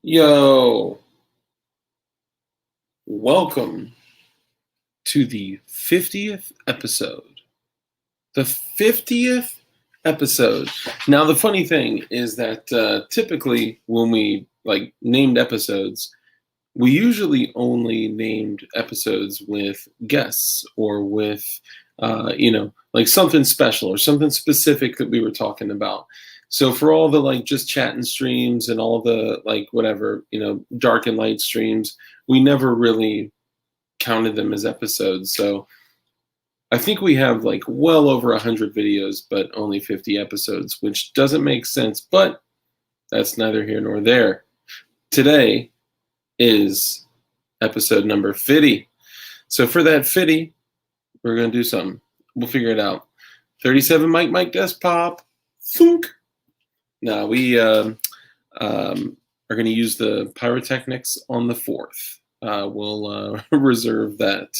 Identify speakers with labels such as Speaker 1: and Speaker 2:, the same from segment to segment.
Speaker 1: Yo, welcome to the 50th episode. The 50th episode. Now, the funny thing is that typically when we named episodes, we usually only named episodes with guests or with, something special or something specific that we were talking about. So for all the just chatting streams and all the whatever, dark and light streams, we never really counted them as episodes. So I think we have well over 100 videos, but only 50 episodes, which doesn't make sense, but that's neither here nor there. Today is episode number FITTY. So for that FITTY, we're going to do something. We'll figure it out. 37 Mike Desk Pop. Thunk. Now we are going to use the pyrotechnics on the 4th. We'll reserve that.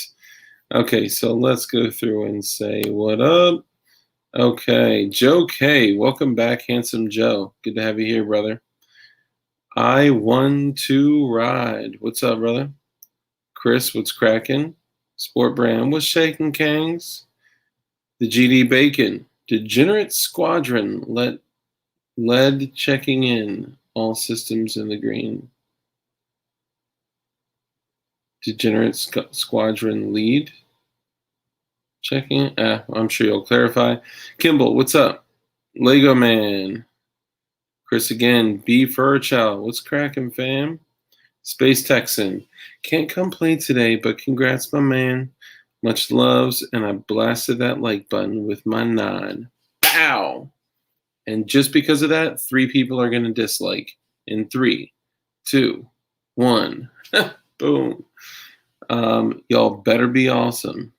Speaker 1: Okay, so let's go through and say what up. Okay, Joe K, welcome back, handsome Joe. Good to have you here, brother. I want to ride. What's up, brother? Chris, what's cracking? Sport Brand, what's shaking, Kangs? The GD Bacon, Degenerate Squadron, lead checking in, all systems in the green. Degenerate Squadron lead checking. I'm sure you'll clarify. Kimball, what's up? Lego Man. Chris again. B Furchow, what's cracking, fam? Space Texan, can't complain today, but congrats, my man. Much loves, and I blasted that like button with my 9. Pow! And just because of that, 3 people are going to dislike. In 3, 2, 1. Boom. Y'all better be awesome.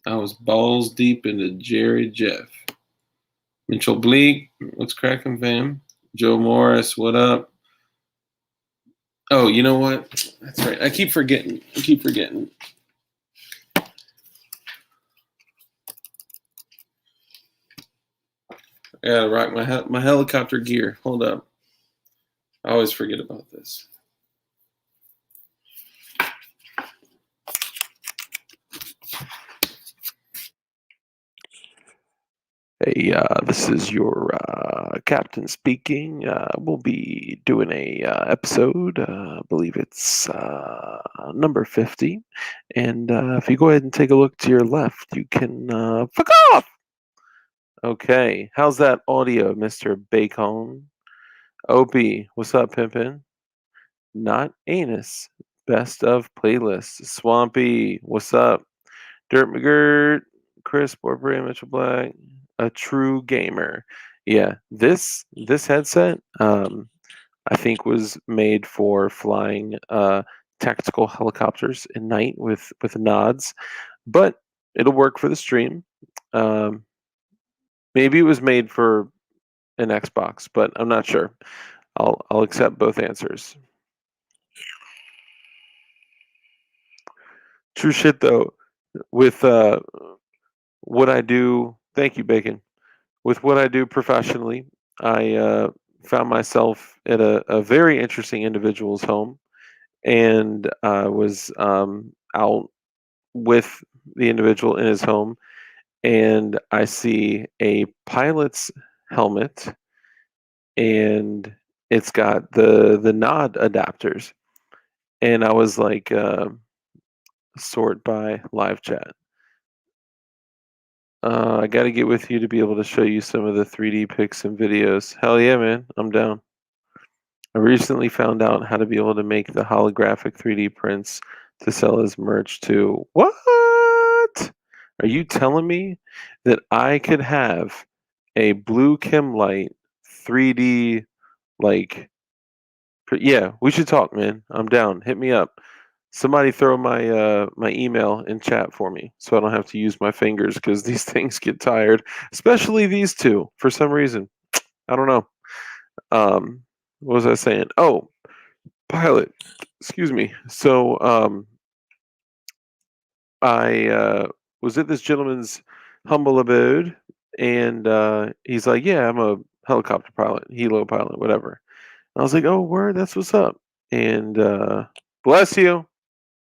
Speaker 1: I was balls deep into Jerry Jeff. Mitchell Bleak, what's cracking, fam? Joe Morris, what up? Oh, you know what? That's right. I keep forgetting. I gotta rock my helicopter gear. Hold up. I always forget about this.
Speaker 2: Hey, this is your captain speaking. We'll be doing a episode. I believe it's number 50. And if you go ahead and take a look to your left, you can fuck off. Okay, how's that audio, Mr. Bacon? Opie, what's up, pimpin'? Not anus. Best of playlists. Swampy, what's up? Dirt McGirt, Chris, Borbury, Mitchell Black, a true gamer. Yeah, this headset, I think was made for flying tactical helicopters at night with nods, but it'll work for the stream. Maybe it was made for an Xbox, but I'm not sure. I'll accept both answers. True shit though. With what I do, thank you, Bacon. With what I do professionally, I found myself at a very interesting individual's home, and I was out with the individual in his home, and I see a pilot's helmet, and it's got the nod adapters, and I was like, sort by live chat. I got to get with you to be able to show you some of the 3D pics and videos. Hell yeah, man. I'm down. I recently found out how to be able to make the holographic 3D prints to sell as merch too. What? Are you telling me that I could have a blue Kim light 3D yeah, we should talk, man. I'm down. Hit me up. Somebody throw my email in chat for me so I don't have to use my fingers because these things get tired, especially these two for some reason. I don't know. What was I saying? Oh, pilot. Excuse me. So I was at this gentleman's humble abode, and he's like, "Yeah, I'm a helicopter pilot, helo pilot, whatever." And I was like, "Oh, word, that's what's up." and bless you.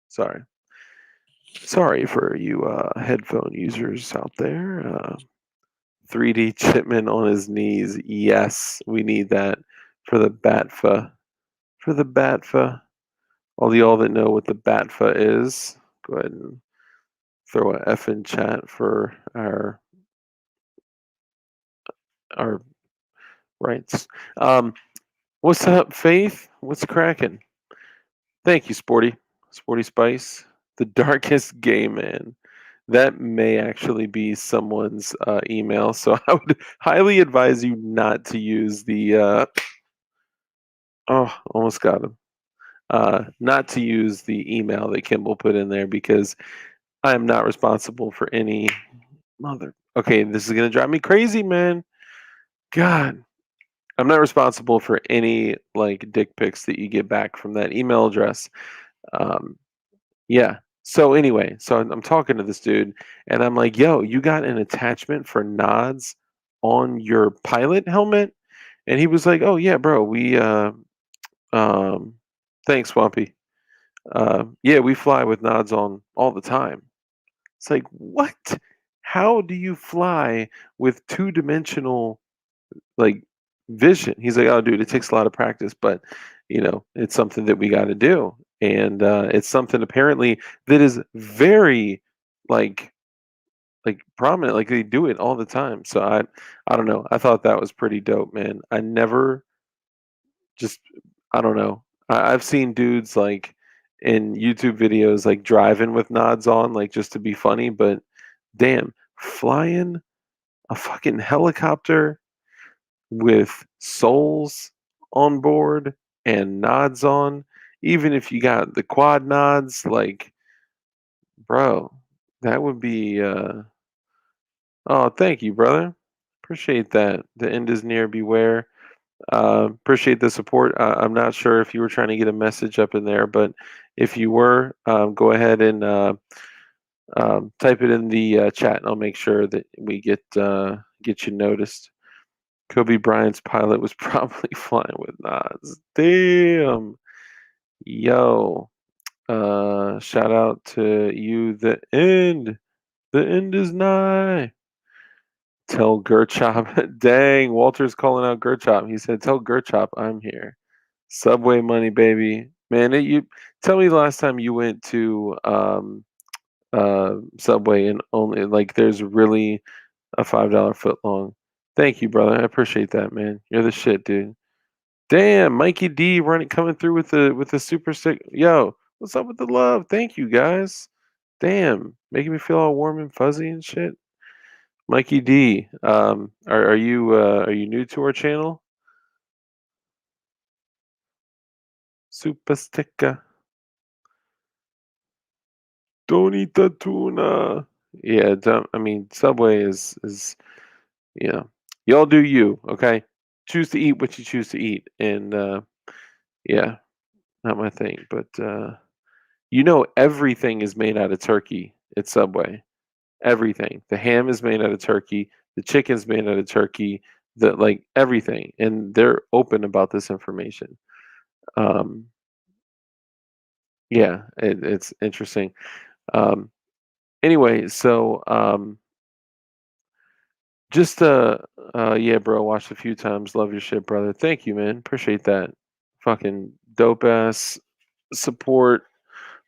Speaker 2: Sorry. Sorry for you headphone users out there. 3D Chipman on his knees. Yes, we need that for the BATFA. For the BATFA. All y'all that know what the BATFA is, go ahead and throw a F in chat for our rights. What's up, Faith? What's cracking? Thank you, Sporty Spice. The darkest gay man. That may actually be someone's email, so I would highly advise you not to use the. Oh, almost got him. Not to use the email that Kimball put in there because I am not responsible for any mother. Okay, this is gonna drive me crazy, man. God, I'm not responsible for any like dick pics that you get back from that email address. Um, yeah. So anyway, so I'm talking to this dude, and I'm like, "Yo, you got an attachment for nods on your pilot helmet?" And he was like, "Oh yeah, bro. Um, thanks, Swampy. Yeah, we fly with nods on all the time." It's like, what? How do you fly with two-dimensional like vision? He's like, "Oh, dude, it takes a lot of practice, but it's something that we got to do, and it's something apparently that is very like prominent. Like they do it all the time." So I don't know. I thought that was pretty dope, man. I never just I don't know. I've seen dudes like in YouTube videos like driving with nods on, like just to be funny, but damn, flying a fucking helicopter with souls on board and nods on, even if you got the quad nods, like, bro, that would be oh, thank you, brother. Appreciate that. The end is near, beware. Appreciate the support. I'm not sure if you were trying to get a message up in there, but if you were, go ahead and type it in the chat, and I'll make sure that we get you noticed. Kobe Bryant's pilot was probably flying with nods. Damn. Yo. Shout out to you. The end. The end is nigh. Tell Gerchop. Dang, Walter's calling out Gerchop. He said, "Tell Gerchop I'm here." Subway money, baby. Man, you tell me the last time you went to Subway and only like there's really a $5 foot long. Thank you, brother. I appreciate that, man. You're the shit, dude. Damn, Mikey D running coming through with the super stick. Yo, what's up with the love? Thank you, guys. Damn, making me feel all warm and fuzzy and shit. Mikey D, are you new to our channel? Super sticker. Don't eat the tuna. Yeah, I mean Subway is y'all do you, okay? Choose to eat what you choose to eat, and yeah, not my thing. But everything is made out of turkey at Subway. Everything. The ham is made out of turkey. The chicken's made out of turkey. The like everything, and they're open about this information. Um, yeah, it's interesting. Um, anyway, so just yeah, bro, watched a few times. Love your shit, brother. Thank you, man. Appreciate that. Fucking dope ass support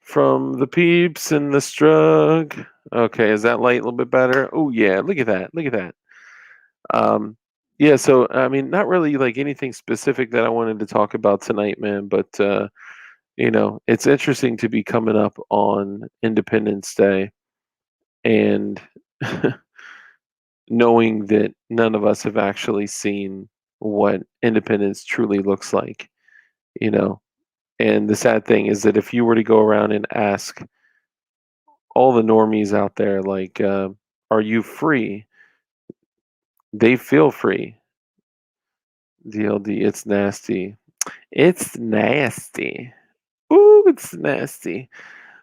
Speaker 2: from the peeps and the strug. Okay, is that light a little bit better? Oh yeah, look at that. Look at that. Um, yeah, so I mean, not really like anything specific that I wanted to talk about tonight, man, but it's interesting to be coming up on Independence Day and knowing that none of us have actually seen what independence truly looks like, you know. And the sad thing is that if you were to go around and ask all the normies out there, like, are you free? They feel free. DLD, it's nasty. It's nasty. Ooh, it's nasty.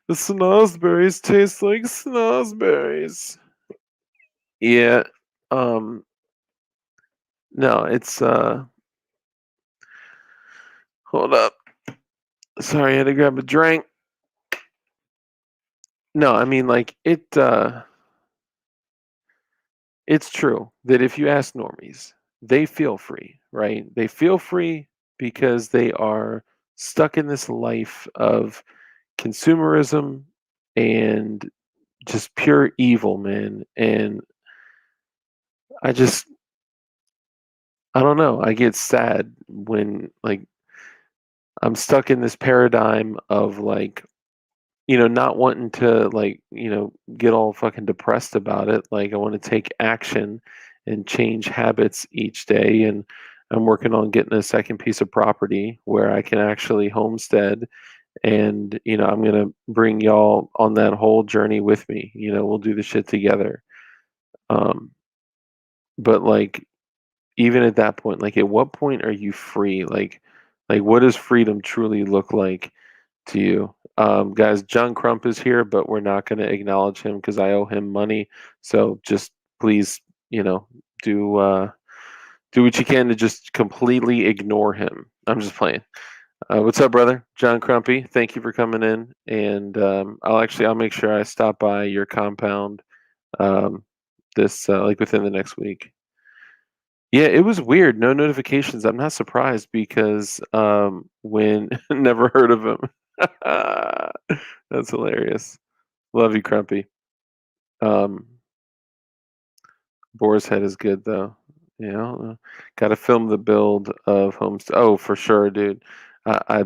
Speaker 2: The snozberries taste like snozberries. Yeah. Um. No, it's hold up. Sorry, I had to grab a drink. No, I mean, like, it's true that if you ask normies, they feel free, right? They feel free because they are stuck in this life of consumerism and just pure evil, man. And I just, I don't know. I get sad when, like, I'm stuck in this paradigm of, like, not wanting to, like, get all fucking depressed about it. Like, I want to take action and change habits each day. And I'm working on getting a second piece of property where I can actually homestead. And, I'm going to bring y'all on that whole journey with me. We'll do the shit together. Um, but, like, even at that point, like, at what point are you free? Like, what does freedom truly look like to you? Guys, John Crump is here, but we're not going to acknowledge him because I owe him money. So just please, do do what you can to just completely ignore him. I'm just playing. What's up, brother? John Crumpy, thank you for coming in, and I'll make sure I stop by your compound um, this like within the next week. Yeah, it was weird. No notifications. I'm not surprised because when never heard of him. That's hilarious. Love you, Crumpy. Um, Boar's Head is good though. Got to film the build of Homestead. Oh, for sure, dude. I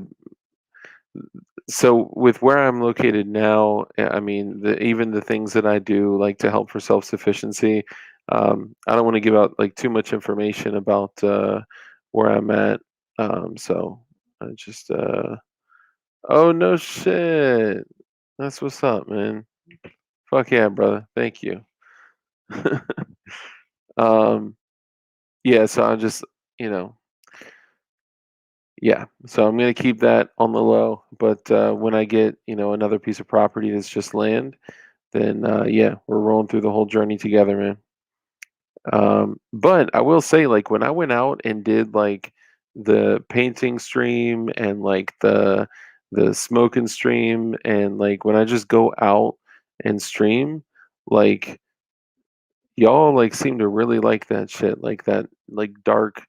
Speaker 2: So with where I'm located now, I mean, even the things that I do, like to help for self-sufficiency, I don't want to give out like too much information about where I'm at. So I just, oh no shit, that's what's up, man. Fuck yeah, brother. Thank you. um, yeah, so I just, you know, yeah. So I'm gonna keep that on the low, but when I get, another piece of property that's just land, then yeah, we're rolling through the whole journey together, man. But I will say, like, when I went out and did like the painting stream and like the smoking stream, and like when I just go out and stream, like y'all like seem to really like that shit, like that like dark,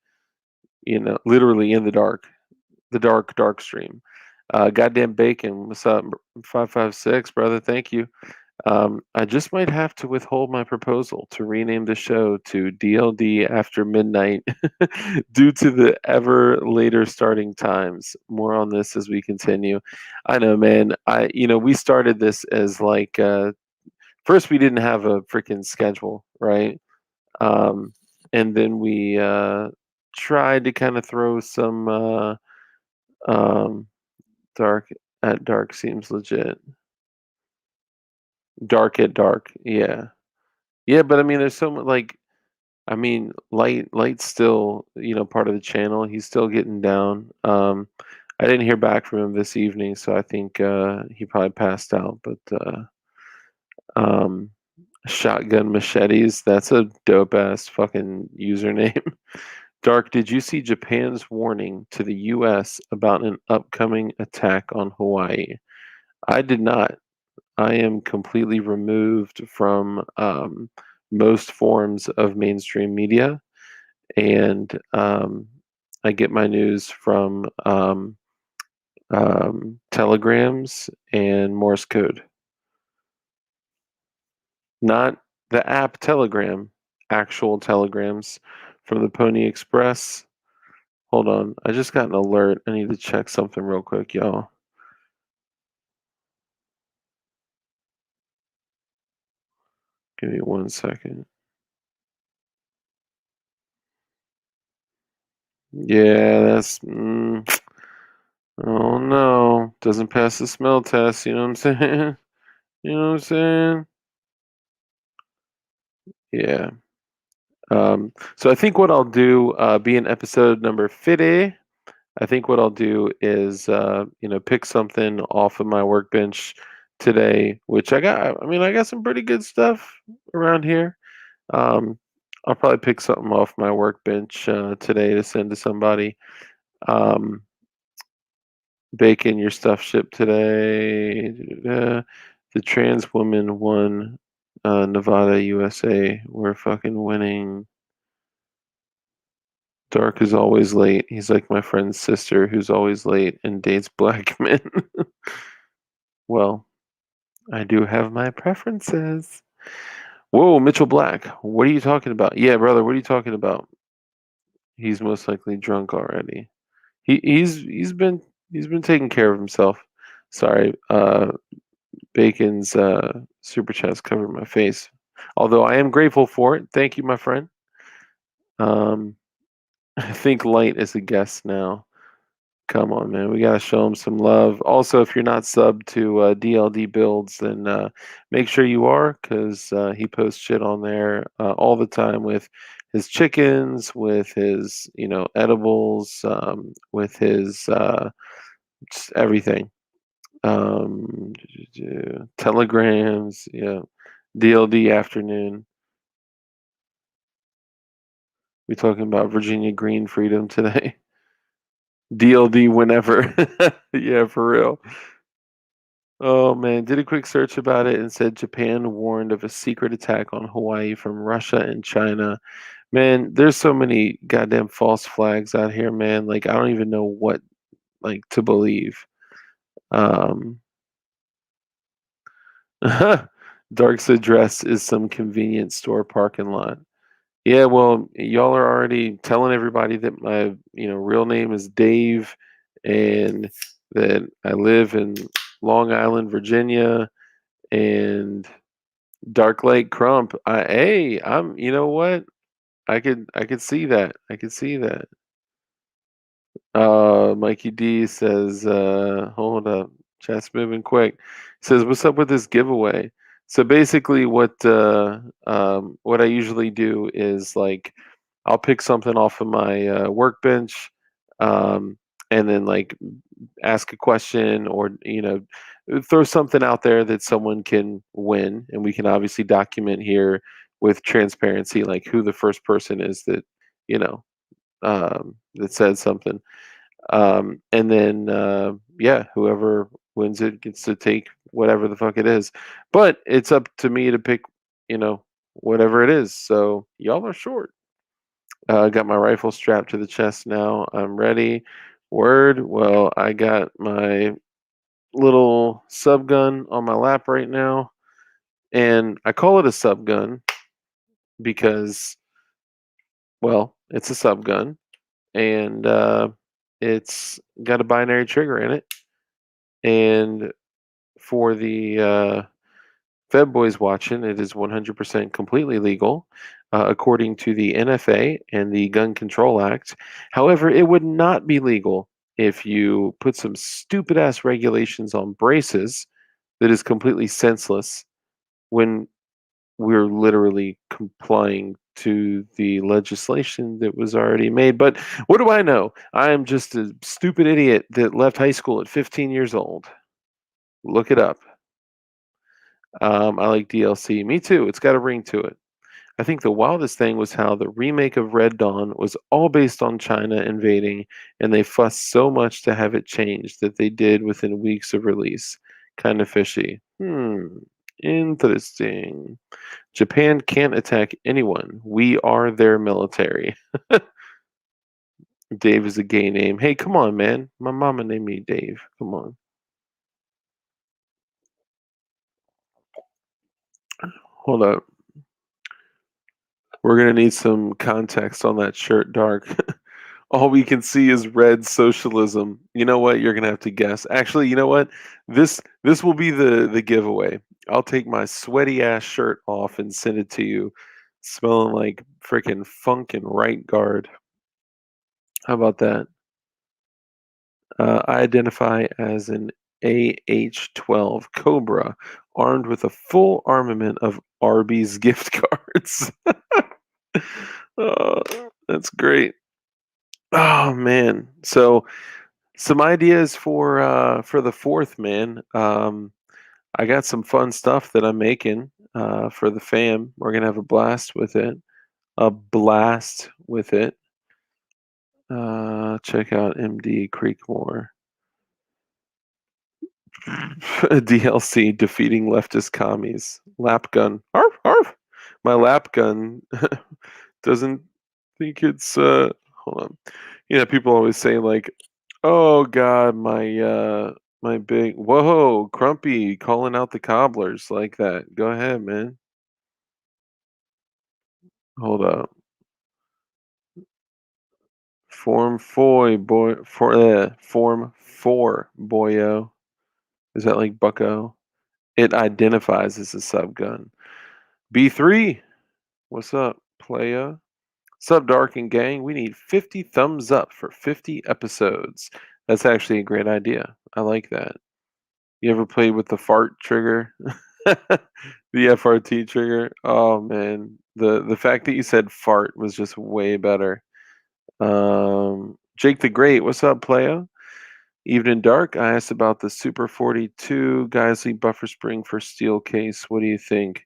Speaker 2: literally in the dark stream. Goddamn bacon, what's up? 556, brother. Thank you. I just might have to withhold my proposal to rename the show to DLD After Midnight due to the ever later starting times. More on this as we continue. I know, man. We started this as like, first we didn't have a freaking schedule, right? Um, and then we tried to kind of throw some um, dark at dark seems legit. Dark at dark, yeah. Yeah, but I mean, there's so much like, I mean, Light's still, part of the channel. He's still getting down. I didn't hear back from him this evening, so I think he probably passed out. But um, shotgun machetes, that's a dope ass fucking username. Dark, did you see Japan's warning to the U.S. about an upcoming attack on Hawaii? I did not. I am completely removed from most forms of mainstream media, and I get my news from telegrams and Morse code. Not the app Telegram, actual telegrams from the Pony Express. Hold on, I just got an alert. I need to check something real quick, y'all. Give me 1 second. Yeah, that's. Oh no, doesn't pass the smell test. You know what I'm saying? You know what I'm saying? Yeah. So I think what I'll do, being episode number 50, I think what I'll do is, pick something off of my workbench today, which I got. I mean, I got some pretty good stuff around here. Um, I'll probably pick something off my workbench today to send to somebody. Um, Bacon, your stuff shipped today. The trans woman won Nevada, USA. We're fucking winning. Dark is always late. He's like my friend's sister who's always late and dates black men. Well, I do have my preferences. Whoa, Mitchell Black. What are you talking about? Yeah, brother, what are you talking about? He's most likely drunk already. He's been taking care of himself. Sorry, Bacon's super chats covered my face. Although I am grateful for it. Thank you, my friend. Um, I think Light is a guest now. Come on, man. We got to show him some love. Also, if you're not subbed to DLD Builds, then make sure you are because he posts shit on there all the time with his chickens, with his, edibles, with his just everything. Um, telegrams, yeah. DLD afternoon. We talking about Virginia Green freedom today. DLD whenever. Yeah, for real. Oh man, did a quick search about it and said Japan warned of a secret attack on Hawaii from Russia and China. Man, there's so many goddamn false flags out here, man. Like I don't even know what to believe. Um Dark's address is some convenience store parking lot. Yeah, well, y'all are already telling everybody that my, real name is Dave and that I live in Long Island, Virginia, and Dark Lake Crump. I'm. You know what? I could see that. I could see that. Mikey D says, hold up, chat's moving quick. Says, what's up with this giveaway? So basically, what I usually do is I'll pick something off of my workbench, um, and then ask a question or throw something out there that someone can win, and we can obviously document here with transparency, like who the first person is that you know that said something. And then yeah, whoever wins it gets to take whatever the fuck it is. But it's up to me to pick, whatever it is. So y'all are short. Got my rifle strapped to the chest now. I'm ready. Word. Well, I got my little sub gun on my lap right now, and I call it a sub gun because, well, it's a sub gun, and it's got a binary trigger in it. And for the Fed boys watching, it is 100% completely legal, according to the NFA and the Gun Control Act. However, it would not be legal if you put some stupid ass regulations on braces that is completely senseless when we're literally complying to the legislation that was already made. But what do I know? I am just a stupid idiot that left high school at 15 years old. Look it up. I like DLC. Me too. It's got a ring to it. I think the wildest thing was how the remake of Red Dawn was all based on China invading, and they fussed so much to have it changed that they did within weeks of release. Kind of fishy. Interesting. Japan can't attack anyone. We are their military. Dave is a gay name. Hey, come on, man. My mama named me Dave. Come on. Hold up. We're gonna need some context on that shirt, Dark. All we can see is red socialism. You know what? You're gonna have to guess. Actually, you know what? This will be the giveaway. I'll take my sweaty ass shirt off and send it to you, smelling like freaking funk and right guard. How about that? I identify as an AH-12 Cobra, armed with a full armament of Arby's gift cards. Oh, that's great. Oh man. So some ideas for the fourth, man. I got some fun stuff that I'm making for the fam. We're gonna have a blast with it. A blast with it. Check out MD Creekmore. DLC defeating leftist commies. Lap gun. Arf, arf. My lap gun doesn't think it's hold on. People always say like, "Oh god, my big whoa, Crumpy calling out the cobblers like that." Go ahead, man. Hold up. Form 4 boyo. Is that like bucko? It identifies as a subgun. B3, what's up, playa? Sub Dark and Gang, we need 50 thumbs up for 50 episodes. That's actually a great idea. I like that. You ever played with the fart trigger? The FRT trigger? Oh man. The fact that you said fart was just way better. Jake the Great, what's up, playa? Evening Dark, I asked about the Super 42 Geisley Buffer Spring for steel case. What do you think?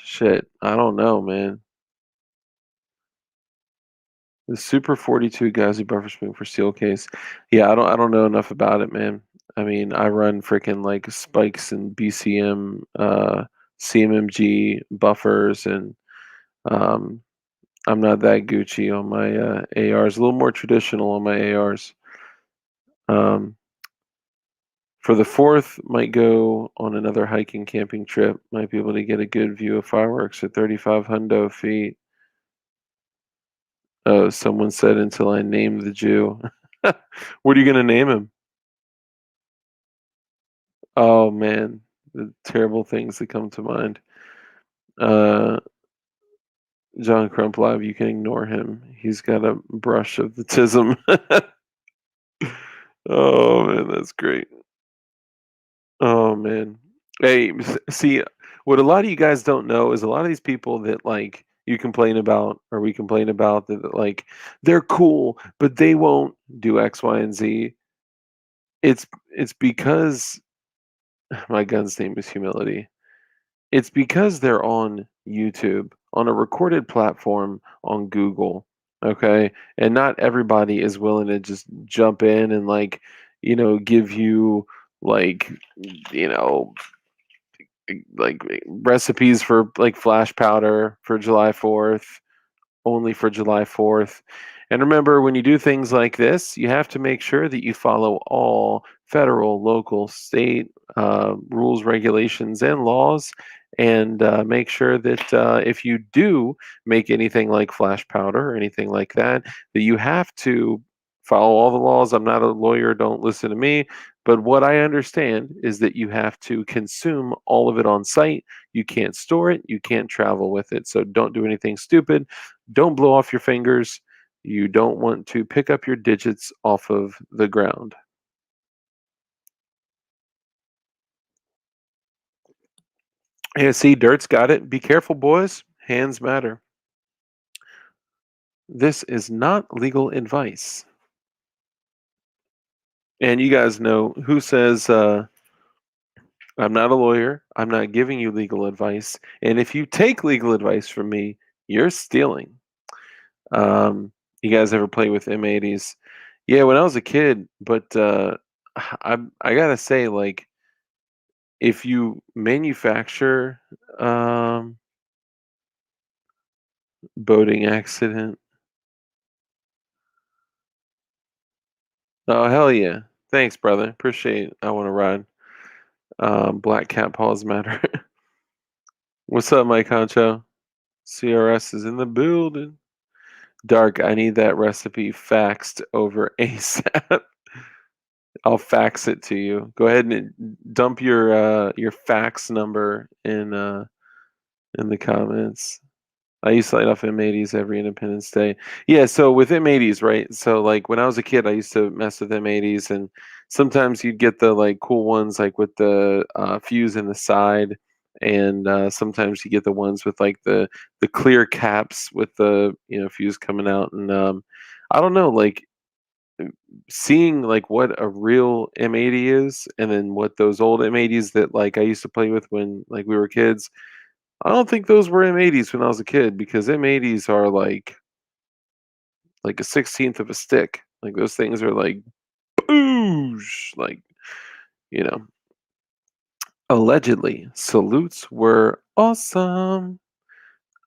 Speaker 2: Shit, I don't know, man. The Super 42 Gauzy buffer spring for steel case. Yeah, I don't know enough about it, man. I mean, I run freaking like spikes and BCM, CMMG buffers, and um, I'm not that Gucci on my ARs. A little more traditional on my ARs. Um, for the fourth, might go on another hiking camping trip. Might be able to get a good view of fireworks at 35 hundo feet. Oh, someone said until I name the Jew. What are you gonna name him? Oh man, the terrible things that come to mind. Uh, John Crump Live, you can ignore him. He's got a brush of the tism. Oh man, that's great. Oh man. Hey, see, what a lot of you guys don't know is a lot of these people that like you complain about or we complain about that like they're cool, but they won't do X, Y, and Z. It's because my gun's name is humility. It's because they're on YouTube, on a recorded platform on Google, okay? And not everybody is willing to just jump in and like, give you like, you know, like recipes for like flash powder for July 4th, only for July 4th. And remember, when you do things like this, you have to make sure that you follow all federal, local, state rules, regulations, and laws. And make sure that if you do make anything like flash powder or anything like that, that you have to follow all the laws. I'm not a lawyer, don't listen to me. But what I understand is that you have to consume all of it on site. You can't store it, you can't travel with it. So don't do anything stupid. Don't blow off your fingers. You don't want to pick up your digits off of the ground. Yeah, see, Dirt's got it. Be careful, boys. Hands matter. This is not legal advice. And you guys know who says, I'm not a lawyer. I'm not giving you legal advice. And if you take legal advice from me, you're stealing. You guys ever play with M80s? Yeah, when I was a kid, but I gotta say, like, if you manufacture um, boating accident, oh hell yeah! Thanks, brother. Appreciate it. I want to ride. Black cat paws matter. What's up, Mike Concho? CRS is in the building. Dark, I need that recipe faxed over ASAP. I'll fax it to you. Go ahead and dump your fax number in the comments. I used to light off M80s every Independence Day. Yeah, so with M80s, right? So like when I was a kid, I used to mess with M80s, and sometimes you'd get the like cool ones, like with the fuse in the side, and sometimes you get the ones with like the clear caps with the fuse coming out. And I don't know, like seeing like what a real M80 is, and then what those old M80s that like I used to play with when like we were kids. I don't think those were M80s when I was a kid because M80s are like a 16th of a stick. Like those things are like boosh, like you know, allegedly, salutes were awesome.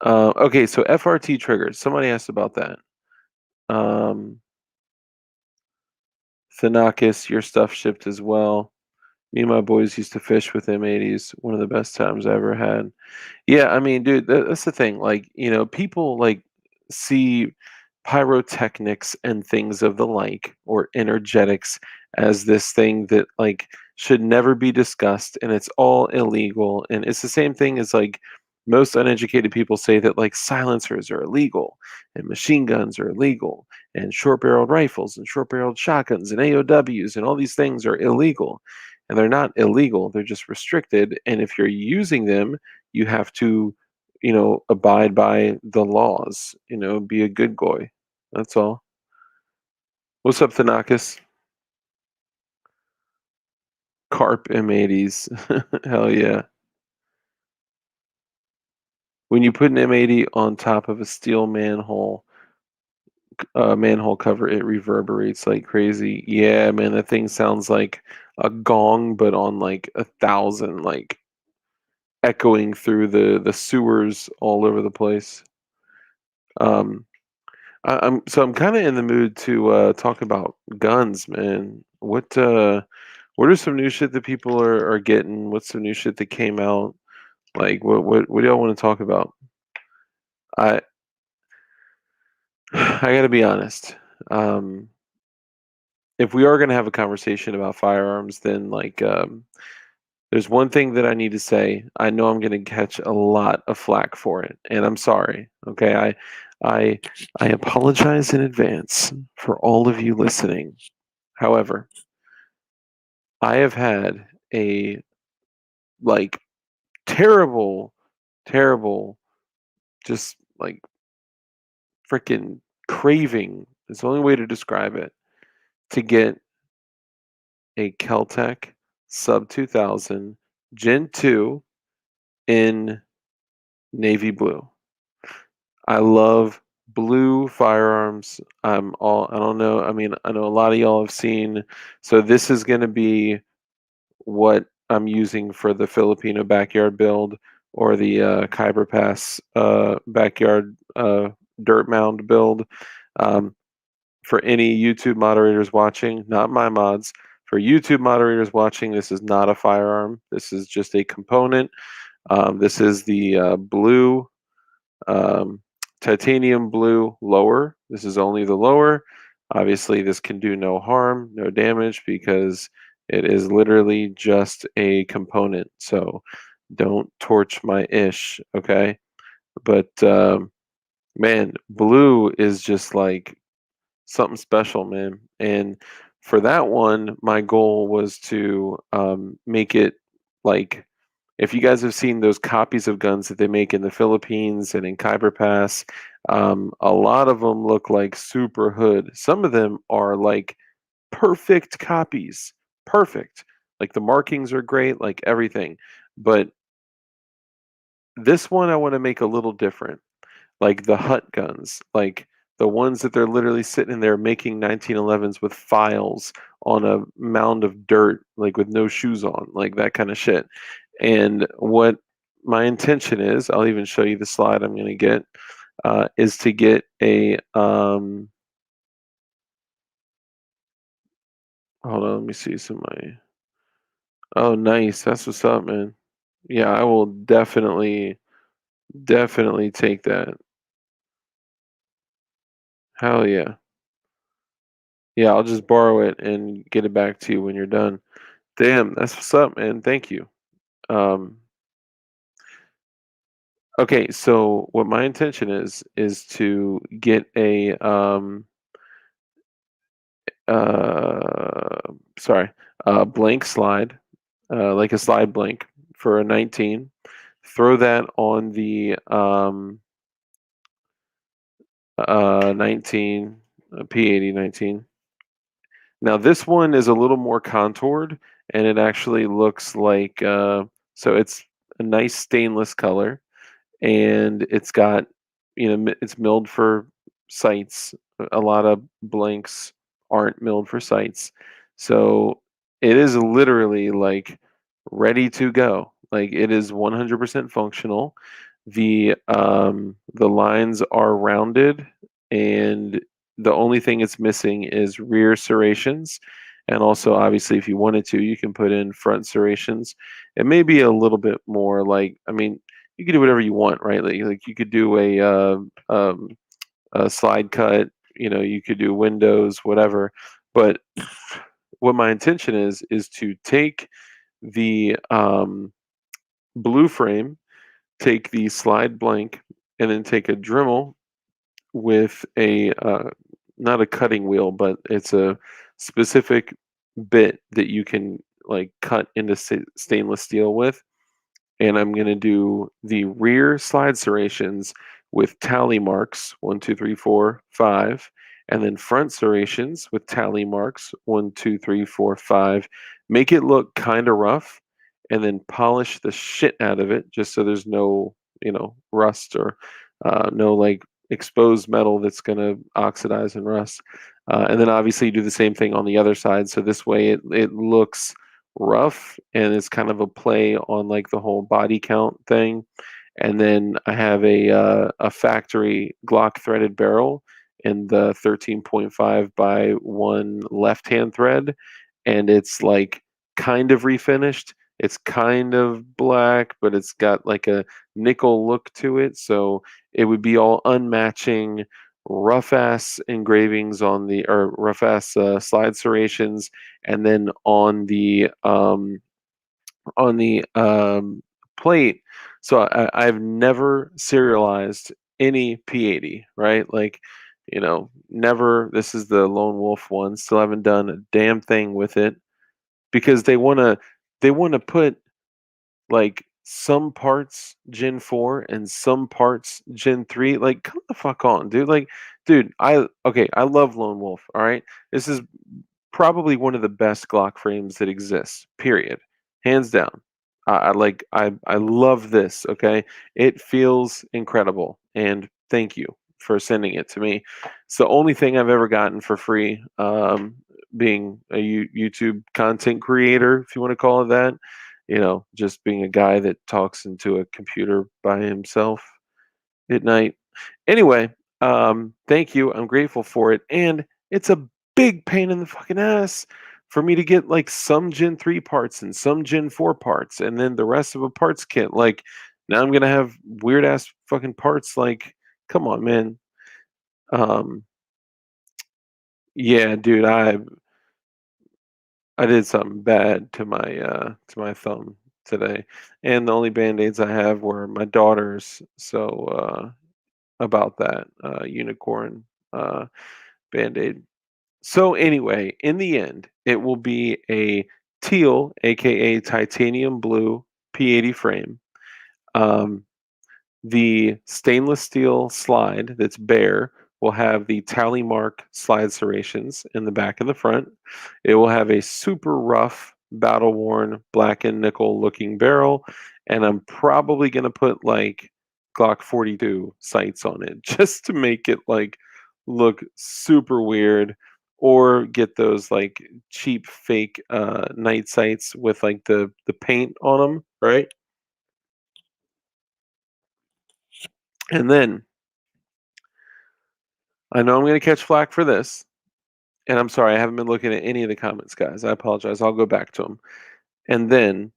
Speaker 2: Okay, so FRT triggers. Somebody asked about that. Um, Thanakis, your stuff shipped as well. Me and my boys used to fish with M80s. One of the best times I ever had. Yeah, I mean, dude, that's the thing. Like, people like see pyrotechnics and things of the like, or energetics, as this thing that like should never be discussed, and it's all illegal. And it's the same thing as like most uneducated people say that like silencers are illegal and machine guns are illegal and short-barreled rifles and short-barreled shotguns and AOWs and all these things are illegal. And they're not illegal, they're just restricted. And if you're using them, you have to, abide by the laws, be a good boy. That's all. What's up, Thanakis? Carp M80s. Hell yeah. When you put an M80 on top of a steel manhole cover, it reverberates like crazy. Yeah, man, that thing sounds like a gong, but on like 1,000, like echoing through the sewers all over the place. Um, I'm kind of in the mood to talk about guns, man. What are some new shit that people are getting? What's some new shit that came out? Like what do y'all want to talk about? I I gotta be honest. Um, if we are gonna have a conversation about firearms, then like there's one thing that I need to say. I know I'm gonna catch a lot of flack for it, and I'm sorry. Okay, I I apologize in advance for all of you listening. However, I have had a like terrible, terrible, just like freaking craving. It's the only way to describe it, to get a Keltec Sub 2000 Gen 2 in navy blue. I love blue firearms. I don't know. I mean, I know a lot of y'all have seen. So this is going to be what I'm using for the Filipino backyard build, or the Khyber Pass backyard dirt mound build. Um, for any YouTube moderators watching, not my mods, for YouTube moderators watching, this is not a firearm. This is just a component. This is the blue, um, titanium blue lower. This is only the lower. Obviously, this can do no harm, no damage, because it is literally just a component. So don't torch my ish, okay? But man, blue is just like something special, man. And for that one, my goal was to make it like, if you guys have seen those copies of guns that they make in the Philippines and in Khyber Pass, a lot of them look like super hood. Some of them are like perfect copies, perfect. Like the markings are great, like everything. But this one I want to make a little different, like the Hut guns, like the ones that they're literally sitting in there making 1911s with files on a mound of dirt, like with no shoes on, like that kind of shit. And what my intention is, I'll even show you the slide I'm going to get, is to get a, hold on, let me see some of my, oh, nice. That's what's up, man. Yeah, I will definitely take that. Hell yeah. Yeah, I'll just borrow it and get it back to you when you're done. Damn, that's what's up, man. Thank you. Um, okay, so what my intention is to get a uh blank slide, like a slide blank for a 19. Throw that on the 19 P80 19. Now this one is a little more contoured, and it actually looks like so it's a nice stainless color, and it's got, it's milled for sights. A lot of blanks aren't milled for sights, so it is literally like ready to go. Like it is 100% functional. The lines are rounded, and the only thing it's missing is rear serrations. And also, obviously, if you wanted to, you can put in front serrations. It may be a little bit more like, I mean, you can do whatever you want, right? Like you could do a slide cut, you could do windows, whatever. But what my intention is to take the blue frame, take the slide blank, and then take a Dremel with a not a cutting wheel, but it's a specific bit that you can like cut into stainless steel with, and I'm going to do the rear slide serrations with tally marks 1, 2, 3, 4, 5, and then front serrations with tally marks 1, 2, 3, 4, 5. Make it look kind of rough, and then polish the shit out of it just so there's no, rust or no like exposed metal that's going to oxidize and rust. And then obviously do the same thing on the other side. So this way it looks rough, and it's kind of a play on like the whole body count thing. And then I have a factory Glock threaded barrel in the 13.5 by 1 left hand thread, and it's like kind of refinished. It's kind of black, but it's got like a nickel look to it. So it would be all unmatching rough ass engravings on the, or rough ass slide serrations, and then on the plate. So I've never serialized any P80, right? Like, never. This is the lone wolf one. Still haven't done a damn thing with it because they want to put like some parts Gen 4 and some parts Gen 3. Like, come the fuck on, dude. Like, dude, I love Lone Wolf, all right? This is probably one of the best Glock frames that exists, period. Hands down. I love this, okay? It feels incredible, and thank you for sending it to me. It's the only thing I've ever gotten for free, being a YouTube content creator, if you want to call it that. Just being a guy that talks into a computer by himself at night. Anyway, thank you. I'm grateful for it. And it's a big pain in the fucking ass for me to get like some Gen 3 parts and some Gen 4 parts and then the rest of a parts kit. Like, now I'm gonna have weird ass fucking parts. Like, come on, man. Um, yeah, dude, I did something bad to my thumb today, and the only band-aids I have were my daughter's. So about that unicorn band-aid. So anyway, in the end, it will be a teal, aka titanium blue P80 frame. Um, the stainless steel slide that's bare will have the tally mark slide serrations in the back and the front. It will have a super rough, battle worn, black and nickel looking barrel. And I'm probably going to put like Glock 42 sights on it just to make it like look super weird, or get those like cheap fake night sights with like the paint on them, right? And then I know I'm going to catch flack for this, and I'm sorry, I haven't been looking at any of the comments, guys. I apologize. I'll go back to them. And then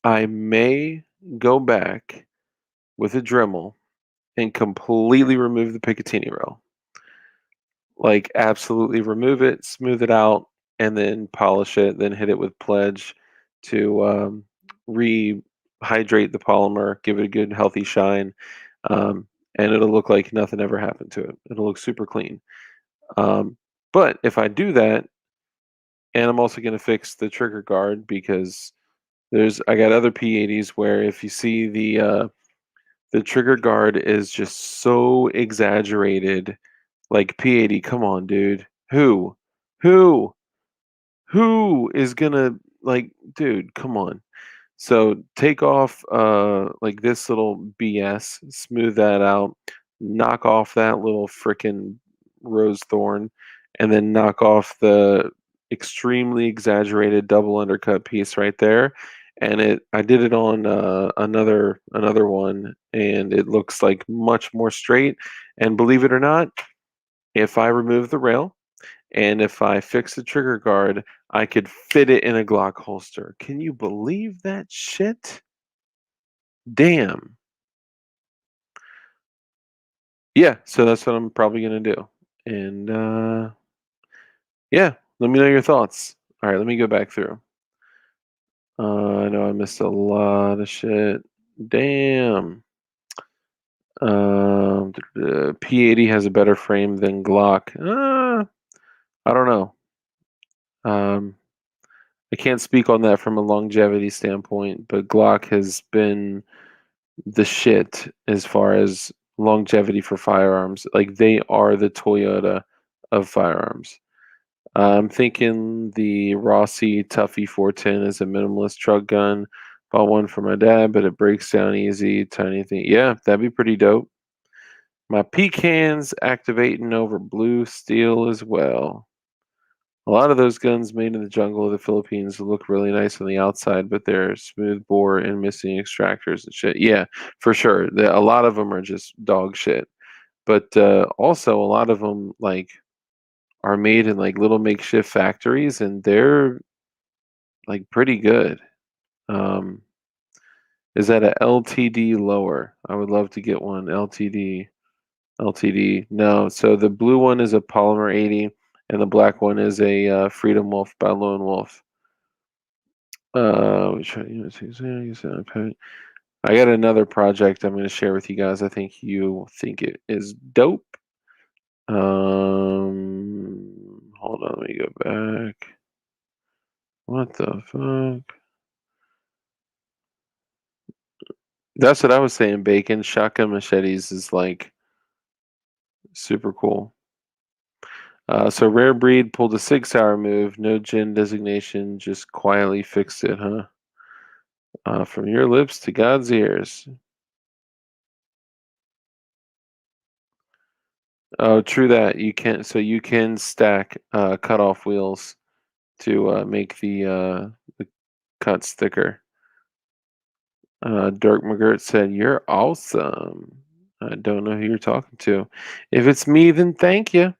Speaker 2: I may go back with a Dremel and completely remove the Picatinny rail. Like, absolutely remove it, smooth it out, and then polish it, then hit it with Pledge to rehydrate the polymer, give it a good, healthy shine, um, and it'll look like nothing ever happened to it. It'll look super clean. Um, but if I do that, and I'm also going to fix the trigger guard, because I got other P80s where if you see the trigger guard is just so exaggerated. Like, P80, come on, dude. Who who is gonna, like, dude, come on. So take off like this little BS, smooth that out, knock off that little freaking rose thorn, and then knock off extremely exaggerated double undercut piece right there, and I did it on another one, and it looks like much more straight. And believe it or not, if I remove the rail and if I fix the trigger guard, I could fit it in a Glock holster. Can you believe that shit? Damn. Yeah, so that's what I'm probably gonna do. And yeah, let me know your thoughts. All right, let me go back through. I know I missed a lot of shit. Damn. P80 has a better frame than Glock. I don't know. Um, I can't speak on that from a longevity standpoint, but Glock has been the shit as far as longevity for firearms. Like they are the Toyota of firearms. I'm thinking the Rossi Tuffy 410 is a minimalist truck gun. Bought one for my dad, but it breaks down easy. Tiny thing. Yeah, that'd be pretty dope. My pecans activating over blue steel as well. A lot of those guns made in the jungle of the Philippines look really nice on the outside, but they're smooth bore and missing extractors and shit. Yeah, for sure. A lot of them are just dog shit. But also, a lot of them like are made in like little makeshift factories, and they're like pretty good. Um, is that a LTD lower? I would love to get one LTD. LTD. No. So the blue one is a Polymer 80, and the black one is a Freedom Wolf by Lone Wolf. I got another project I'm going to share with you guys. I think you think it is dope. Hold on, let me go back. What the fuck? That's what I was saying, Bacon. Shotgun machetes is like super cool. So Rare Breed pulled a 6-hour move, no gin designation, just quietly fixed it, huh? From your lips to God's ears. Oh, true that. You can stack cutoff wheels to make the cuts thicker. Dirk McGirt said, "You're awesome." I don't know who you're talking to. If it's me, then thank you.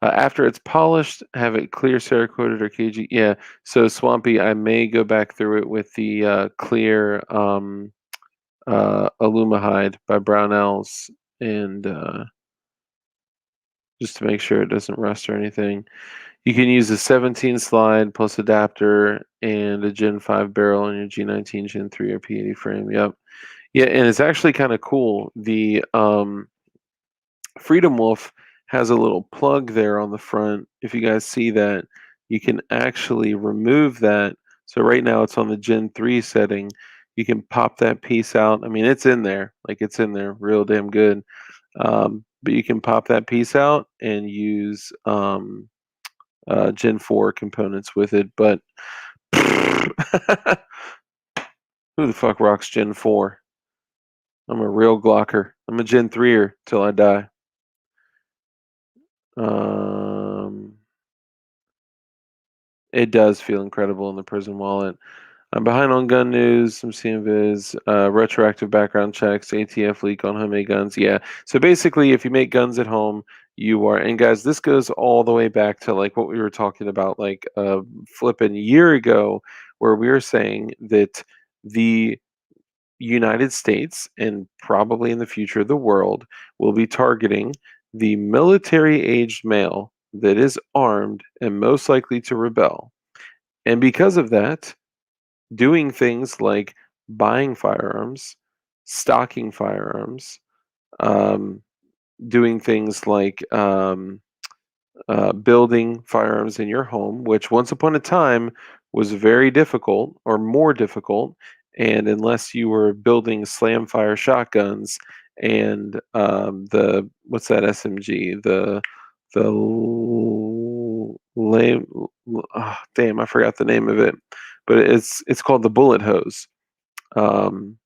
Speaker 2: After it's polished, have it clear Cerakoted or KG. Yeah. So Swampy, I may go back through it with the clear Alumahide by Brownells, and just to make sure it doesn't rust or anything. You can use a 17 slide plus adapter and a Gen 5 barrel on your G19, Gen 3 or P80 frame. Yep. Yeah, and it's actually kind of cool. The Freedom Wolf has a little plug there on the front. If you guys see that, you can actually remove that. So right now it's on the Gen 3 setting. You can pop that piece out. I mean, it's in there. Like it's in there real damn good. But you can pop that piece out and use Gen 4 components with it. But who the fuck rocks Gen 4? I'm a real Glocker. I'm a Gen 3er till I die. It does feel incredible in the prison wallet. I'm behind on gun news. Some CMViz, retroactive background checks, ATF leak on homemade guns. Yeah. So basically, if you make guns at home, you are. And guys, this goes all the way back to like what we were talking about, like flipping year ago, where we were saying that the United States and probably in the future the world will be targeting the military aged male that is armed and most likely to rebel. And because of that, doing things like buying firearms, stocking firearms, um, doing things like building firearms in your home, which once upon a time was very difficult or more difficult. And unless you were building slam fire shotguns and the what's that SMG the lame damn I forgot the name of it, but it's called the bullet hose. Um,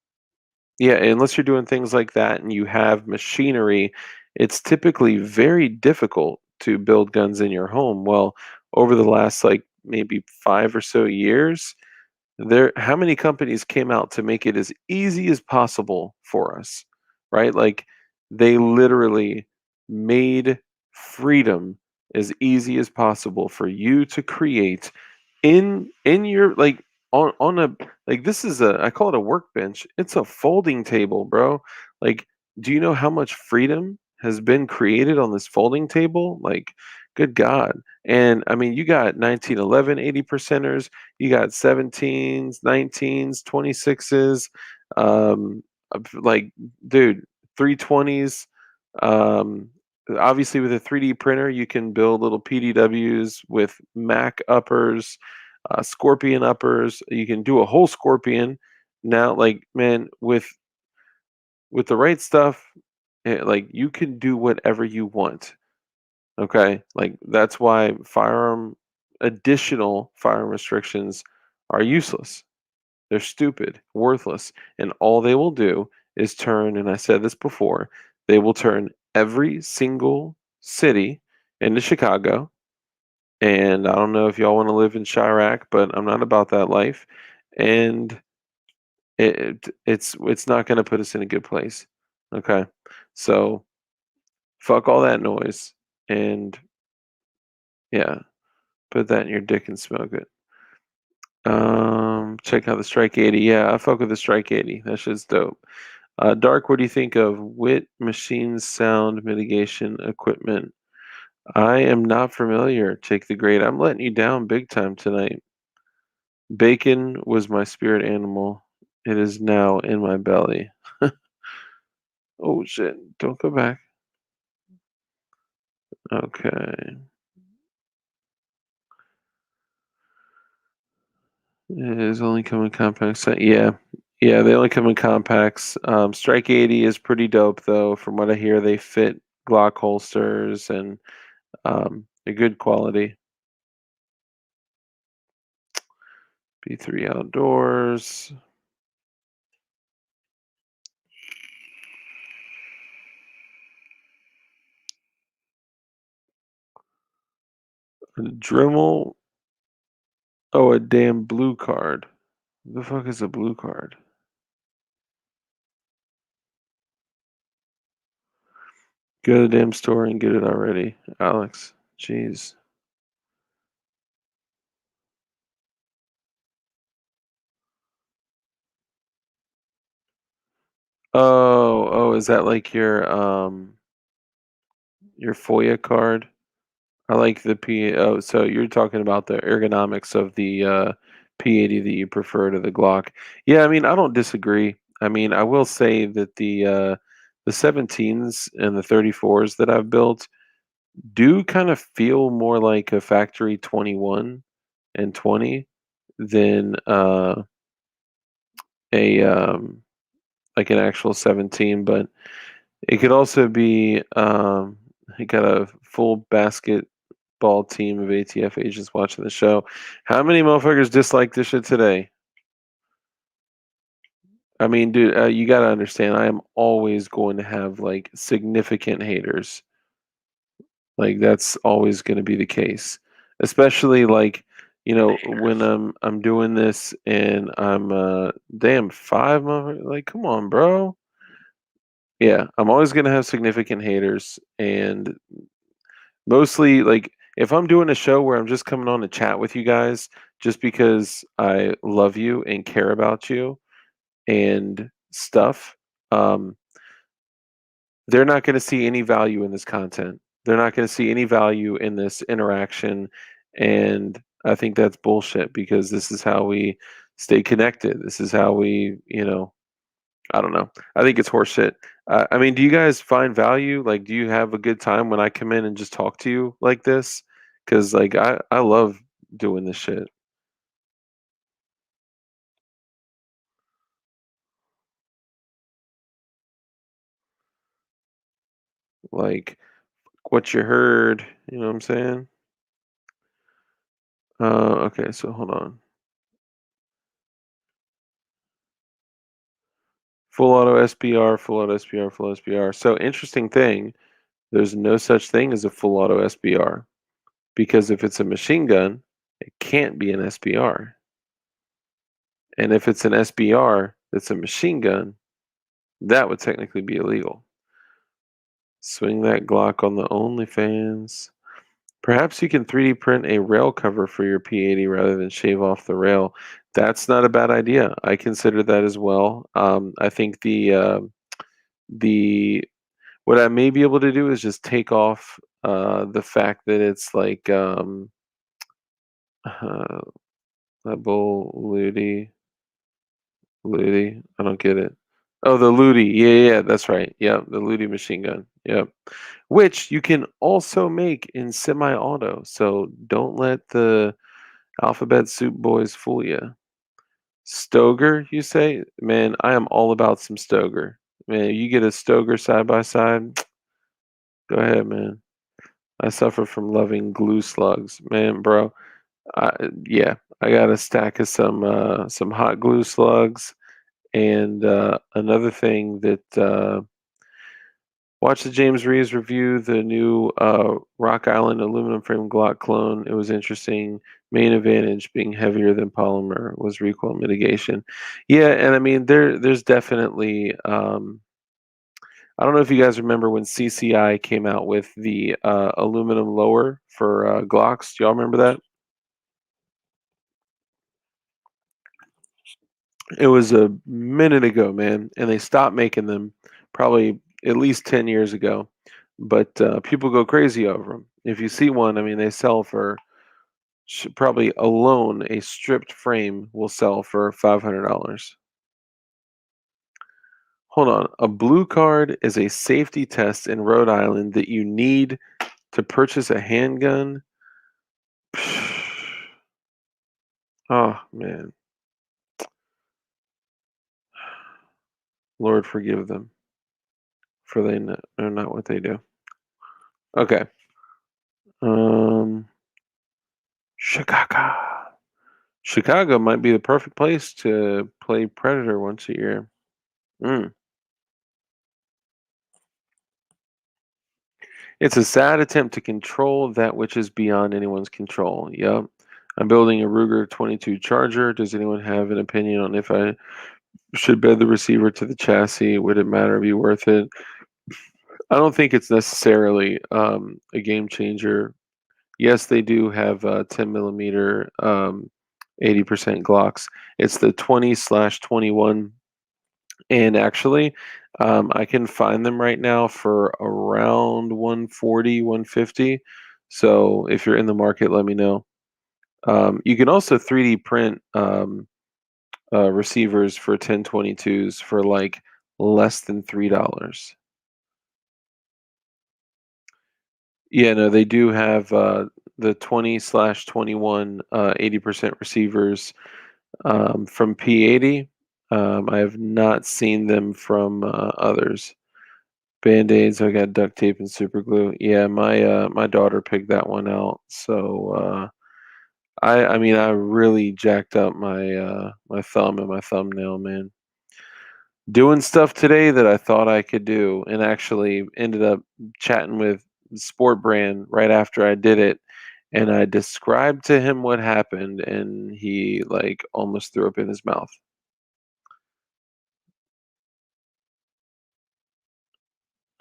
Speaker 2: yeah, unless you're doing things like that and you have machinery, it's typically very difficult to build guns in your home. Well, over the last like maybe 5 or so years, how many companies came out to make it as easy as possible for us, right? Like they literally made freedom as easy as possible for you to create in your like on a like this is a I call it a workbench. It's a folding table, bro. Like, do you know how much freedom has been created on this folding table? Like, good God. And I mean, you got 1911 80 percenters, you got 17s, 19s, 26s, like, dude, 320s. Um, Obviously, with a 3D printer, you can build little PDWs with Mac uppers, Scorpion uppers. You can do a whole Scorpion now. Like, man, with the right stuff, like you can do whatever you want. Okay, like that's why additional firearm restrictions are useless. They're stupid, worthless, and all they will do is turn, and I said this before, they will turn every single city into Chicago. And I don't know if y'all want to live in Chirac, but I'm not about that life. And it's not going to put us in a good place. Okay, so fuck all that noise, and yeah, put that in your dick and smoke it. Check out the Strike 80. Yeah, I fuck with the Strike 80. That shit's dope. Dark, what do you think of WIT machine sound mitigation equipment? I am not familiar. Take the grade. I'm letting you down big time tonight. Bacon was my spirit animal. It is now in my belly. Oh shit. Don't go back. Okay. It is only coming compacts. Yeah. Yeah, they only come in compacts. Strike 80 is pretty dope though. From what I hear, they fit Glock holsters and they're good quality. B3 outdoors. Dremel. Oh, a damn blue card. The fuck is a blue card? Go to the damn store and get it already, Alex. Jeez. Oh, is that like your FOIA card? I like the P. Oh, so you're talking about the ergonomics of the P80 that you prefer to the Glock. Yeah, I mean, I don't disagree. I mean, I will say that the 17s and the 34s that I've built do kind of feel more like a factory 21 and 20 than a like an actual 17, but it could also be he got a full basketball team of ATF agents watching the show. How many motherfuckers dislike this shit today? I mean, dude, you gotta understand. I am always going to have like significant haters. Like that's always going to be the case, especially like when I'm doing this and I'm damn 5 months. Like, come on, bro. Yeah, I'm always going to have significant haters, and mostly like if I'm doing a show where I'm just coming on to chat with you guys just because I love you and care about you and stuff, um, they're not going to see any value in this content. They're not going to see any value in this interaction. And I think that's bullshit because this is how we stay connected. This is how I don't know. I think it's horseshit. I mean, do you guys find value? Like, do you have a good time when I come in and just talk to you like this? Because, like, I love doing this shit. Like, what you heard, you know what I'm saying? Okay, so hold on. Full auto SPR, full auto SPR, full SPR. So interesting thing. There's no such thing as a full auto SBR, because if it's a machine gun, it can't be an SBR. And if it's an SBR that's a machine gun, that would technically be illegal. Swing that Glock on the OnlyFans. Perhaps you can 3D print a rail cover for your P80 rather than shave off the rail. That's not a bad idea. I consider that as well. I think the what I may be able to do is just take off the fact that it's like uh, bull Ludi. I don't get it. Oh, the Ludi. Yeah, that's right. Yep, the Ludi machine gun. Yep. Which you can also make in semi-auto. So don't let the alphabet soup boys fool you. Stoger, you say? Man, I am all about some Stoger. Man, you get a Stoger side by side, go ahead, man. I suffer from loving glue slugs. Man, bro. Yeah, I got a stack of some hot glue slugs. And another thing that watch the James Reeves review, the new Rock Island aluminum frame Glock clone. It was interesting. Main advantage being heavier than polymer was recoil mitigation. Yeah, and I mean there's definitely I don't know if you guys remember when CCI came out with the aluminum lower for Glocks. Do y'all remember that? It was a minute ago, man, and they stopped making them probably at least 10 years ago. But people go crazy over them. If you see one, I mean, they sell for probably alone a stripped frame will sell for $500. Hold on. A blue card is a safety test in Rhode Island that you need to purchase a handgun. Oh, man. Lord forgive them, for they know not what they do. Okay. Chicago. Chicago might be the perfect place to play Predator once a year. Mm. It's a sad attempt to control that which is beyond anyone's control. Yup. I'm building a Ruger 22 Charger. Does anyone have an opinion on if I should bed the receiver to the chassis? Would it matter? Be worth it? I don't think it's necessarily a game changer. Yes, they do have 10 millimeter 80% Glocks. It's the 20/21, and actually, I can find them right now for around 140, 150. So if you're in the market, let me know. You can also 3D print receivers for 1022s for like less than $3. Yeah, no, they do have the 20/21 80% receivers from P80. I have not seen them from others. Band-Aids, I got duct tape and super glue. Yeah, my daughter picked that one out. So I mean I really jacked up my thumb and my thumbnail, man. Doing stuff today that I thought I could do, and actually ended up chatting with Sport Brand right after I did it, and I described to him what happened, and he like almost threw up in his mouth.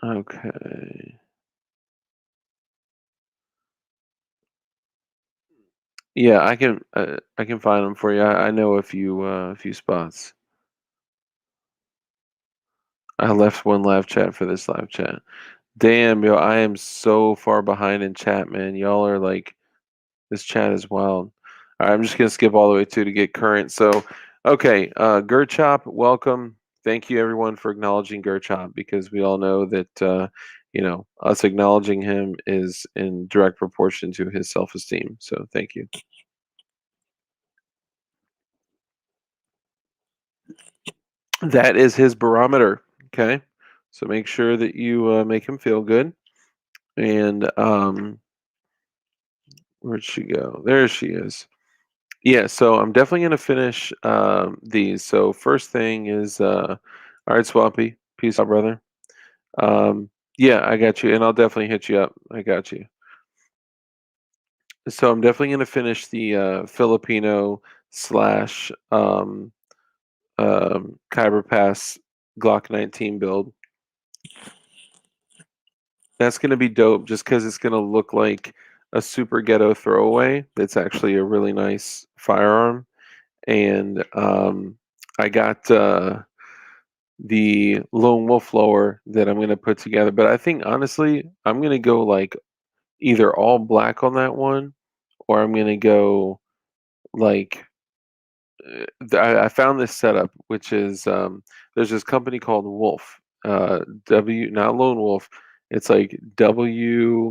Speaker 2: Okay. Yeah, I can find them for you. I know a few spots. I left one live chat for this live chat. Damn, yo, I am so far behind in chat, man. Y'all are like, this chat is wild. All right, I'm just gonna skip all the way to get current. So, okay, Gerchop, welcome. Thank you everyone for acknowledging Gerchop, because we all know that us acknowledging him is in direct proportion to his self-esteem. So thank you. That is his barometer. Okay, so make sure that you make him feel good. And where'd she go? There she is. Yeah, so I'm definitely gonna finish these. So first thing is, all right, Swampy, peace out, brother. Yeah, I got you, and I'll definitely hit you up. I got you. So I'm definitely gonna finish the Filipino slash Kyber Pass Glock 19 build. That's gonna be dope, just because it's gonna look like a super ghetto throwaway. It's actually a really nice firearm, and I got the lone wolf lower that I'm gonna put together. But I think honestly, I'm gonna go like either all black on that one, or I'm gonna go like I found this setup, which is there's this company called Wolf, not Lone Wolf. It's like WUELLF,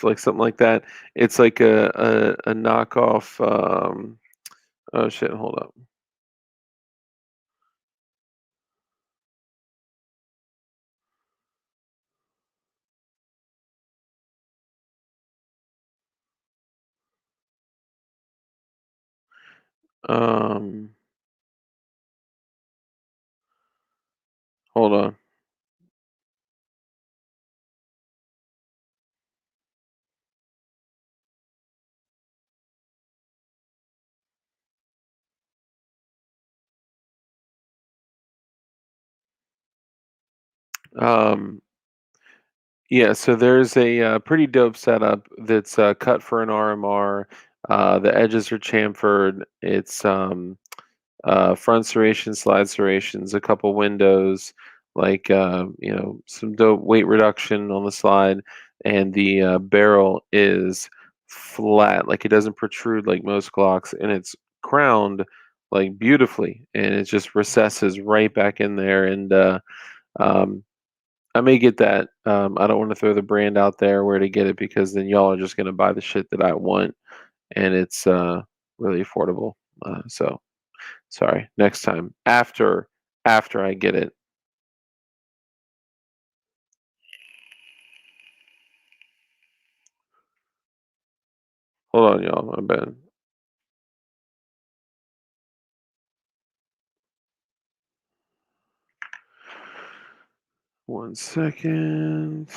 Speaker 2: like something like that. It's like a knockoff. Oh shit! Hold up. Um, Hold on. Um, yeah, so there's a pretty dope setup that's cut for an RMR. The edges are chamfered. It's front serrations, slide serrations, a couple windows, like some dope weight reduction on the slide, and the barrel is flat, like it doesn't protrude like most Glocks, and it's crowned like beautifully, and it just recesses right back in there. And um, I may get that. I don't want to throw the brand out there where to get it because then y'all are just gonna buy the shit that I want, and it's really affordable. So sorry, next time after I get it. Hold on, y'all. My bad. One second.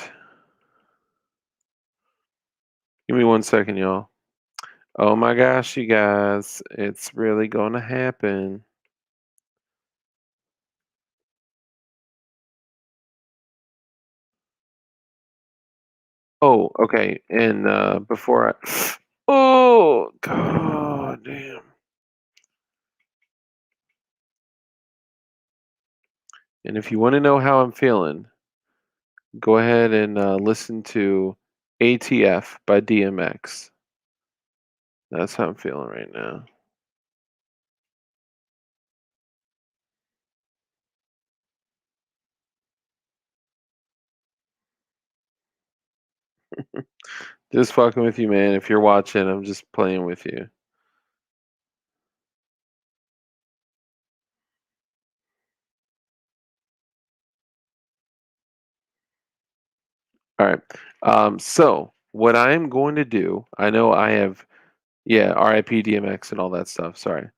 Speaker 2: Give me 1 second, y'all. Oh my gosh, you guys, it's really gonna happen. Oh, okay. And before I oh god damn. And if you want to know how I'm feeling, go ahead and listen to ATF by DMX. That's how I'm feeling right now. Just fucking with you, man. If you're watching, I'm just playing with you. All right. So what I'm going to do, I know I have, yeah, RIP DMX and all that stuff. Sorry.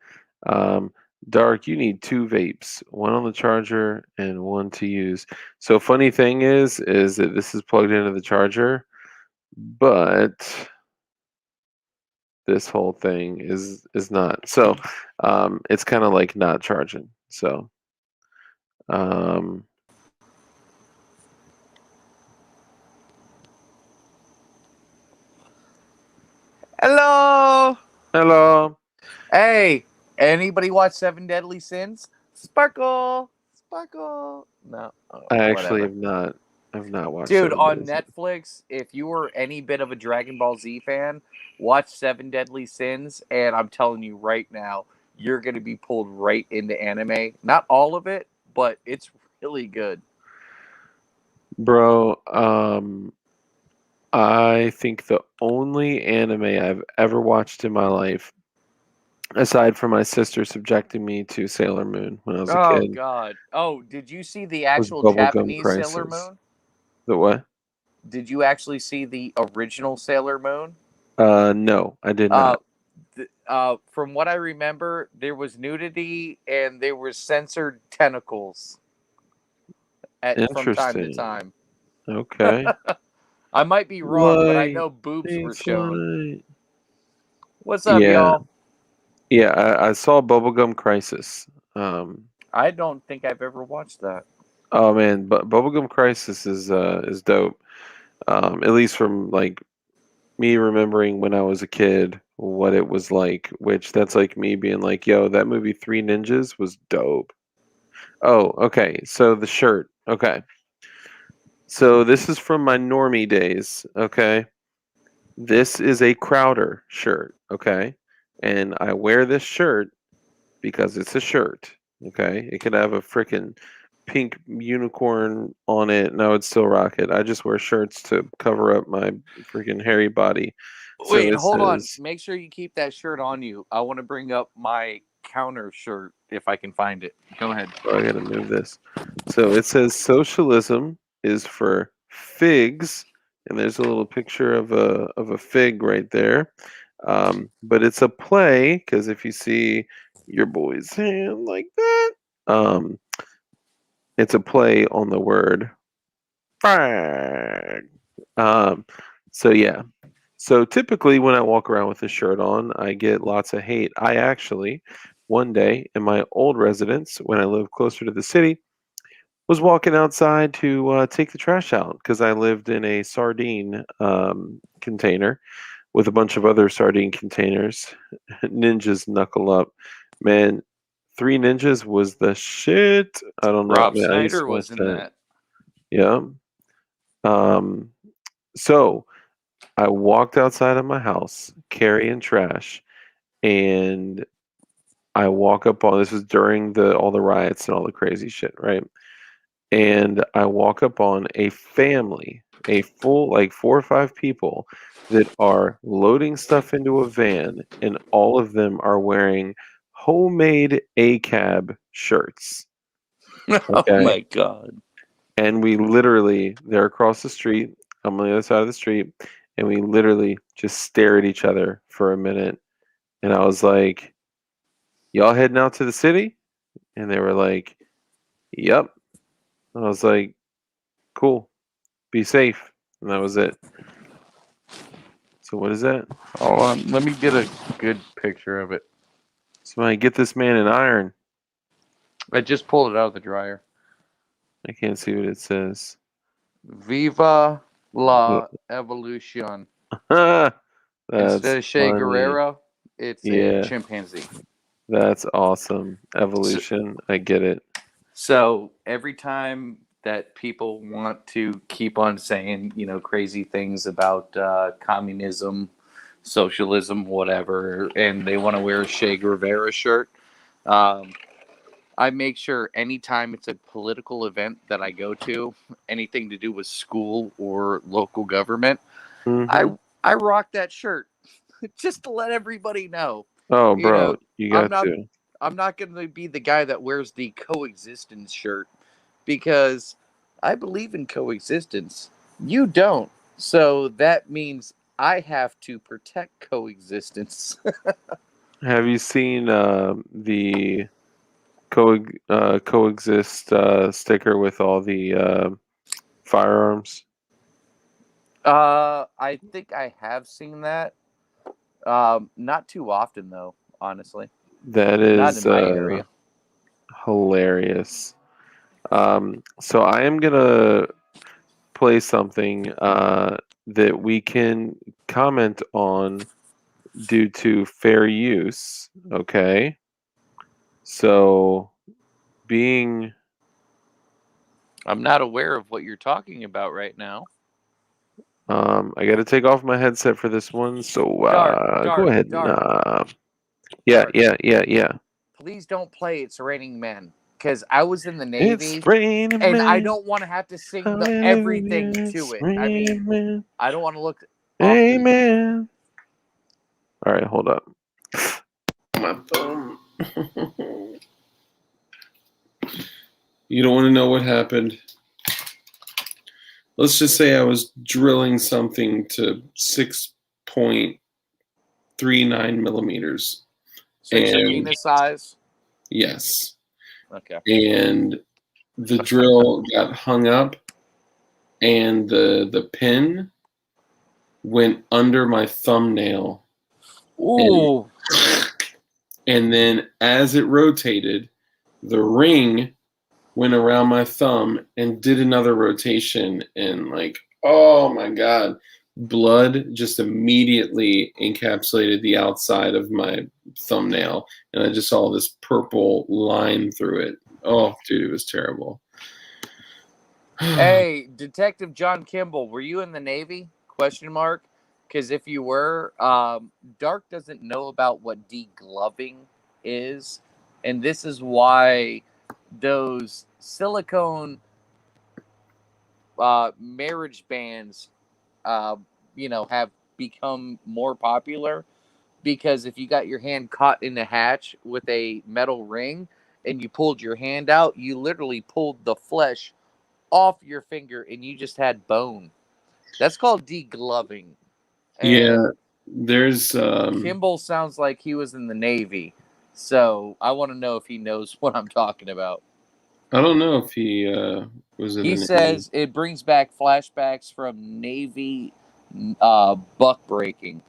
Speaker 2: Um, Dark, you need two vapes, one on the charger and one to use. So funny thing is that this is plugged into the charger, but this whole thing is not. So it's kind of like not charging. So um,
Speaker 3: Hello.
Speaker 2: hello.
Speaker 3: Hey, anybody watch Seven Deadly Sins? Sparkle, sparkle. No,
Speaker 2: I actually
Speaker 3: whatever.
Speaker 2: have not watched
Speaker 3: Dude,
Speaker 2: Seven
Speaker 3: on
Speaker 2: Days.
Speaker 3: Netflix, if you were any bit of a Dragon Ball Z fan, watch Seven Deadly Sins, and I'm telling you right now, you're gonna be pulled right into anime. Not all of it, but it's really good.
Speaker 2: Bro, I think the only anime I've ever watched in my life, aside from my sister subjecting me to Sailor Moon when I was a
Speaker 3: Oh
Speaker 2: kid,
Speaker 3: God. Oh, did you see the
Speaker 2: was
Speaker 3: actual
Speaker 2: Bubblegum
Speaker 3: Japanese Sailor
Speaker 2: Crisis.
Speaker 3: Moon?
Speaker 2: The what?
Speaker 3: Did you actually see the original Sailor Moon?
Speaker 2: No, I did
Speaker 3: Uh,
Speaker 2: not.
Speaker 3: from what I remember, there was nudity and there were censored tentacles from time to
Speaker 2: Interesting.
Speaker 3: time.
Speaker 2: Okay.
Speaker 3: I might be wrong, but I know
Speaker 2: Light,
Speaker 3: boobs were
Speaker 2: it's
Speaker 3: shown.
Speaker 2: light.
Speaker 3: What's up,
Speaker 2: Yeah.
Speaker 3: y'all?
Speaker 2: Yeah, I saw Bubblegum Crisis.
Speaker 3: I don't think I've ever watched that.
Speaker 2: Oh man, but Bubblegum Crisis is dope. At least from like me remembering when I was a kid what it was like, which that's like me being like, yo, that movie Three Ninjas was dope. Oh, okay. So the shirt. Okay. So this is from my normie days, okay? This is a Crowder shirt, okay? And I wear this shirt because it's a shirt, okay? It could have a freaking pink unicorn on it and I would still rock it. I just wear shirts to cover up my freaking hairy body. So
Speaker 3: Wait,
Speaker 2: it
Speaker 3: hold on.
Speaker 2: says,
Speaker 3: Make sure you keep that shirt on you. I want to bring up my counter shirt if I can find it. Go ahead.
Speaker 2: oh, I gotta move this. So it says socialism is for figs, and there's a little picture of a fig right there. But it's a play because if you see your boy's hand like that, um, it's a play on the word fag. Um, so yeah. So typically when I walk around with this shirt on, I get lots of hate. I actually, one day in my old residence, when I lived closer to the city, was walking outside to take the trash out because I lived in a sardine container with a bunch of other sardine containers. Ninjas knuckle up. Man, Three Ninjas was the shit. I don't know.
Speaker 3: Rob
Speaker 2: Man, I used
Speaker 3: Snyder
Speaker 2: to watch
Speaker 3: was in
Speaker 2: that.
Speaker 3: that.
Speaker 2: Yeah. Um, so I walked outside of my house carrying trash, and I walk up on this was during the all the riots and all the crazy shit, right? And I walk up on a family, a full like 4 or 5 people that are loading stuff into a van, and all of them are wearing homemade ACAB shirts.
Speaker 3: Oh
Speaker 2: Okay.
Speaker 3: my god.
Speaker 2: And we literally, they're across the street. I'm on the other side of the street, and we literally just stare at each other for a minute. And I was like, "Y'all heading out to the city?" And they were like, "Yep." And I was like, "Cool. Be safe." And that was it. So what is that?
Speaker 3: Hold on. Let me get a good picture of it.
Speaker 2: Somebody get this man an iron.
Speaker 3: I just pulled it out of the dryer.
Speaker 2: I can't see what it says.
Speaker 3: Viva la evolution. Instead
Speaker 2: That's
Speaker 3: of Che
Speaker 2: funny.
Speaker 3: Guerrero, it's a
Speaker 2: Yeah,
Speaker 3: chimpanzee.
Speaker 2: that's awesome.
Speaker 3: So,
Speaker 2: Evolution. I get it.
Speaker 3: so every time that people want to keep on saying, crazy things about communism, socialism, whatever, and they want to wear a Che Guevara shirt, um, I make sure anytime it's a political event that I go to, anything to do with school or local government,
Speaker 2: Hmm.
Speaker 3: I I rock that shirt just to let everybody know.
Speaker 2: Oh,
Speaker 3: You
Speaker 2: bro,
Speaker 3: know,
Speaker 2: you
Speaker 3: I'm
Speaker 2: got
Speaker 3: not
Speaker 2: to.
Speaker 3: I'm not going to be the guy that wears the coexistence shirt because I believe in coexistence. You don't. So that means I have to protect coexistence.
Speaker 2: Have you seen the coexist sticker with all the firearms?
Speaker 3: I think I have seen that. Not too often though, honestly.
Speaker 2: That
Speaker 3: Not
Speaker 2: is
Speaker 3: in my area.
Speaker 2: hilarious. So I am gonna play something that we can comment on due to fair use. Okay. So being
Speaker 3: I'm not aware of what you're talking about right now.
Speaker 2: I got to take off my headset for this one. So
Speaker 3: Dark,
Speaker 2: go
Speaker 3: dark,
Speaker 2: ahead and
Speaker 3: dark,
Speaker 2: yeah,
Speaker 3: dark.
Speaker 2: yeah, yeah, yeah.
Speaker 3: Please don't play It's Raining Men because I was in the
Speaker 2: It's
Speaker 3: Navy
Speaker 2: raining
Speaker 3: and I
Speaker 2: man.
Speaker 3: don't want to have to sing the everything
Speaker 2: Hallelujah.
Speaker 3: to
Speaker 2: It's
Speaker 3: it. I mean,
Speaker 2: raining man.
Speaker 3: I don't want to look off the.
Speaker 2: Amen. All right, hold up.
Speaker 1: My thumb. You don't want to know what happened. Let's just say I was drilling something to 6.8 .39 millimeters.
Speaker 3: So it's a
Speaker 1: And-
Speaker 3: penis size.
Speaker 1: Yes.
Speaker 3: Okay.
Speaker 1: And the drill got hung up, and the pin went under my thumbnail.
Speaker 3: Ooh.
Speaker 1: And then as it rotated, the ring went around my thumb and did another rotation, and like, oh my God, blood just immediately encapsulated the outside of my thumbnail, and I just saw this purple line through it. Oh, dude, it was terrible.
Speaker 3: Hey, Detective John Kimball, were you in the Navy? Question mark. Because if you were, Dark doesn't know about what degloving is, and this is why those silicone marriage bands, have become more popular. Because if you got your hand caught in a hatch with a metal ring and you pulled your hand out, you literally pulled the flesh off your finger and you just had bone. That's called degloving.
Speaker 1: Yeah, there's
Speaker 3: Kimball sounds like he was in the Navy, so I want to know if he knows what I'm talking about.
Speaker 1: I don't know if he was in the
Speaker 3: He
Speaker 1: Navy.
Speaker 3: says it brings back flashbacks from Navy buck breaking.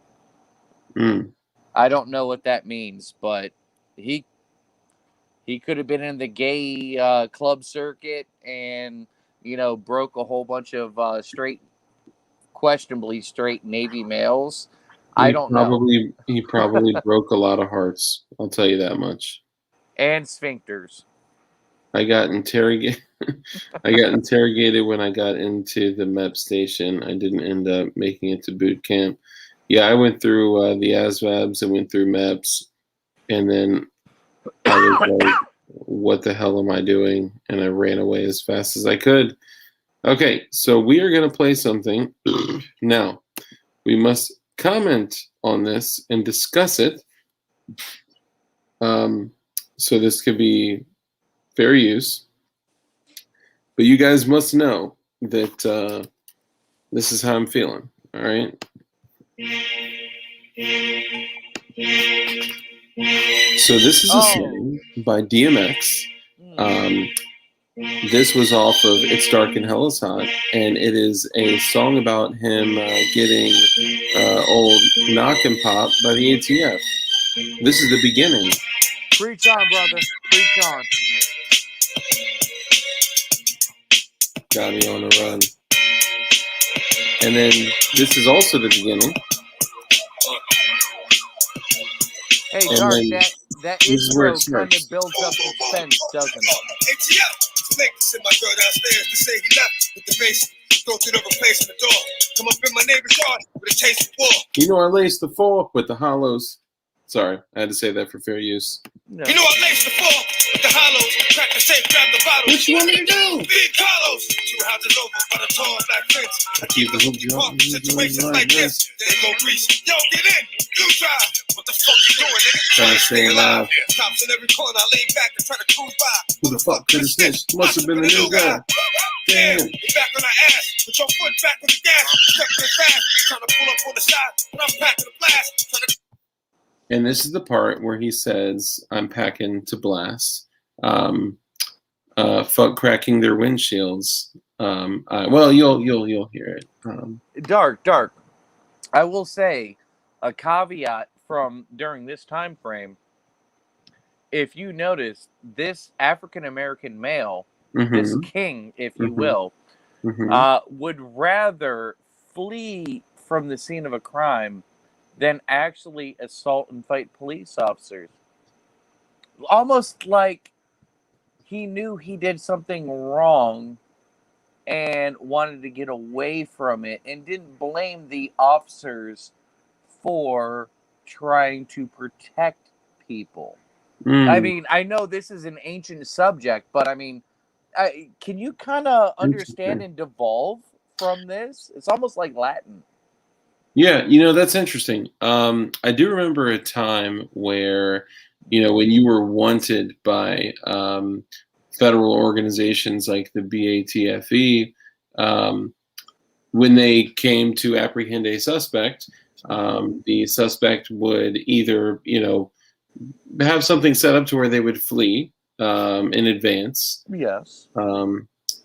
Speaker 1: Mm.
Speaker 3: I don't know what that means, but he could have been in the gay club circuit and broke a whole bunch of questionably straight Navy males. I don't know.
Speaker 1: He probably broke a lot of hearts. I'll tell you that much.
Speaker 3: And sphincters.
Speaker 1: I got interrogated. I got interrogated when I got into the MEP station. I didn't end up making it to boot camp. Yeah, I went through the ASVABs and went through MEPS, and then I was like, "What the hell am I doing?" And I ran away as fast as I could. Okay, so we are going to play something now. We must comment on this and discuss it. So this could be fair use. But you guys must know that this is how I'm feeling. All right. So this is a song by DMX. This was off of It's Dark and Hell is Hot, and it is a song about him getting old knock and pop by the ATF. This is the beginning.
Speaker 3: Preach on, brother. Preach on.
Speaker 1: Got me on the run. And then this is also the beginning.
Speaker 3: Hey,
Speaker 1: And
Speaker 3: Dark,
Speaker 1: then
Speaker 3: that
Speaker 1: this is where
Speaker 3: intro
Speaker 1: it starts.
Speaker 3: kind of builds up suspense, doesn't it?
Speaker 4: Slick, send my girl downstairs to say he left with the base. Go through the replacement door. Come up in my neighbor's yard with a taste of war.
Speaker 1: You know I laced the four with the hollows. Sorry, I had to say that for fair use.
Speaker 3: No.
Speaker 4: You know I laced the four with the hollows. Crack the safe, grab the bottle.
Speaker 1: What you want me to do?
Speaker 4: Big Carlos. 2 houses over by the tall black fence.
Speaker 1: I keep the hook
Speaker 4: Park
Speaker 1: drop.
Speaker 4: situations like this. They go grease. Yo, get in. You drive. What the fuck you doing, nigga?
Speaker 1: Trying to stay alive.
Speaker 4: Cops in every corner. I lay back and try to cruise by.
Speaker 1: Who the fuck could have snitched? Must have been the new guy.
Speaker 4: Damn,
Speaker 1: Damn.
Speaker 4: you back on the ass. Put your foot back on the gas. Stepping it fast. Trying to pull up on the side. But I'm packing the blast. Trying to
Speaker 1: And this is the part where he says, "I'm packing to blast." Fuck cracking their windshields. Well, you'll hear it.
Speaker 3: Dark. I will say a caveat from during this time frame. If you notice, this African American male, this
Speaker 1: Mhm,
Speaker 3: king, if you
Speaker 1: Mhm.
Speaker 3: will,
Speaker 1: mhm.
Speaker 3: would rather flee from the scene of a crime than actually assault and fight police officers. Almost like he knew he did something wrong and wanted to get away from it and didn't blame the officers for trying to protect people. I mean, I know this is an ancient subject, but I mean, can you kind of understand and devolve from this? It's almost like Latin.
Speaker 1: Yeah, that's interesting. I do remember a time where, when you were wanted by federal organizations like the BATFE, when they came to apprehend a suspect, The suspect would either, have something set up to where they would flee in advance.
Speaker 3: Yes.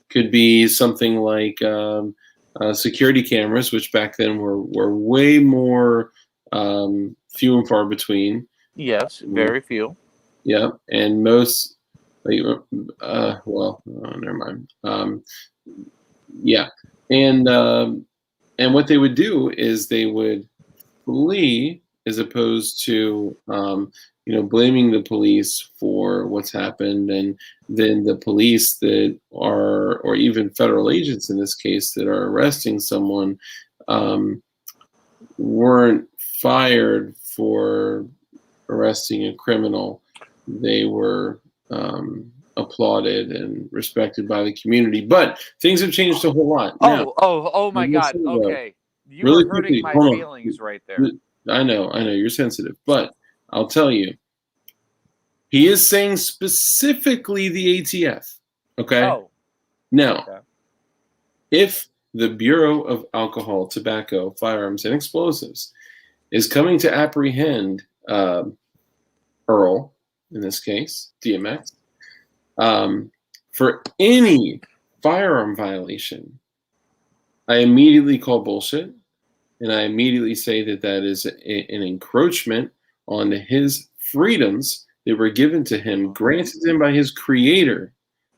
Speaker 1: Could be something like security cameras, which back then were way more few and far between.
Speaker 3: Yes, very few.
Speaker 1: Yeah, and most, never mind. Yeah, and what they would do is they would flee as opposed to blaming the police for what's happened, and then the police that are, or even federal agents in this case, that are arresting someone weren't fired for arresting a criminal. They were applauded and respected by the community. But things have changed a whole lot. Now,
Speaker 3: Oh my God. Okay. You
Speaker 1: really
Speaker 3: were hurting
Speaker 1: quickly,
Speaker 3: my feelings right there.
Speaker 1: I know, you're sensitive, but I'll tell you, he is saying specifically the ATF. Okay.
Speaker 3: Oh.
Speaker 1: Now,
Speaker 3: Okay.
Speaker 1: if the Bureau of Alcohol, Tobacco, Firearms, and Explosives is coming to apprehend Earl, in this case, DMX, for any firearm violation, I immediately call bullshit, and I immediately say that is an encroachment on his freedoms that were given to him, granted him by his creator,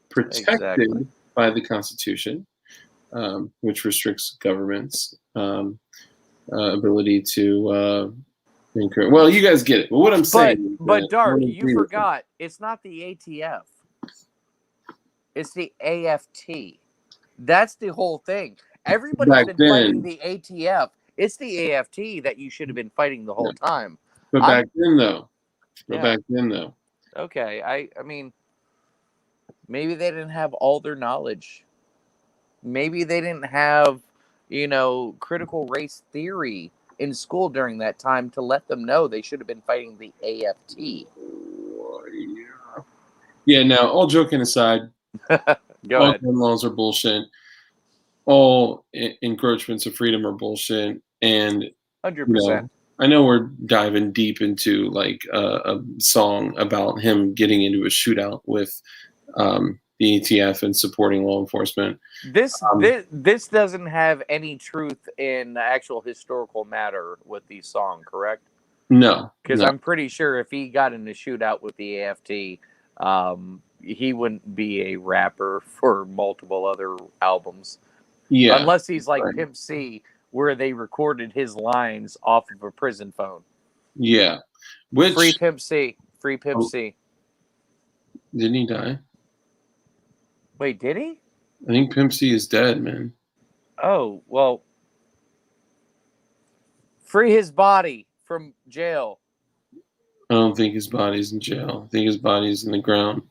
Speaker 1: protected by the Constitution, which restricts government's ability to encourage. Well, you guys get it. But what I'm saying,
Speaker 3: but Dark, you forgot, it's not the ATF. It's the AFT. That's the whole thing. Everybody's been fighting the ATF. It's the AFT that you should have been fighting the whole time.
Speaker 1: But back then, though.
Speaker 3: Okay, I mean, maybe they didn't have all their knowledge. Maybe they didn't have, critical race theory in school during that time to let them know they should have been fighting the AFT.
Speaker 1: Yeah, now, all joking aside,
Speaker 3: Go ahead.
Speaker 1: Gun laws are bullshit. All encroachments of freedom are bullshit. And
Speaker 3: 100%.
Speaker 1: I know we're diving deep into like a song about him getting into a shootout with the ATF and supporting law enforcement.
Speaker 3: This doesn't have any truth in the actual historical matter with the song, correct?
Speaker 1: No,
Speaker 3: because I'm pretty sure if he got in a shootout with the AFT, he wouldn't be a rapper for multiple other albums.
Speaker 1: Yeah,
Speaker 3: unless he's like Pimp C, where they recorded his lines off of a prison phone.
Speaker 1: Yeah, which
Speaker 3: Free Pimp C. Free Pimp C.
Speaker 1: Didn't he die?
Speaker 3: Wait, did he?
Speaker 1: I think Pimp C is dead, man.
Speaker 3: Oh, well. Free his body from jail.
Speaker 1: I don't think his body's in jail. I think his body's in the ground.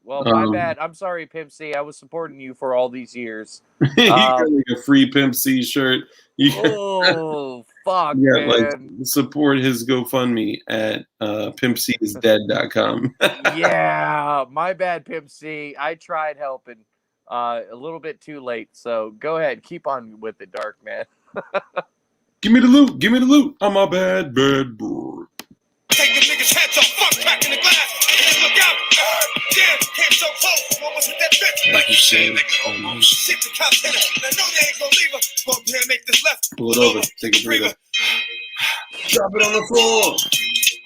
Speaker 3: Well, my bad. I'm sorry, Pimp C. I was supporting you for all these years.
Speaker 1: You got like a free Pimp C shirt.
Speaker 3: Oh, fuck,
Speaker 1: yeah,
Speaker 3: man.
Speaker 1: like support his GoFundMe at pimpcisdead.com.
Speaker 3: Yeah, my bad, Pimp C. I tried helping. A little bit too late. So go ahead. Keep on with it, Dark, man.
Speaker 1: Give me the loot. Give me the loot. I'm a bad boy.
Speaker 4: Take the niggas' heads off, fuck cracking the glass. And look out. Damn, came so close. Almost with that bitch.
Speaker 1: Like you said,
Speaker 4: almost. Shit, the cops hit her. And I know they ain't gonna leave her. Go up here and make this left.
Speaker 1: Pull it over. Take a breather. Drop it on the floor.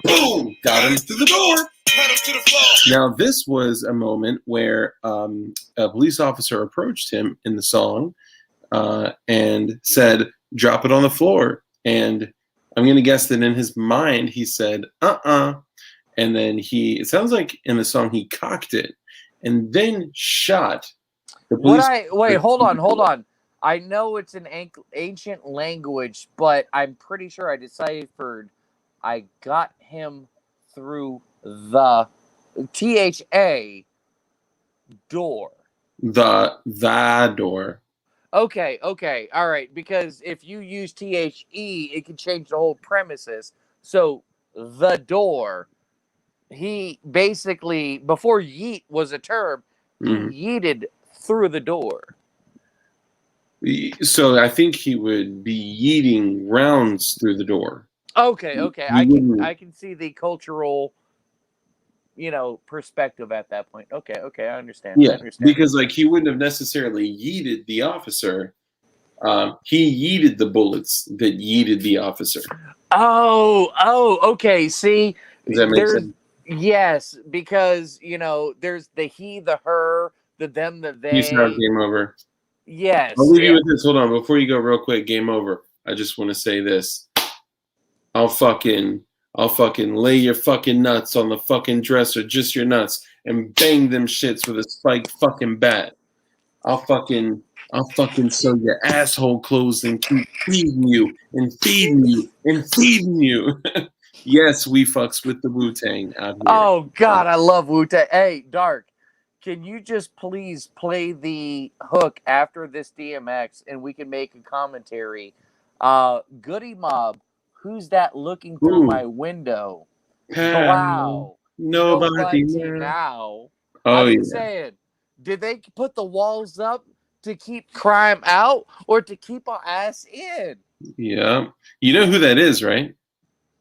Speaker 1: Boom. Got him through the door.
Speaker 4: Pedal to the floor.
Speaker 1: Now, this was a moment where a police officer approached him in the song and said, drop it on the floor. And I'm going to guess that in his mind, he said, and then it sounds like in the song, he cocked it and then shot the police.
Speaker 3: Wait, hold on. I know it's an ancient language, but I'm pretty sure I deciphered. I got him through the THA door.
Speaker 1: The door.
Speaker 3: Okay, all right. Because if you use THE, it can change the whole premises. So the door, he basically, before yeet was a term, he yeeted through the door.
Speaker 1: So I think he would be yeeting rounds through the door.
Speaker 3: Okay.
Speaker 1: He wouldn't.
Speaker 3: I can see the cultural, perspective at that point. Okay, I understand.
Speaker 1: Yeah,
Speaker 3: I understand.
Speaker 1: because like he wouldn't have necessarily yeeted the officer. He yeeted the bullets that yeeted the officer.
Speaker 3: Oh, okay. See,
Speaker 1: Does that make
Speaker 3: there's
Speaker 1: sense?
Speaker 3: yes, because there's the he, the her, the them, the
Speaker 1: Peace out.
Speaker 3: they.
Speaker 1: Game over.
Speaker 3: Yes.
Speaker 1: I'll leave you with this. Hold on, before you go, real quick. Game over. I just want to say this. I'll fucking lay your fucking nuts on the fucking dresser, just your nuts, and bang them shits with a spiked fucking bat. I'll fucking sew your asshole closed and keep feeding you and feeding you and feeding you. Yes, we fucks with the Wu-Tang out here.
Speaker 3: Oh God, I love Wu-Tang. Hey, Dark, can you just please play the hook after this DMX and we can make a commentary? Goody Mob, who's that looking through
Speaker 1: Ooh.
Speaker 3: my window?
Speaker 1: Pal,
Speaker 3: Wow.
Speaker 1: nobody
Speaker 3: now.
Speaker 1: Oh,
Speaker 3: I've been
Speaker 1: yeah.
Speaker 3: saying, did they put the walls up to keep crime out or to keep our ass in?
Speaker 1: Yeah. You know who that is, right?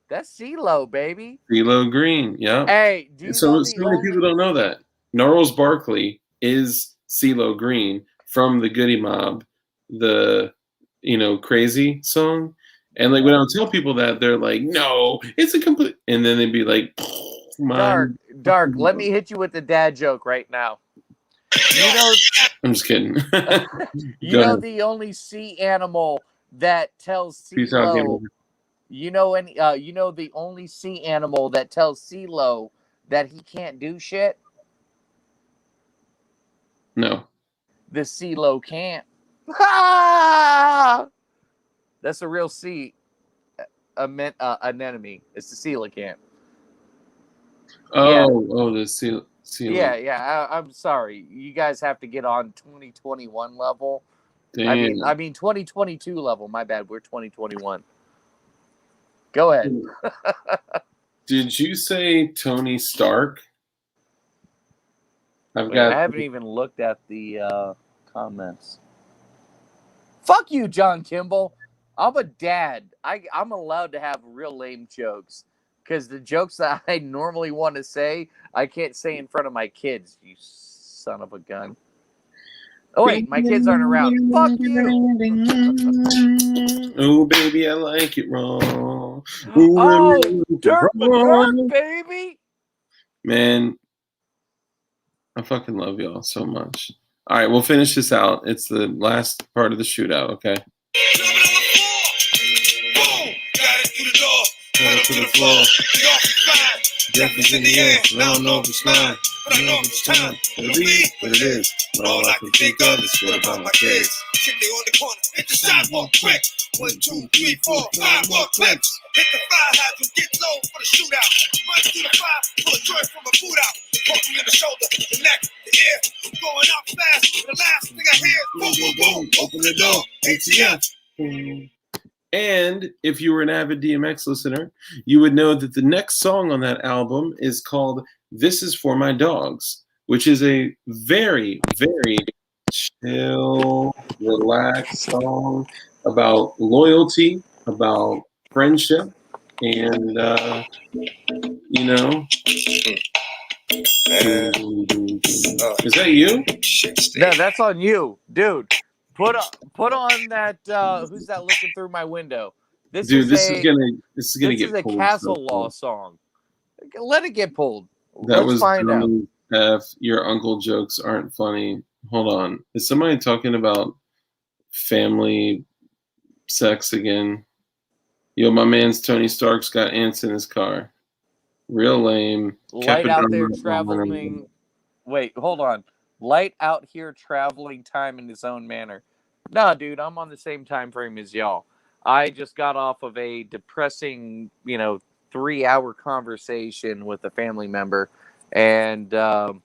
Speaker 3: That's CeeLo, baby.
Speaker 1: CeeLo Green. Yeah.
Speaker 3: Hey, do you
Speaker 1: So
Speaker 3: know
Speaker 1: many people don't know that. Gnarls Barkley is CeeLo Green from the Goody Mob, the Crazy song. And like when I would tell people that, they're like, no, it's a complete, and then they'd be like,
Speaker 3: Dark, let me hit you with the dad joke right now.
Speaker 1: I'm just kidding.
Speaker 3: You know the only sea animal that tells
Speaker 1: Peace out, game
Speaker 3: CeeLo,
Speaker 1: over.
Speaker 3: you know the only sea animal that tells CeeLo that he can't do shit?
Speaker 1: No.
Speaker 3: The CeeLo can't. Ah! That's a real sea anemone. It's the coelacanth.
Speaker 1: Oh, the CeeLo.
Speaker 3: Yeah. I'm sorry. You guys have to get on 2021 level.
Speaker 1: Damn.
Speaker 3: I mean 2022 level. My bad. We're 2021. Go ahead.
Speaker 1: Did you say Tony Stark?
Speaker 3: I haven't even looked at the comments. Fuck you, John Kimball. I'm a dad. I'm allowed to have real lame jokes. Because the jokes that I normally want to say, I can't say in front of my kids, you son of a gun. Oh, wait, my kids aren't around. Fuck you.
Speaker 1: Oh, baby, I like it raw.
Speaker 3: Oh, Dirk McGurk, baby.
Speaker 1: Man, I fucking love y'all so much. All right, we'll finish this out. It's the last part of the shootout, okay?
Speaker 4: Boom! Got it through the door. Pedal to the floor. The office fine. Definitely in the air. I don't know if it's mine, but I know it's time. It'll be what it is. But all I can think of is what about my kids. Chick they on the corner. Hit the sidewalk quick. 1, 2, 3, 4, 5 more clips. Hit the fire hydrant. Get low for the shootout. Run through the fire. Pull a joint from a boot out. Poke me in the shoulder, the neck, the ear. Going up fast. The last thing I hear is boom, boom, boom. Open the door. ATM.
Speaker 1: And if you were an avid DMX listener, you would know that the next song on that album is called This Is For My Dogs, which is a very, very chill, relaxed song about loyalty, about friendship, and, is that you?
Speaker 3: No, that's on you, dude. Put on that. Who's that looking through my window? This is a
Speaker 1: pulled.
Speaker 3: Castle Law song. Let it get pulled.
Speaker 1: Let's
Speaker 3: find out.
Speaker 1: Your uncle jokes aren't funny. Hold on. Is somebody talking about family sex again? Yo, my man's Tony Stark's got ants in his car. Real lame.
Speaker 3: Light out there traveling. Wait, hold on. Light out here traveling time in his own manner. Nah, dude, I'm on the same time frame as y'all. I just got off of a depressing, 3-hour conversation with a family member, and I'm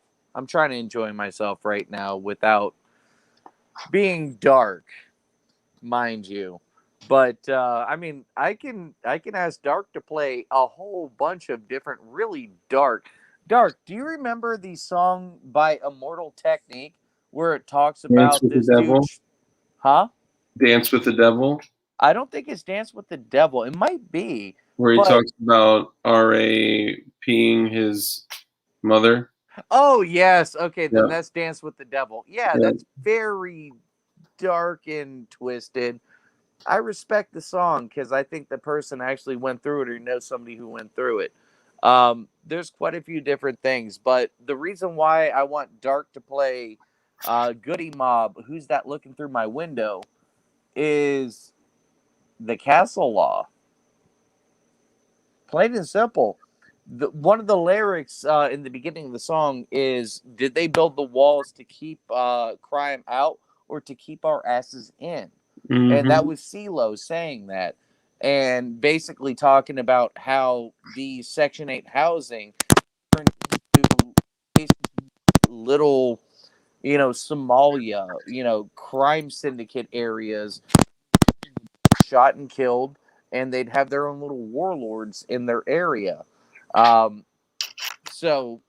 Speaker 3: trying to enjoy myself right now without being dark, mind you. But I mean, I can ask Dark to play a whole bunch of different, really dark. Dark, do you remember the song by Immortal Technique where it talks about
Speaker 1: Dance with
Speaker 3: this
Speaker 1: the Devil?
Speaker 3: dude? Huh?
Speaker 1: Dance with the Devil,
Speaker 3: I don't think it's Dance with the Devil. It might be.
Speaker 1: where he
Speaker 3: But-
Speaker 1: talks about R.A. peeing his mother.
Speaker 3: Oh, yes. Okay, then
Speaker 1: Yeah.
Speaker 3: that's Dance with the Devil. Yeah,
Speaker 1: Yeah.
Speaker 3: that's very dark and twisted. I respect the song because I think the person actually went through it or knows somebody who went through it. There's quite a few different things, but the reason why I want Dark to play Goody Mob, Who's That Looking Through My Window, is the Castle Law. Plain and simple. One of the lyrics in the beginning of the song is, did they build the walls to keep crime out or to keep our asses in? And that was CeeLo saying that. And basically talking about how the Section 8 housing turned into little, Somalia, crime syndicate areas, shot and killed, and they'd have their own little warlords in their area. So,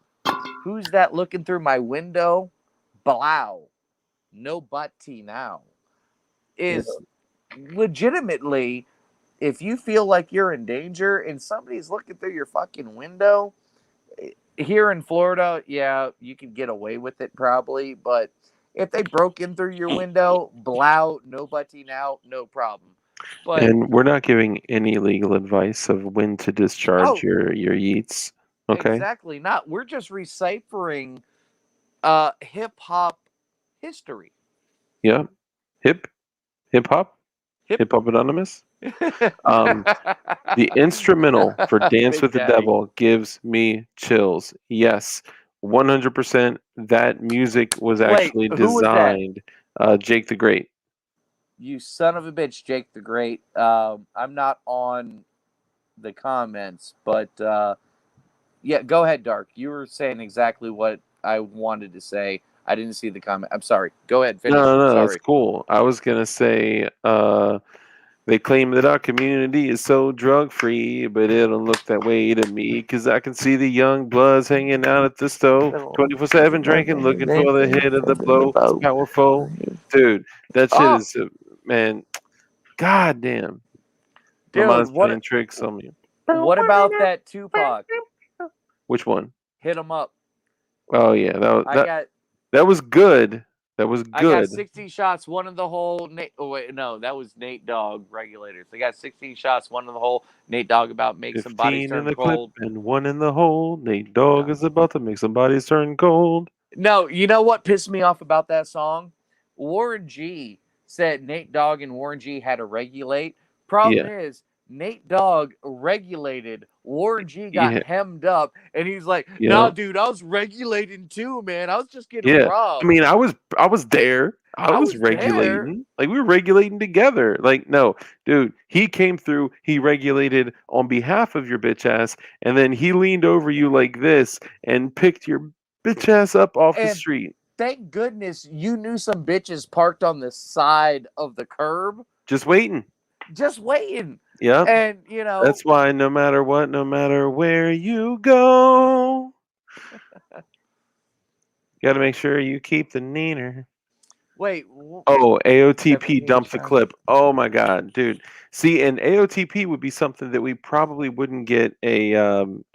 Speaker 3: who's that looking through my window? Blow. No butty now. Is legitimately, if you feel like you're in danger and somebody's looking through your fucking window, here in Florida, yeah, you can get away with it probably, but if they broke in through your window, blow, no butty now, no problem. But
Speaker 2: And we're not giving any legal advice of when to discharge
Speaker 3: Oh.
Speaker 2: your yeets. Okay.
Speaker 3: exactly not. We're just deciphering hip hop history.
Speaker 2: Yeah. Hip hop.
Speaker 3: Hip-
Speaker 2: Hip Hop Anonymous. The instrumental for Dance
Speaker 3: Big
Speaker 2: with the
Speaker 3: Daddy.
Speaker 2: Devil gives me chills. Yes, 100%. That music was
Speaker 3: Wait,
Speaker 2: actually
Speaker 3: who was that?
Speaker 2: designed. Jake the Great.
Speaker 3: You son of a bitch, Jake the Great. I'm not on the comments, but yeah, go ahead, Dark. You were saying exactly what I wanted to say. I didn't see the comment. I'm sorry. Go ahead, finish.
Speaker 2: No,
Speaker 3: Sorry.
Speaker 2: that's cool. I was gonna say, they claim that our community is so drug free, but it don't look that way to me because I can see the young bloods hanging out at the stove, 24/7 drinking, looking for the hit of the blow. It's powerful, dude. That shit
Speaker 3: Oh.
Speaker 2: is, man. God damn. My
Speaker 3: Dude,
Speaker 2: mind's
Speaker 3: what-
Speaker 2: playing tricks on me.
Speaker 3: What about that Tupac?
Speaker 2: Which one?
Speaker 3: Hit him up.
Speaker 2: Oh yeah,
Speaker 3: I
Speaker 2: that was good. That was
Speaker 3: got
Speaker 2: good.
Speaker 3: 16 shots, one in the hole. Oh wait, no, that was Nate Dogg regulators. They got 16 shots, one in the hole. Nate Dogg about make some bodies
Speaker 2: 15 in
Speaker 3: turn
Speaker 2: the
Speaker 3: cold.
Speaker 2: clip and one in the hole. Nate Dogg is about to make some bodies turn cold.
Speaker 3: No, you know what pissed me off about that song? Warren G said Nate Dogg and Warren G had to regulate. Problem is, Nate Dogg regulated. Warren G got hemmed up, and he's like, "Nah, dude, I was regulating too, man. I was just getting robbed."
Speaker 2: I mean, I was there. I was regulating.
Speaker 3: there.
Speaker 2: Like, we were regulating together. Like, no, dude, he came through, he regulated on behalf of your bitch ass, and then he leaned over you like this and picked your bitch ass up off the
Speaker 3: And
Speaker 2: street.
Speaker 3: Thank goodness you knew some bitches parked on the side of the curb,
Speaker 2: Just waiting.
Speaker 3: just waiting.
Speaker 2: Yep.
Speaker 3: And
Speaker 2: That's why no matter what, no matter where you go, you gotta make sure you keep the neener.
Speaker 3: Wait.
Speaker 2: Oh, AOTP
Speaker 3: 17
Speaker 2: dumped the
Speaker 3: shots.
Speaker 2: clip. Oh my god, dude. See, and AOTP would be something that we probably wouldn't get a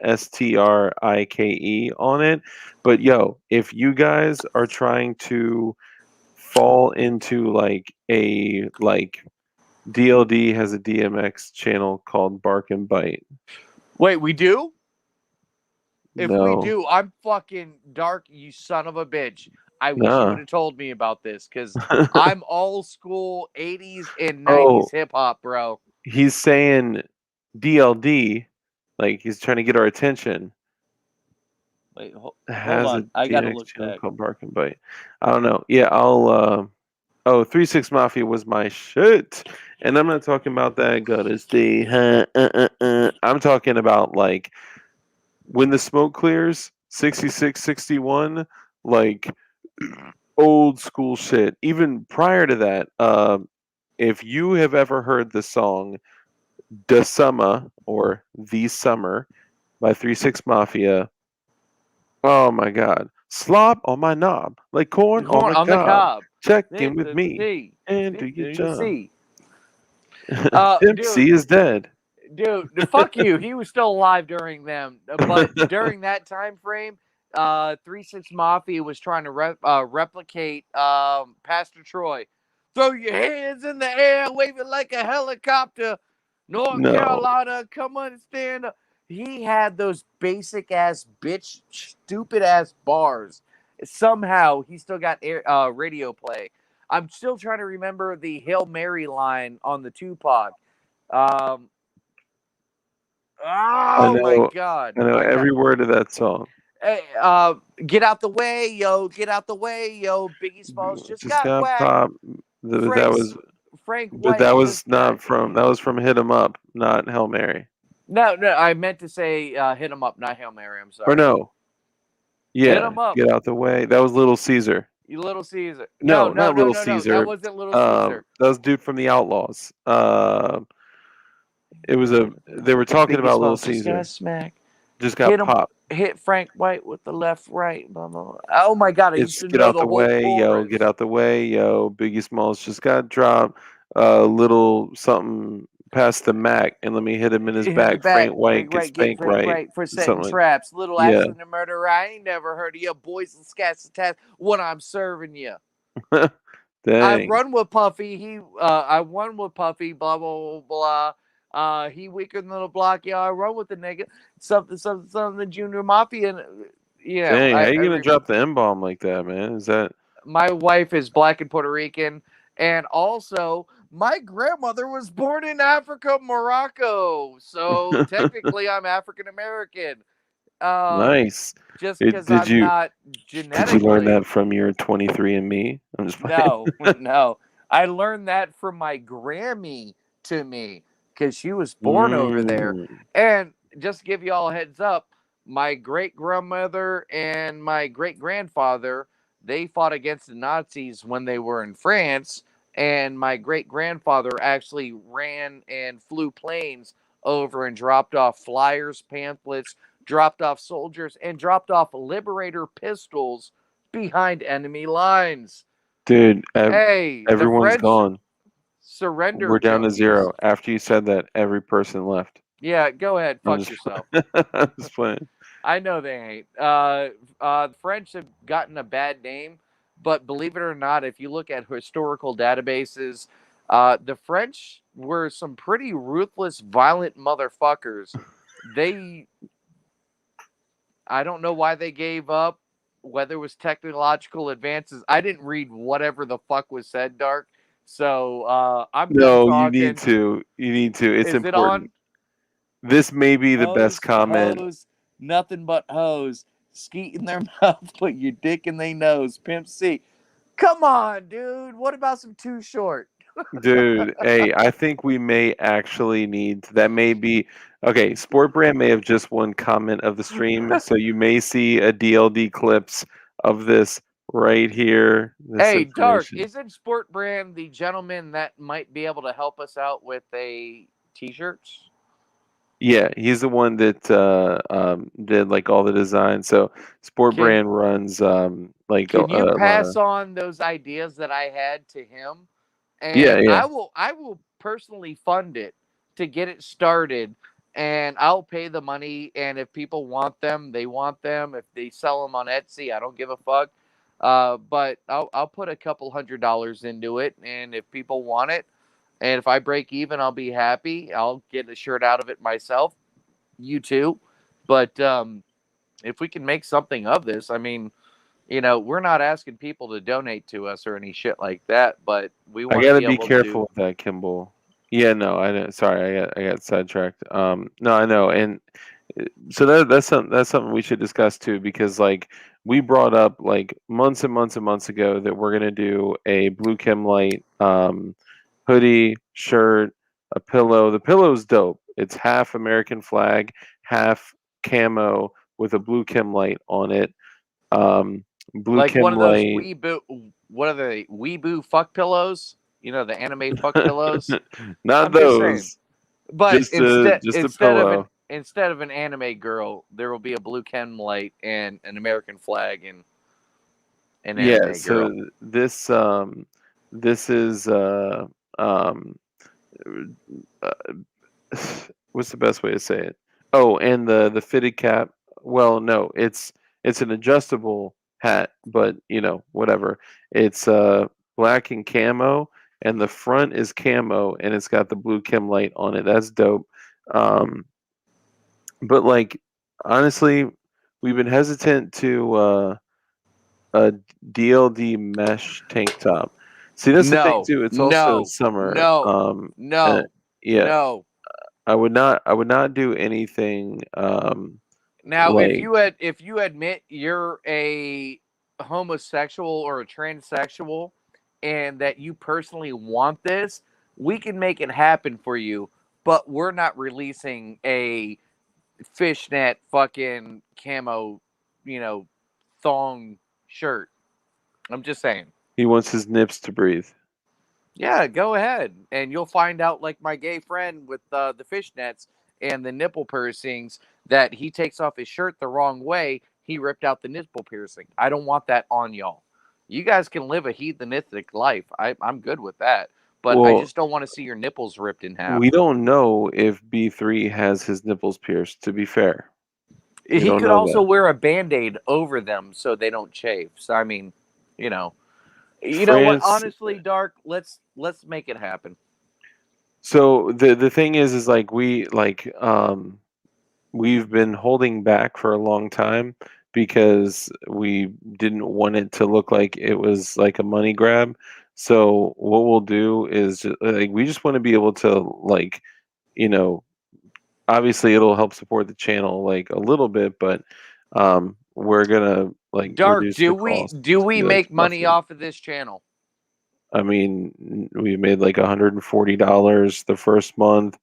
Speaker 2: STRIKE on it. But yo, if you guys are trying to fall into like DLD has a DMX channel called Bark and Bite.
Speaker 3: Wait, we do? If
Speaker 2: No.
Speaker 3: we do, I'm fucking Dark, you son of a bitch. I wish you would have told me about this because I'm old school 80s and 90s hip hop, bro.
Speaker 2: He's saying DLD, like he's trying to get our attention.
Speaker 3: Wait, hold
Speaker 2: Has
Speaker 3: on.
Speaker 2: a
Speaker 3: I gotta
Speaker 2: DMX
Speaker 3: look
Speaker 2: channel
Speaker 3: back.
Speaker 2: called Bark and Bite. I don't know. Yeah, I'll 3-6 Mafia was my shit. And I'm not talking about that gotta stay. I'm talking about like when the smoke clears, 66, 61, like old school shit. Even prior to that, if you have ever heard the song "The Summer" or "The Summer" by 3-6 Mafia, oh my god, slop on my knob like corn on the cob. Check in with me
Speaker 3: C.
Speaker 2: and do your job.
Speaker 3: C.
Speaker 2: Pimp C is dead.
Speaker 3: Dude, fuck you. He was still alive during them. But during that time frame, 3-6 Mafia was trying to replicate Pastor Troy. Throw your hands in the air, wave it like a helicopter. North
Speaker 2: No.
Speaker 3: Carolina, come on and stand up. He had those basic ass bitch, stupid ass bars. Somehow he still got radio play. I'm still trying to remember the Hail Mary line on the Tupac. Oh my God!
Speaker 2: I know every word of that song.
Speaker 3: Hey, get out the way, yo! Get out the way, yo! Biggie Smalls just got whacked.
Speaker 2: Popped. That was
Speaker 3: Frank
Speaker 2: but
Speaker 3: White.
Speaker 2: That was not from. That was from Hit 'Em Up, not Hail Mary.
Speaker 3: No, I meant to say Hit 'Em Up, not Hail Mary. I'm sorry.
Speaker 2: Or no. Yeah.
Speaker 3: Hit 'Em Up.
Speaker 2: Get out the way. That was Little Caesar.
Speaker 3: You Little Caesar.
Speaker 2: No, not Little Caesar.
Speaker 3: That wasn't Little Caesar.
Speaker 2: That was dude from the Outlaws. It was they were talking
Speaker 3: Biggie
Speaker 2: about Little
Speaker 3: Smalls
Speaker 2: Caesar.
Speaker 3: Just got
Speaker 2: hit popped.
Speaker 3: Hit Frank White with the left, right. Blah, blah, blah. Oh my God!
Speaker 2: It's get out the way, yo. Get out the way, yo. Biggie Smalls just got dropped. Little something past the Mac, and let me hit him in his back. Frank White gets spanked right
Speaker 3: for setting traps. Little
Speaker 2: yeah.
Speaker 3: accident and murder. I ain't never heard of you boys and scats and tats when I'm serving you. I run with Puffy. I won with Puffy. Blah blah blah blah. He weaker than the block. Yeah, I run with the nigga. Something. The Junior Mafia. And, yeah.
Speaker 2: Dang, how you gonna drop the M-bomb like that, man? Is that?
Speaker 3: My wife is black and Puerto Rican, and also my grandmother was born in Africa, Morocco. So technically, I'm African American.
Speaker 2: Nice.
Speaker 3: Just because I'm not genetically.
Speaker 2: Did you learn that from your 23andMe? I'm just
Speaker 3: no. I learned that from my Grammy to me because she was born over there. And just to give you all a heads up, my great grandmother and my great grandfather, they fought against the Nazis when they were in France. And my great grandfather actually ran and flew planes over and dropped off flyers, pamphlets, dropped off soldiers, and dropped off Liberator pistols behind enemy lines.
Speaker 2: Dude,
Speaker 3: hey,
Speaker 2: everyone's gone.
Speaker 3: Surrender.
Speaker 2: We're down to 0. After you said that, every person left.
Speaker 3: Yeah, go ahead. Fuck yourself.
Speaker 2: I'm just playing.
Speaker 3: I know they ain't. The French have gotten a bad name, but believe it or not, if you look at historical databases, the French were some pretty ruthless, violent motherfuckers. I don't know why they gave up, whether it was technological advances. I didn't read whatever the fuck was said, Dark. So I'm done talking.
Speaker 2: You need to. It's important.
Speaker 3: It on?
Speaker 2: This may be the best comment.
Speaker 3: Hose, nothing but hose. Skeet in their mouth, put your dick in their nose. Pimp C. Come on, dude. What about some Too Short?
Speaker 2: Dude, hey, I think we may actually need that. May be okay. Sport Brand may have just one comment of the stream, so you may see a DLD clips of this right here.
Speaker 3: Hey, Dark, isn't Sport Brand the gentleman that might be able to help us out with a t-shirts?
Speaker 2: Yeah, he's the one that did like all the design. So Sport Brand runs like.
Speaker 3: Can you pass on those ideas that I had to him? And
Speaker 2: yeah.
Speaker 3: I will personally fund it to get it started, and I'll pay the money. And if people want them, they want them. If they sell them on Etsy, I don't give a fuck. But I'll put a couple $100 into it, and if people want it, and if I break even, I'll be happy. I'll get a shirt out of it myself. You too. But if we can make something of this, I mean, you know, we're not asking people to donate to us or any shit like that, but we want to
Speaker 2: be careful with that, Kimball. Yeah, no, I know. Sorry, I got sidetracked. No, I know, and so that's something we should discuss too, because like we brought up like months and months and months ago that we're gonna do a Blue Chem Light hoodie, shirt, a pillow. The pillow's dope. It's half American flag, half camo with a Blue Chem Light on it. Blue
Speaker 3: like
Speaker 2: Chem
Speaker 3: one of those
Speaker 2: Light.
Speaker 3: weeboo, what are they? Weeboo fuck pillows? You know, the anime fuck pillows.
Speaker 2: Not those.
Speaker 3: But
Speaker 2: just a pillow.
Speaker 3: Instead of an anime girl, there will be a Blue Chem Light and an American flag, an
Speaker 2: Yeah,
Speaker 3: anime girl.
Speaker 2: so this is um uh, what's the best way to say it? Oh, and the fitted cap. Well, no, it's an adjustable hat, but whatever. It's black and camo, and the front is camo, and it's got the blue chem light on it. That's dope. Um, but like honestly, we've been hesitant to a DLD mesh tank top. See, that's the thing
Speaker 3: No,
Speaker 2: too. It's also
Speaker 3: no,
Speaker 2: summer.
Speaker 3: no,
Speaker 2: Uh,
Speaker 3: no,
Speaker 2: yeah,
Speaker 3: no.
Speaker 2: I would not do anything
Speaker 3: Now,
Speaker 2: like
Speaker 3: if you admit you're a homosexual or a transsexual, and that you personally want this, we can make it happen for you. But we're not releasing a fishnet fucking camo, you know, thong shirt. I'm just saying.
Speaker 2: he wants his nips to breathe.
Speaker 3: Yeah, go ahead, and you'll find out, like my gay friend with the fishnets and the nipple piercings, that he takes off his shirt the wrong way. He ripped out the nipple piercing. I don't want that on y'all. You guys can live a heathenistic life. I'm good with that, but I
Speaker 2: Well,
Speaker 3: just don't want to see your nipples ripped in half.
Speaker 2: we don't know if B3 has his nipples pierced. To be fair, we
Speaker 3: He
Speaker 2: don't
Speaker 3: could
Speaker 2: know
Speaker 3: also
Speaker 2: that.
Speaker 3: wear a band-aid over them so they don't chafe. So I mean, you know, you know what?
Speaker 2: France.
Speaker 3: Honestly, Dark, let's make it happen.
Speaker 2: So the thing is like we've been holding back for a long time because we didn't want it to look like it was like a money grab. So what we'll do is like we just want to be able to like you know obviously it'll help support the channel like a little bit, but we're gonna like
Speaker 3: Dark,
Speaker 2: reduce
Speaker 3: do
Speaker 2: the
Speaker 3: we
Speaker 2: cost to
Speaker 3: make money
Speaker 2: roughly.
Speaker 3: off of this channel?
Speaker 2: I mean, we made like $140 the first month,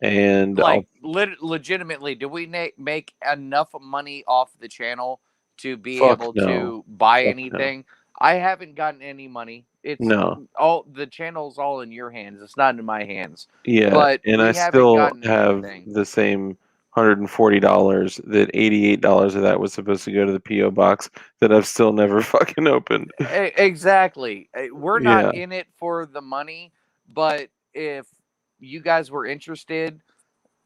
Speaker 2: and
Speaker 3: Like
Speaker 2: I'll
Speaker 3: legitimately, do we make enough money off the channel to be
Speaker 2: fuck
Speaker 3: able
Speaker 2: no,
Speaker 3: to buy
Speaker 2: fuck no,
Speaker 3: anything? I haven't gotten any money. It's
Speaker 2: no.
Speaker 3: all the channel's all in your hands. It's not in my hands.
Speaker 2: Yeah,
Speaker 3: But
Speaker 2: and I
Speaker 3: we haven't
Speaker 2: still
Speaker 3: gotten
Speaker 2: have
Speaker 3: anything.
Speaker 2: the same $140 that $88 of that was supposed to go to the PO box that I've still never fucking opened.
Speaker 3: Exactly. We're not
Speaker 2: Yeah.
Speaker 3: in it for the money, but if you guys were interested,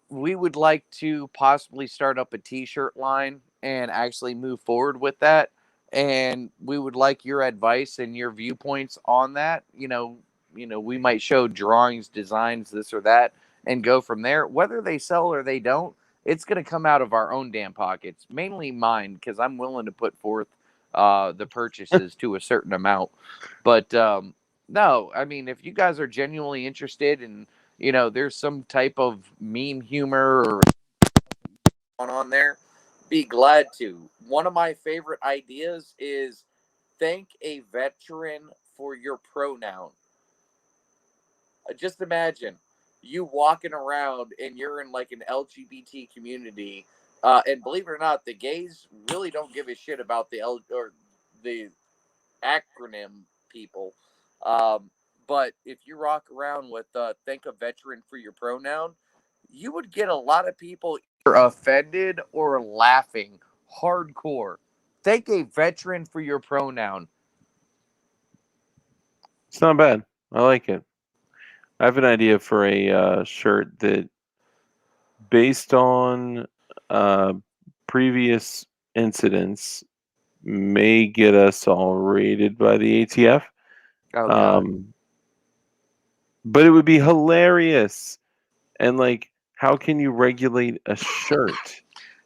Speaker 3: we would like to possibly start up a t-shirt line and actually move forward with that. And we would like your advice and your viewpoints on that. We might show drawings, designs, this or that, and go from there. Whether they sell or they don't, it's going to come out of our own damn pockets, mainly mine, because I'm willing to put forth the purchases to a certain amount. But no, I mean, if you guys are genuinely interested in, there's some type of meme humor or on there, be glad to. One of my favorite ideas is thank a veteran for your pronoun. Just imagine you walking around and you're in like an LGBT community, and believe it or not, the gays really don't give a shit about the acronym people. Um, but if you rock around with thank a veteran for your pronoun, you would get a lot of people either offended or laughing hardcore. Thank a veteran for your pronoun.
Speaker 2: It's not bad. I like it. I have an idea for a shirt that, based on uh, previous incidents, may get us all rated by the ATF.
Speaker 3: Oh god.
Speaker 2: But it would be hilarious. And like, how can you regulate a shirt?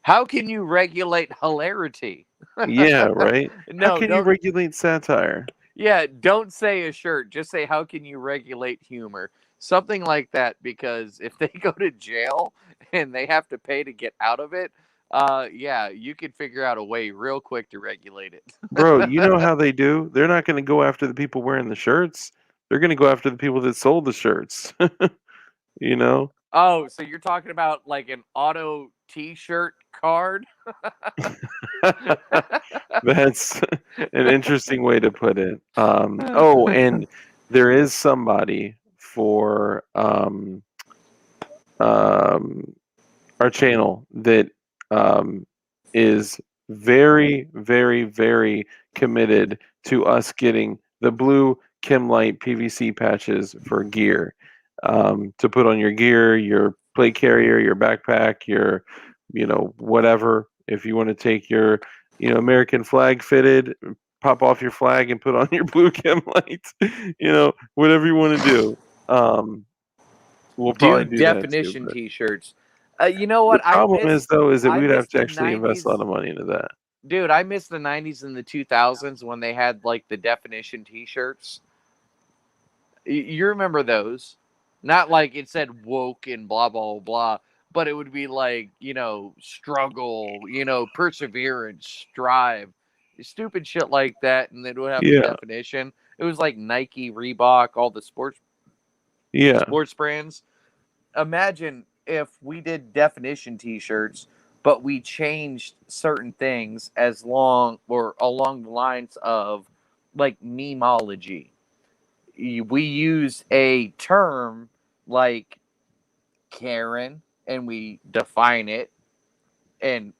Speaker 3: How can you regulate hilarity?
Speaker 2: Yeah, right. How
Speaker 3: No,
Speaker 2: can you
Speaker 3: don't.
Speaker 2: regulate satire?
Speaker 3: Yeah, don't say a shirt. Just say how can you regulate humor? Something like that, because if they go to jail and they have to pay to get out of it, yeah, you could figure out a way real quick to regulate it.
Speaker 2: Bro, you know how they do? They're not going to go after the people wearing the shirts. They're going to go after the people that sold the shirts. you know?
Speaker 3: Oh, so you're talking about like an auto T-shirt card?
Speaker 2: That's an interesting way to put it. Oh, and there is somebody for our channel that is very, very, very committed to us getting the blue Kim Light PVC patches for gear, to put on your gear, your plate carrier, your backpack, your, whatever. If you want to take your, American flag fitted, pop off your flag and put on your blue Kim Lights, whatever you want to do. We'll probably
Speaker 3: Dude,
Speaker 2: do that too.
Speaker 3: definition
Speaker 2: But
Speaker 3: T-shirts. You know
Speaker 2: the
Speaker 3: what?
Speaker 2: problem is that
Speaker 3: I
Speaker 2: we'd have
Speaker 3: missed
Speaker 2: to
Speaker 3: the
Speaker 2: actually invest a lot of money into that.
Speaker 3: Dude, I miss the 90s and the 2000s when they had like the definition T-shirts. You remember those? Not like it said woke and blah blah blah, but it would be like, struggle, perseverance, strive, stupid shit like that, and it would have the
Speaker 2: Yeah,
Speaker 3: definition. It was like Nike, Reebok, all the sports
Speaker 2: yeah.
Speaker 3: brands. Imagine if we did definition T-shirts, but we changed certain things as long or along the lines of like memology. We use a term like Karen and we define it and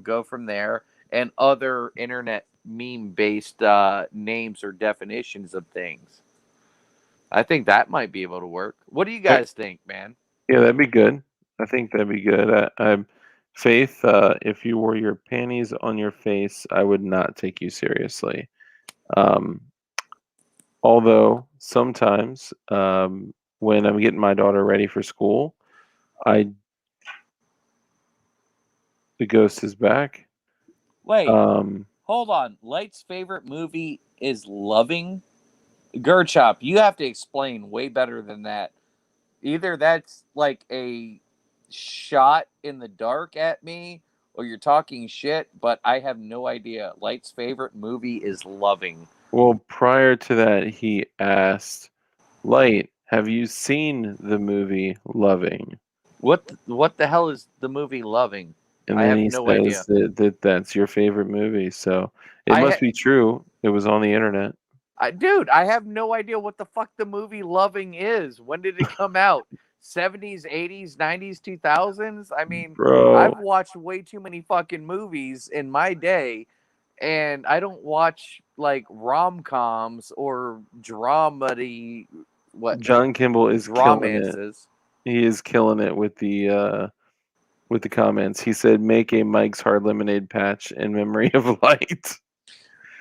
Speaker 3: go from there, and other internet meme based names or definitions of things. I think that might be able to work. What do you guys think, man?
Speaker 2: Yeah, that'd be good. I think that'd be good. Faith, if you wore your panties on your face, I would not take you seriously. Um, although sometimes, when I'm getting my daughter ready for school, I the ghost is back.
Speaker 3: Wait,
Speaker 2: Um,
Speaker 3: hold on. Light's favorite movie is Loving. Gerchop, you have to explain way better than that. Either that's like a shot in the dark at me or you're talking shit, but I have no idea. Light's favorite movie is Loving.
Speaker 2: well, prior to that, he asked, Light, have you seen the movie Loving?
Speaker 3: What the hell is the movie Loving?
Speaker 2: And
Speaker 3: I
Speaker 2: then
Speaker 3: have
Speaker 2: he
Speaker 3: no idea.
Speaker 2: says that's your favorite movie. So it must be true. It was on the internet.
Speaker 3: Dude, I have no idea what the fuck the movie Loving is. When did it come out? 70s, 80s, 90s, 2000s? I mean,
Speaker 2: Bro,
Speaker 3: I've watched way too many fucking movies in my day, and I don't watch like rom-coms or dramedy
Speaker 2: John Kimball is killing it.
Speaker 3: romances.
Speaker 2: He is killing it with the comments. He said, "Make a Mike's Hard Lemonade patch in memory of Light."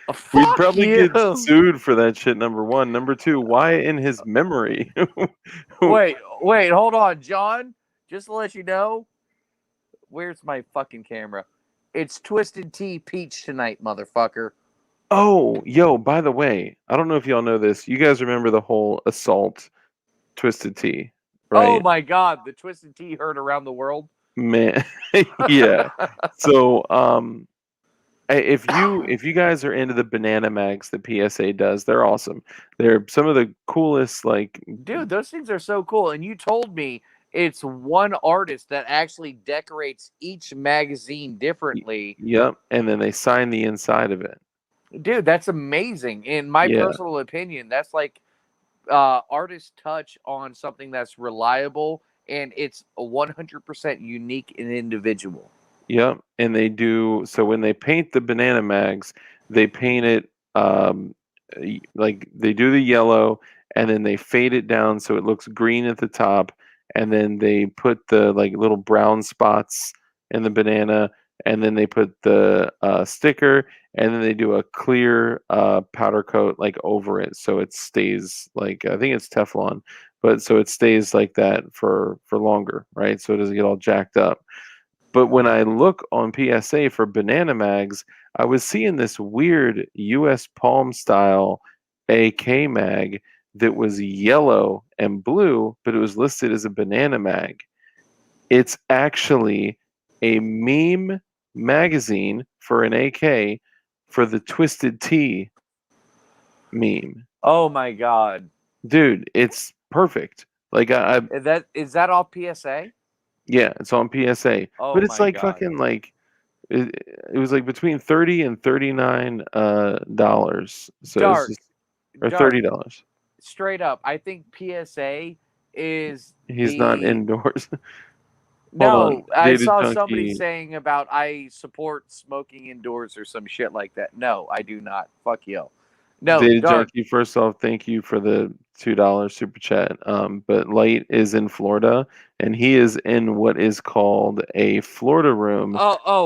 Speaker 2: We'd
Speaker 3: Fuck
Speaker 2: probably
Speaker 3: you.
Speaker 2: get sued for that shit. Number one. Number two, why in his memory?
Speaker 3: Wait, hold on, John. Just to let you know, where's my fucking camera? It's Twisted Tea Peach tonight, motherfucker.
Speaker 2: Oh, yo, by the way, I don't know if y'all know this. You guys remember the whole assault Twisted Tea, right?
Speaker 3: Oh my god, the Twisted Tea heard around the world.
Speaker 2: Man, yeah. So, if you guys are into the banana mags that PSA does, they're awesome. They're some of the coolest, like,
Speaker 3: dude, those things are so cool. And you told me it's one artist that actually decorates each magazine differently.
Speaker 2: Yep, and then they sign the inside of it.
Speaker 3: Dude, that's amazing. In my personal opinion, that's like artist touch on something that's reliable and it's 100% unique and individual.
Speaker 2: Yep, and they do. So when they paint the banana mags, they paint it like they do the yellow, and then they fade it down so it looks green at the top, and then they put the like little brown spots in the banana, and then they put the sticker, and then they do a clear powder coat like over it, so it stays like, I think it's Teflon, but so it stays like that for longer, right? So it doesn't get all jacked up. But when I look on PSA for banana mags, I was seeing this weird US Palm style AK mag that was yellow and blue, but it was listed as a banana mag. It's actually a meme magazine for an AK for the Twisted Tea meme.
Speaker 3: Oh my god.
Speaker 2: Dude, it's perfect. Like
Speaker 3: is that all PSA?
Speaker 2: Yeah, it's on PSA.
Speaker 3: Oh
Speaker 2: But it's
Speaker 3: my
Speaker 2: like
Speaker 3: God.
Speaker 2: fucking like it was like between $30 and $39 so
Speaker 3: Dark.
Speaker 2: it's just, or $30.
Speaker 3: Straight up, I think PSA is
Speaker 2: He's not indoors.
Speaker 3: No, I
Speaker 2: Dated
Speaker 3: saw
Speaker 2: Junkie.
Speaker 3: somebody saying about I support smoking indoors or some shit like that. No, I do not. Fuck you. No,
Speaker 2: Data
Speaker 3: Dark.
Speaker 2: Junkie, first off, thank you for the $2 super chat. But Light is in Florida, and he is in what is called a Florida room,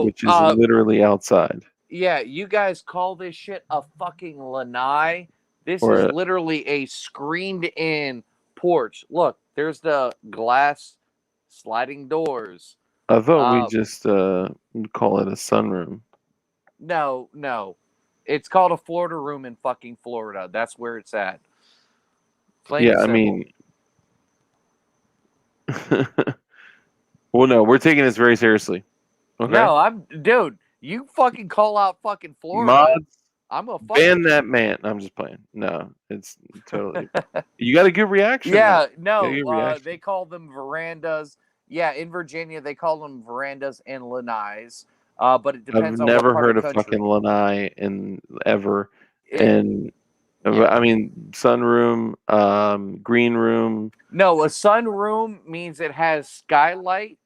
Speaker 2: which is literally outside.
Speaker 3: Yeah, you guys call this shit a fucking lanai. This
Speaker 2: Or
Speaker 3: is
Speaker 2: a-
Speaker 3: literally a screened-in porch. Look, there's the glass sliding doors.
Speaker 2: I thought we just call it a sunroom.
Speaker 3: No. It's called a Florida room in fucking Florida. That's where it's at. Plain and
Speaker 2: Yeah, I
Speaker 3: simple.
Speaker 2: mean, well, no, we're taking this very seriously. Okay.
Speaker 3: No, dude. You fucking call out fucking Florida.
Speaker 2: Mods,
Speaker 3: I'm a fucking
Speaker 2: ban that man. I'm just playing. No, it's totally. You got a good reaction.
Speaker 3: Yeah,
Speaker 2: though. You got a good
Speaker 3: no.
Speaker 2: reaction.
Speaker 3: They call them verandas. Yeah, in Virginia they call them verandas and lanais. But it
Speaker 2: I've
Speaker 3: depends on
Speaker 2: never
Speaker 3: what part
Speaker 2: heard
Speaker 3: of
Speaker 2: of
Speaker 3: country.
Speaker 2: fucking lanai in ever.
Speaker 3: It-
Speaker 2: And
Speaker 3: yeah.
Speaker 2: I mean, sunroom, green room.
Speaker 3: No, a sunroom means it has skylight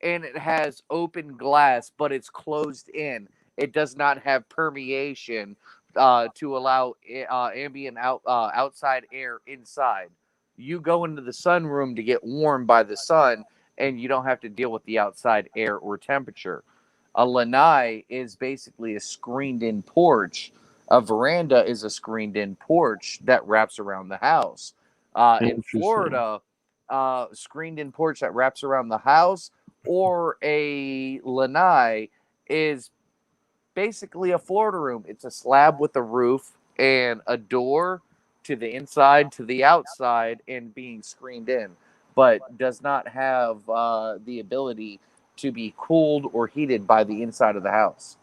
Speaker 3: and it has open glass, but it's closed in. It does not have permeation to allow ambient outside air inside. You go into the sunroom to get warmed by the sun, and you don't have to deal with the outside air or temperature. A lanai is basically a screened-in porch. A veranda is a screened-in porch that wraps around the house. In
Speaker 2: Interesting.
Speaker 3: Florida, screened-in porch that wraps around the house or a lanai is basically a Florida room. It's a slab with a roof and a door to the inside, to the outside, and being screened in, but does not have the ability to be cooled or heated by the inside of the house.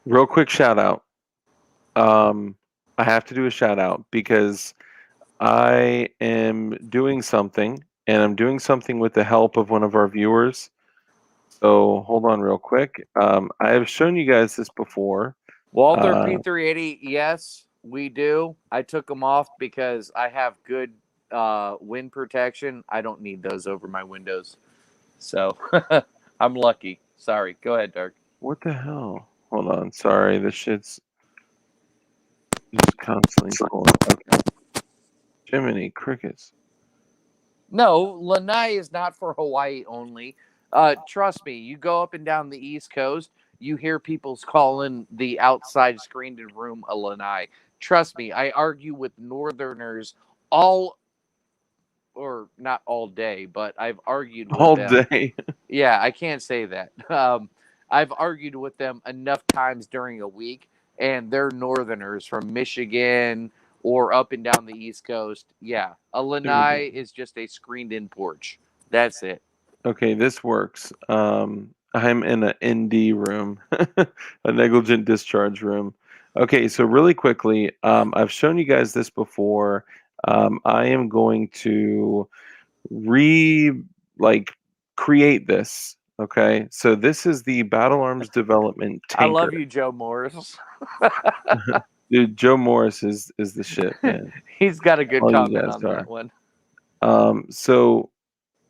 Speaker 2: Real quick shout out. I have to do a shout out because I am doing something, and I'm doing something with the help of one of our viewers. So hold on real quick. I have shown you guys this before.
Speaker 3: Walther P380, yes, we do. I took them off because I have good wind protection. I don't need those over my windows. So I'm lucky. Sorry. Go ahead, Dark.
Speaker 2: What the hell? Hold on. Sorry, this shit's just constantly pulling. Okay. Jiminy crickets.
Speaker 3: No, lanai is not for Hawaii only. Trust me, you go up and down the East Coast, you hear people calling the outside screened-in room a lanai. Trust me, I argue with Northerners or not all day, but I've argued with
Speaker 2: All
Speaker 3: them.
Speaker 2: day.
Speaker 3: Yeah, I can't say that. I've argued with them enough times during a week, and they're Northerners from Michigan or up and down the East Coast. Yeah, a lanai is just a screened-in porch. That's it.
Speaker 2: Okay, this works. I'm in an ND room, a negligent discharge room. Okay, so really quickly, I've shown you guys this before. I am going to create this. Okay, so this is the Battle Arms Development Tanker.
Speaker 3: I love you, Joe Morris.
Speaker 2: Dude, Joe Morris is the shit, man.
Speaker 3: He's got a good
Speaker 2: All you
Speaker 3: comment
Speaker 2: guys
Speaker 3: on
Speaker 2: are.
Speaker 3: that one.
Speaker 2: So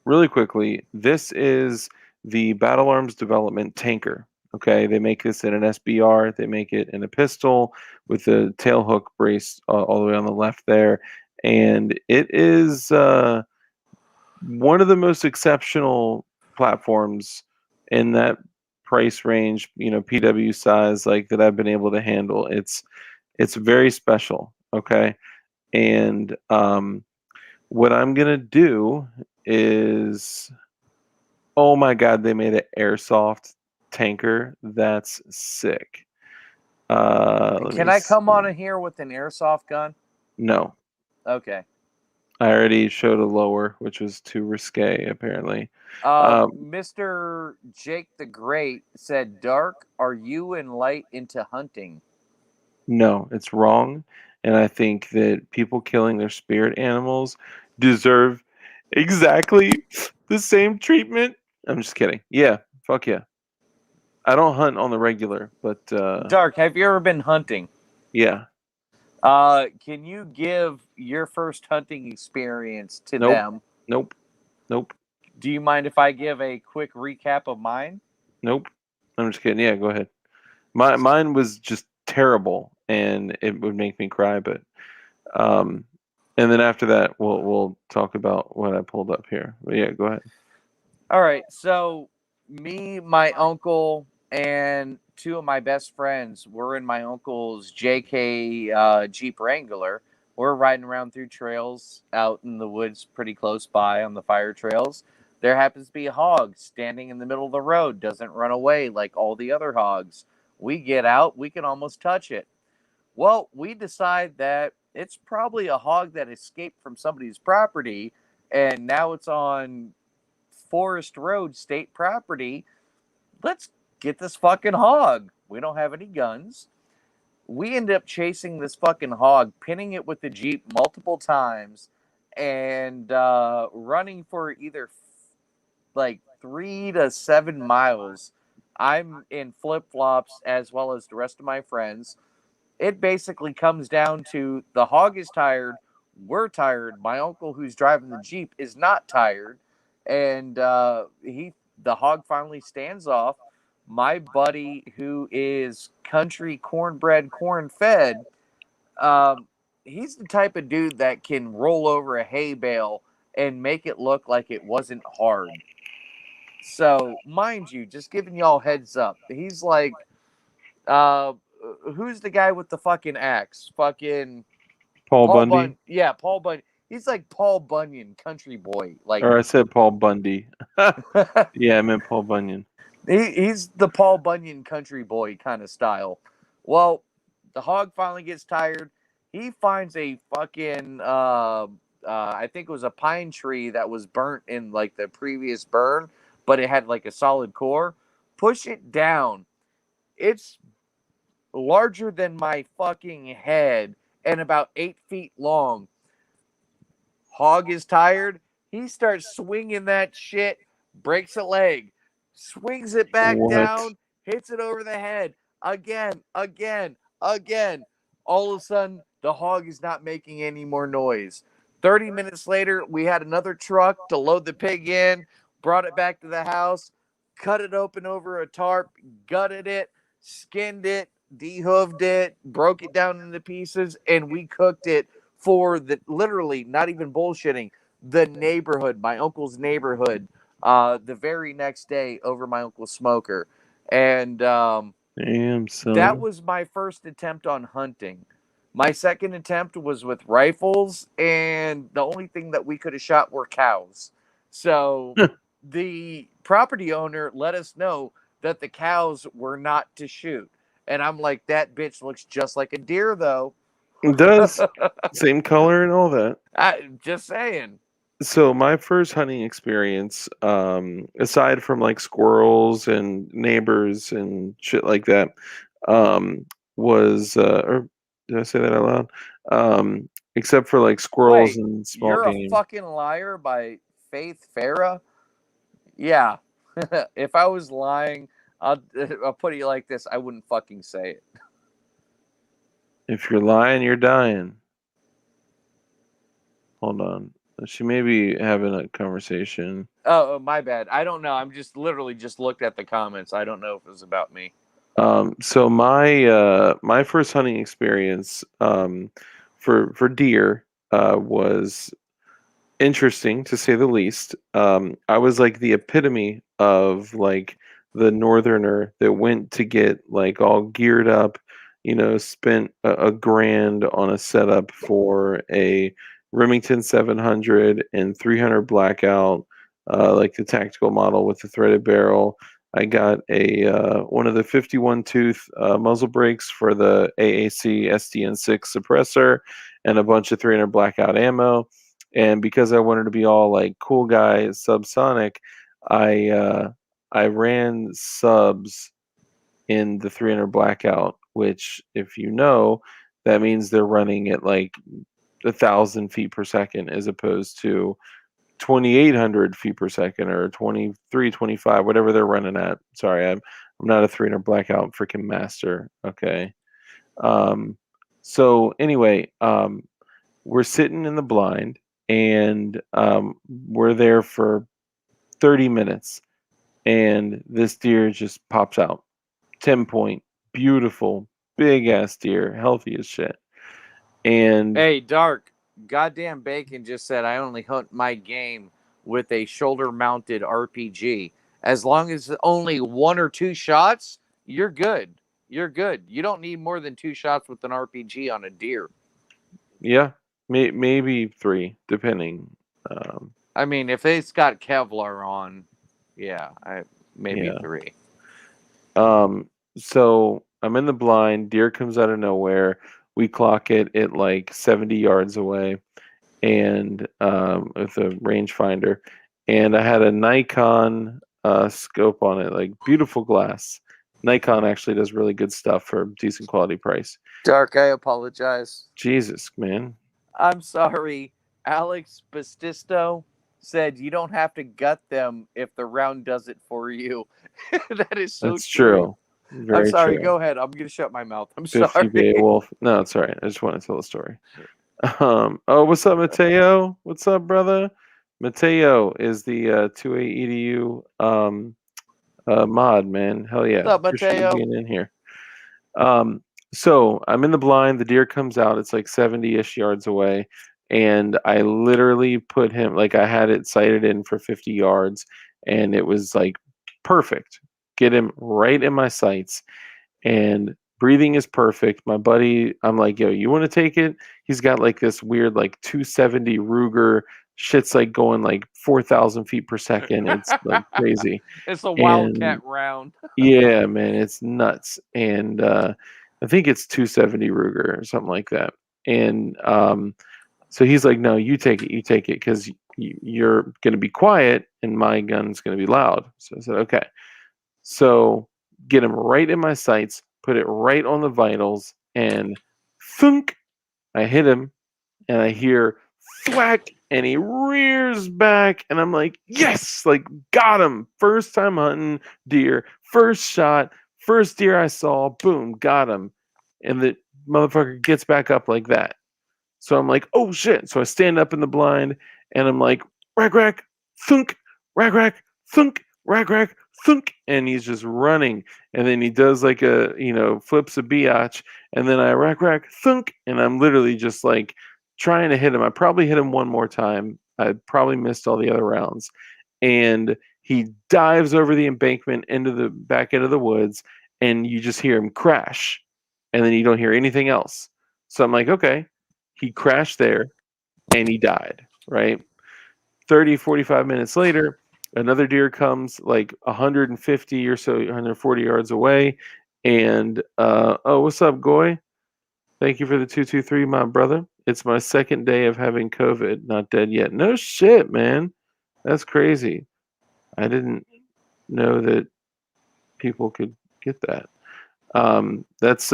Speaker 2: really quickly, this is the Battle Arms Development Tanker. Okay, they make this in an SBR. They make it in a pistol with a tail hook brace all the way on the left there, and it is one of the most exceptional platforms in that price range. You know, PW size like that I've been able to handle. It's very special. Okay, and what I'm gonna do is, oh my god, they made an airsoft tanker. That's sick.
Speaker 3: Can I come on in here with an airsoft gun?
Speaker 2: No,
Speaker 3: Okay.
Speaker 2: I already showed a lower, which was too risque, apparently.
Speaker 3: Mr. Jake the Great said, Dark, are you and Light into hunting?
Speaker 2: No, it's wrong, and I think that people killing their spirit animals deserve exactly the same treatment. I'm just kidding. Yeah, fuck yeah. I don't hunt on the regular, but
Speaker 3: Dark, have you ever been hunting?
Speaker 2: yeah.
Speaker 3: Can you give your first hunting experience to them?
Speaker 2: Nope.
Speaker 3: Do you mind if I give a quick recap of mine?
Speaker 2: Nope. I'm just kidding. Yeah, go ahead. Mine was just terrible, and it would make me cry. But and then after that, we'll talk about what I pulled up here. But yeah, go ahead.
Speaker 3: All right, so me, my uncle, and two of my best friends were in my uncle's JK Jeep Wrangler. We're riding around through trails out in the woods pretty close by on the fire trails. There happens to be a hog standing in the middle of the road, doesn't run away like all the other hogs. We get out, we can almost touch it. Well, we decide that it's probably a hog that escaped from somebody's property and now it's on Forest Road state property. Let's get this fucking hog. We don't have any guns. We end up chasing this fucking hog, pinning it with the Jeep multiple times, and running for either like 3 to 7 miles. I'm in flip flops as well as the rest of my friends. It basically comes down to the hog is tired. We're tired. My uncle, who's driving the Jeep, is not tired. And the hog finally stands off. My buddy, who is country cornbread, corn fed, he's the type of dude that can roll over a hay bale and make it look like it wasn't hard. So, mind you, just giving y'all heads up, he's like, who's the guy with the fucking axe? Fucking
Speaker 2: Paul Bundy,
Speaker 3: Yeah, Paul Bundy. He's like Paul Bunyan, country boy. Like
Speaker 2: or I said Paul Bundy. Yeah, I meant Paul Bunyan.
Speaker 3: he's the Paul Bunyan country boy kind of style. Well, the hog finally gets tired. He finds a fucking I think it was a pine tree that was burnt in like the previous burn, but it had like a solid core. Push it down. It's larger than my fucking head and about 8 feet long. Hog is tired. He starts swinging that shit, breaks a leg, swings it back
Speaker 2: What?
Speaker 3: down, hits it over the head again. All of a sudden, the hog is not making any more noise. 30 minutes later, we had another truck to load the pig in, brought it back to the house, cut it open over a tarp, gutted it, skinned it, dehooved it, broke it down into pieces, and we cooked it for the literally, not even bullshitting, the neighborhood, my uncle's neighborhood, the very next day over my uncle's smoker. And
Speaker 2: Damn, son.
Speaker 3: that was my first attempt on hunting. My second attempt was with rifles, and the only thing that we could have shot were cows. So the property owner let us know that the cows were not to shoot. And I'm like, that bitch looks just like a deer, though.
Speaker 2: It does. Same color and all that.
Speaker 3: Just saying.
Speaker 2: So my first hunting experience, aside from like squirrels and neighbors and shit like that, was or did I say that out loud? Except for like squirrels
Speaker 3: Wait,
Speaker 2: and small
Speaker 3: You're
Speaker 2: game.
Speaker 3: a fucking liar by Faith Farah? Yeah. If I was lying, I'll put it like this. I wouldn't fucking say it.
Speaker 2: If you're lying, you're dying. Hold on. She may be having a conversation.
Speaker 3: Oh, my bad. I don't know. I'm just literally just looked at the comments. I don't know if it was about me.
Speaker 2: So my first hunting experience for deer was interesting to say the least. I was like the epitome of like the northerner that went to get like all geared up, spent a grand on a setup for a Remington 700 and 300 blackout, like the tactical model with the threaded barrel. I got a one of the 51 tooth muzzle brakes for the AAC SDN6 suppressor and a bunch of 300 blackout ammo. And because I wanted to be all like cool guy subsonic, I ran subs in the 300 blackout, which if you know, that means they're running at like 1,000 feet per second as opposed to 2,800 feet per second or 23, 25, whatever they're running at. Sorry, I'm not a 300 blackout freaking master. Okay. So anyway, we're sitting in the blind and we're there for 30 minutes and this deer just pops out. 10 point, beautiful, big ass deer, healthy as shit. And
Speaker 3: Hey, Dark, goddamn Bacon just said I only hunt my game with a shoulder-mounted RPG. As long as only 1 or 2 shots, you're good. You're good. You don't need more than 2 shots with an RPG on a deer.
Speaker 2: yeah, maybe 3, depending.
Speaker 3: I mean, if it's got Kevlar on, yeah, maybe
Speaker 2: Yeah.
Speaker 3: 3.
Speaker 2: So I'm in the blind. Deer comes out of nowhere. We clock it at like 70 yards away, and with a rangefinder. And I had a Nikon scope on it, like beautiful glass. Nikon actually does really good stuff for a decent quality price.
Speaker 3: Dark, I apologize.
Speaker 2: Jesus, man.
Speaker 3: I'm sorry. Alex Bastisto said you don't have to gut them if the round does it for you. That is so
Speaker 2: That's true.
Speaker 3: I'm
Speaker 2: Very
Speaker 3: sorry.
Speaker 2: true.
Speaker 3: Go ahead. I'm going to shut my mouth. I'm
Speaker 2: 50
Speaker 3: sorry.
Speaker 2: Beowulf. No, it's all right. I just want to tell a story. Oh, what's up, Mateo? What's up, brother? Mateo is the 2A EDU mod, man. Hell yeah.
Speaker 3: What's up,
Speaker 2: Appreciate you
Speaker 3: Mateo?
Speaker 2: being in here. So I'm in the blind. The deer comes out. It's like 70-ish yards away. And I literally put him, like I had it sighted in for 50 yards. And it was like perfect. Get him right in my sights. And breathing is perfect. My buddy, I'm like, yo, you want to take it? He's got like this weird, like 270 Ruger. Shit's like going like 4,000 feet per second. It's like crazy.
Speaker 3: It's a Wildcat round.
Speaker 2: Yeah, man, it's nuts. And I think it's 270 Ruger or something like that. And so he's like, no, you take it, because you're going to be quiet and my gun's going to be loud. So I said, okay. So get him right in my sights, put it right on the vitals, and thunk, I hit him, and I hear thwack, and he rears back, and I'm like, yes, like got him. First time hunting deer, first shot, first deer I saw, boom, got him. And the motherfucker gets back up like that. So I'm like, oh shit. So I stand up in the blind, and I'm like, rack, rack, thunk, rack, rack, thunk, rack, rack, thunk, and he's just running. And then he does like a, flips a biatch, and then I rack, rack, thunk, and I'm literally just like trying to hit him. I probably hit him one more time. I probably missed all the other rounds. And he dives over the embankment into the back end of the woods, and you just hear him crash. And then you don't hear anything else. So I'm like, okay, he crashed there and he died, right? 30, 45 minutes later, another deer comes like 150 or so, 140 yards away. And, oh, what's up, Goy? Thank you for the 223, my brother. It's my second day of having COVID. Not dead yet. No shit, man. That's crazy. I didn't know that people could get that. That's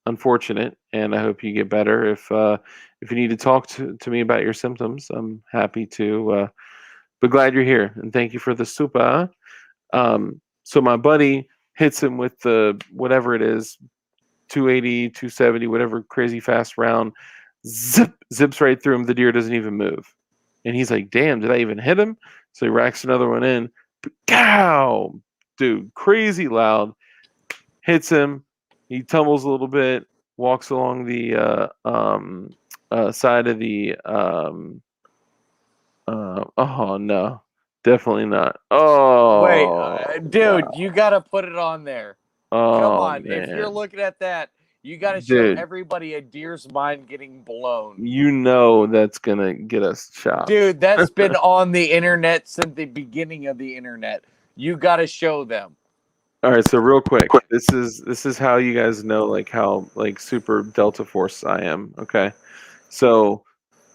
Speaker 2: unfortunate, and I hope you get better. If you need to talk to me about your symptoms, I'm happy to. But glad you're here, and thank you for the super. So my buddy hits him with the whatever it is, 280, 270, whatever crazy fast round, zips right through him. The deer doesn't even move, and he's like, "Damn, did I even hit him?" So he racks another one in. Cow, dude, crazy loud. Hits him. He tumbles a little bit, walks along the side of the. Oh no, definitely not. Oh
Speaker 3: Wait, dude,
Speaker 2: wow.
Speaker 3: you got to put it on there.
Speaker 2: Oh,
Speaker 3: Come on.
Speaker 2: man.
Speaker 3: If you're looking at that, you got to show
Speaker 2: Dude.
Speaker 3: everybody a deer's mind getting blown.
Speaker 2: You know that's gonna get us chopped.
Speaker 3: Dude, that's been on the internet since the beginning of the internet. You got to show them.
Speaker 2: All right, so real quick, this is how you guys know like how like super Delta Force I am. Okay, so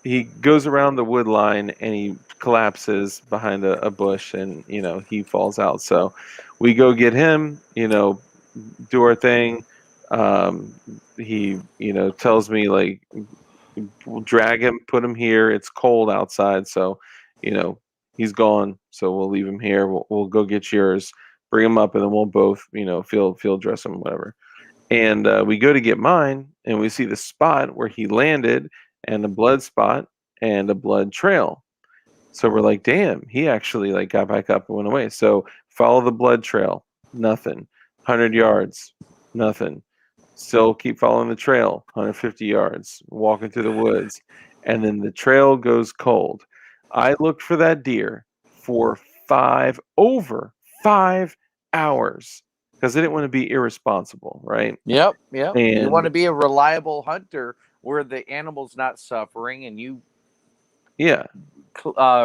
Speaker 2: he goes around the wood line and he collapses behind a bush, and he falls out. So we go get him, do our thing. He tells me like, we'll drag him, put him here. It's cold outside, so he's gone. So we'll leave him here. We'll go get yours, bring him up, and then we'll both field dress him, whatever. And we go to get mine, and we see the spot where he landed, and a blood spot and a blood trail. So we're like, damn, he actually like got back up and went away. So follow the blood trail, nothing. 100 yards, nothing. Still keep following the trail, 150 yards, walking through the woods, and then the trail goes cold. I looked for that deer for over 5 hours because I didn't want to be irresponsible, right?
Speaker 3: Yep. You want
Speaker 2: And
Speaker 3: to be a reliable hunter where the animal's not suffering, and you
Speaker 2: yeah,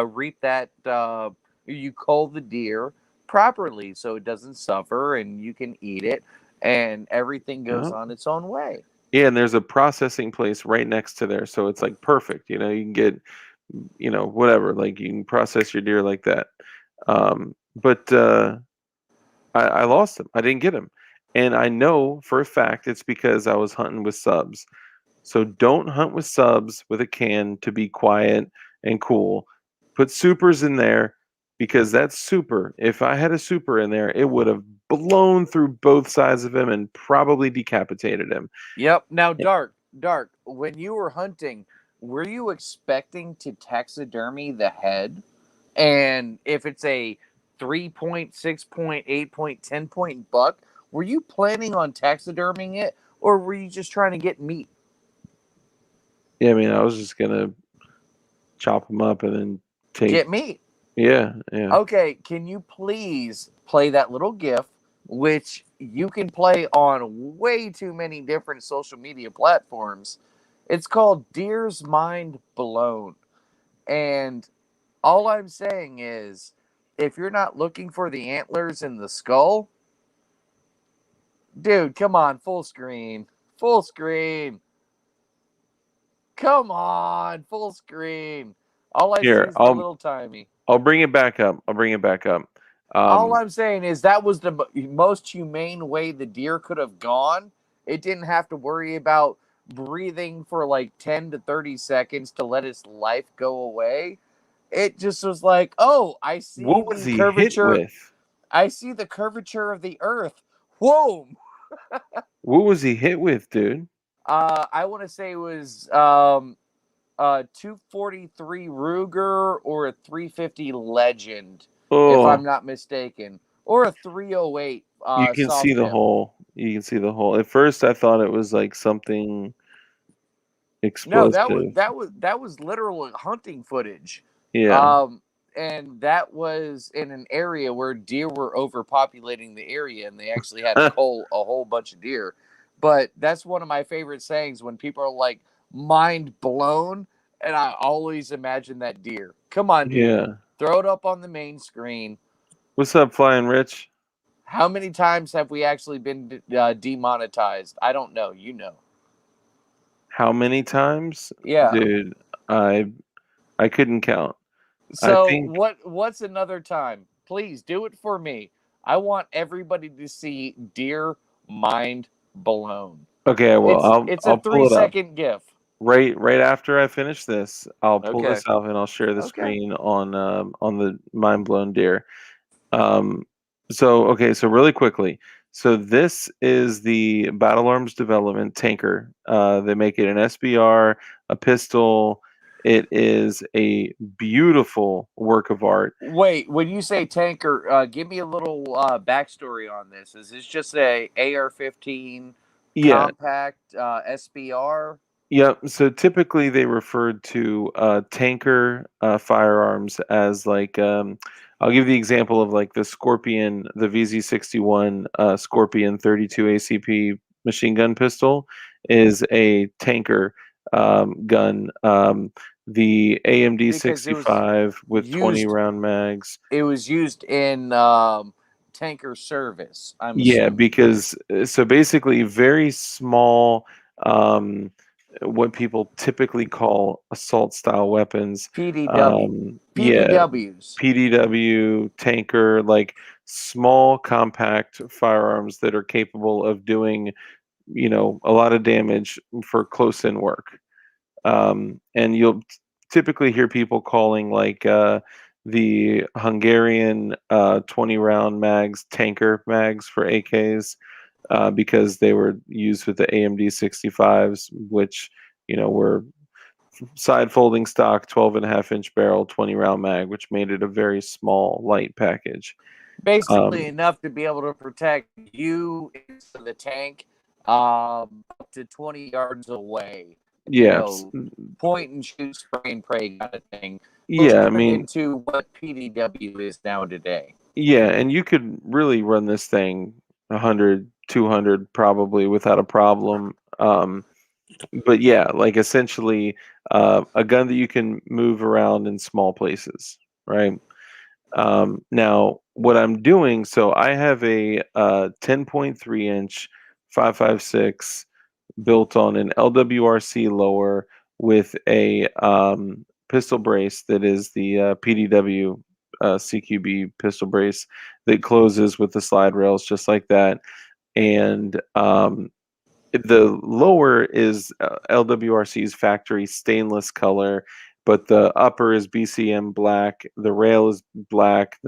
Speaker 3: reap that. You cull the deer properly so it doesn't suffer, and you can eat it, and everything goes
Speaker 2: yeah,
Speaker 3: on its own way.
Speaker 2: and there's a processing place right next to there, so it's like perfect. You can get, whatever, like you can process your deer like that. But I lost him. I didn't get him. And I know for a fact it's because I was hunting with subs. So don't hunt with subs with a can to be quiet and cool. Put supers in there because that super, if I had a super in there, it would have blown through both sides of him and probably decapitated him.
Speaker 3: Yep. Now, Dark, when you were hunting, were you expecting to taxidermy the head? And if it's a 3-point, 6-point, 8-point, 10-point buck, were you planning on taxiderming it, or were you just trying to get meat?
Speaker 2: Yeah, I mean, I was just gonna chop him up and then take.
Speaker 3: Get meat.
Speaker 2: Yeah.
Speaker 3: Okay, can you please play that little GIF, which you can play on way too many different social media platforms? It's called Deer's Mind Blown. And all I'm saying is, if you're not looking for the antlers in the skull, dude, come on, full screen. Full screen. Come on, full screen. All I see
Speaker 2: Here,
Speaker 3: is the little timey.
Speaker 2: I'll bring it back up.
Speaker 3: All I'm saying is that was the most humane way the deer could have gone. It didn't have to worry about breathing for like 10 to 30 seconds to let its life go away. It just was like, oh, I see
Speaker 2: what was
Speaker 3: the
Speaker 2: he hit
Speaker 3: curvature.
Speaker 2: with?
Speaker 3: I see the curvature of the earth. Whoa.
Speaker 2: What was he hit with, dude?
Speaker 3: I want to say it was 243 Ruger or a 350 Legend, if I'm
Speaker 2: Oh,
Speaker 3: not mistaken, or a 308
Speaker 2: you can
Speaker 3: soft
Speaker 2: see the
Speaker 3: tip.
Speaker 2: hole. You can see the hole. At first, I thought it was like something
Speaker 3: No,
Speaker 2: explosive.
Speaker 3: that was literal hunting footage.
Speaker 2: Yeah.
Speaker 3: And that was in an area where deer were overpopulating the area, and they actually had to cull a whole bunch of deer. But that's one of my favorite sayings when people are like mind blown, and I always imagine that deer. Come on, dude,
Speaker 2: Yeah.
Speaker 3: throw it up on the main screen.
Speaker 2: What's up, Flying Rich?
Speaker 3: How many times have we actually been demonetized? I don't know. You know.
Speaker 2: How many times?
Speaker 3: Yeah.
Speaker 2: Dude, I couldn't count. I
Speaker 3: So
Speaker 2: think
Speaker 3: what's another time? Please do it for me. I want everybody to see Deer Mind Blown.
Speaker 2: okay, well,
Speaker 3: It's a
Speaker 2: I'll pull it up.
Speaker 3: 3-second GIF.
Speaker 2: Right after I finish this, I'll pull
Speaker 3: Okay.
Speaker 2: this out and I'll share the
Speaker 3: Okay.
Speaker 2: screen on the Mind Blown Deer. So really quickly. So this is the Battle Arms Development tanker. They make it an SBR, a pistol. It is a beautiful work of art.
Speaker 3: Wait, when you say tanker, give me a little backstory on this. Is this just a AR-15
Speaker 2: Yeah,
Speaker 3: compact SBR?
Speaker 2: yep. So typically they referred to tanker firearms as like I'll give the example of like the Scorpion, the VZ61 Scorpion 32 ACP machine gun pistol is a tanker gun. The AMD
Speaker 3: Because it was
Speaker 2: 65 with 20
Speaker 3: used
Speaker 2: round mags.
Speaker 3: it was used in tanker service, I'm
Speaker 2: Yeah,
Speaker 3: assuming.
Speaker 2: because so basically very small what people typically call assault style weapons.
Speaker 3: PDW.
Speaker 2: Yeah,
Speaker 3: PDWs.
Speaker 2: PDW, tanker, like small compact firearms that are capable of doing, a lot of damage for close in work. And you'll typically hear people calling like the Hungarian 20 round mags tanker mags for AKs because they were used with the AMD 65s, which were side folding stock, 12.5-inch barrel, 20 round mag, which made it a very small, light package.
Speaker 3: Basically enough to be able to protect you into the tank up to 20 yards away.
Speaker 2: Yeah,
Speaker 3: Point and shoot, spray and pray kind of thing.
Speaker 2: yeah. I
Speaker 3: Turn
Speaker 2: mean,
Speaker 3: into what PDW is now today.
Speaker 2: yeah, and you could really run this thing 100, 200 probably without a problem. But yeah, like essentially a gun that you can move around in small places, right? Now, what I'm doing, so I have a 10.3-inch 5.56 built on an LWRC lower with a pistol brace that is the PDW CQB pistol brace that closes with the slide rails just like that. And the lower is LWRC's factory stainless color, but the upper is BCM black. The rail is black.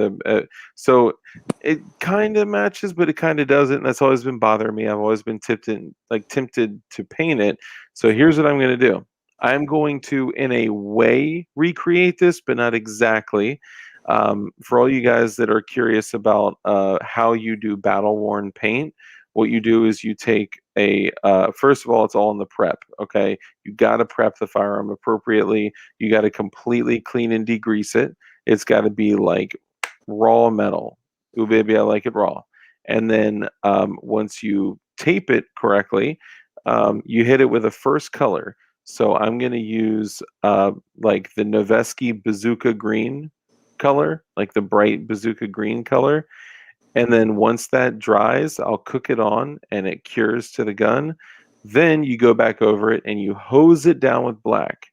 Speaker 2: So it kind of matches, but it kind of doesn't. And that's always been bothering me. I've always been tempted to paint it. So here's what I'm going to do. I'm going to, in a way, recreate this, but not exactly. For all you guys that are curious about how you do battle worn paint, what you do is you take a first of all, it's all in the prep. Okay, you got to prep the firearm appropriately. You got to completely clean and degrease it. It's got to be like raw metal. Ooh, baby, I like it raw. And then once you tape it correctly, you hit it with a first color. So I'm going to use like the Noveski Bazooka Green color, like the bright Bazooka Green color. And then once that dries, I'll cook it on and it cures to the gun. Then you go back over it and you hose it down with black.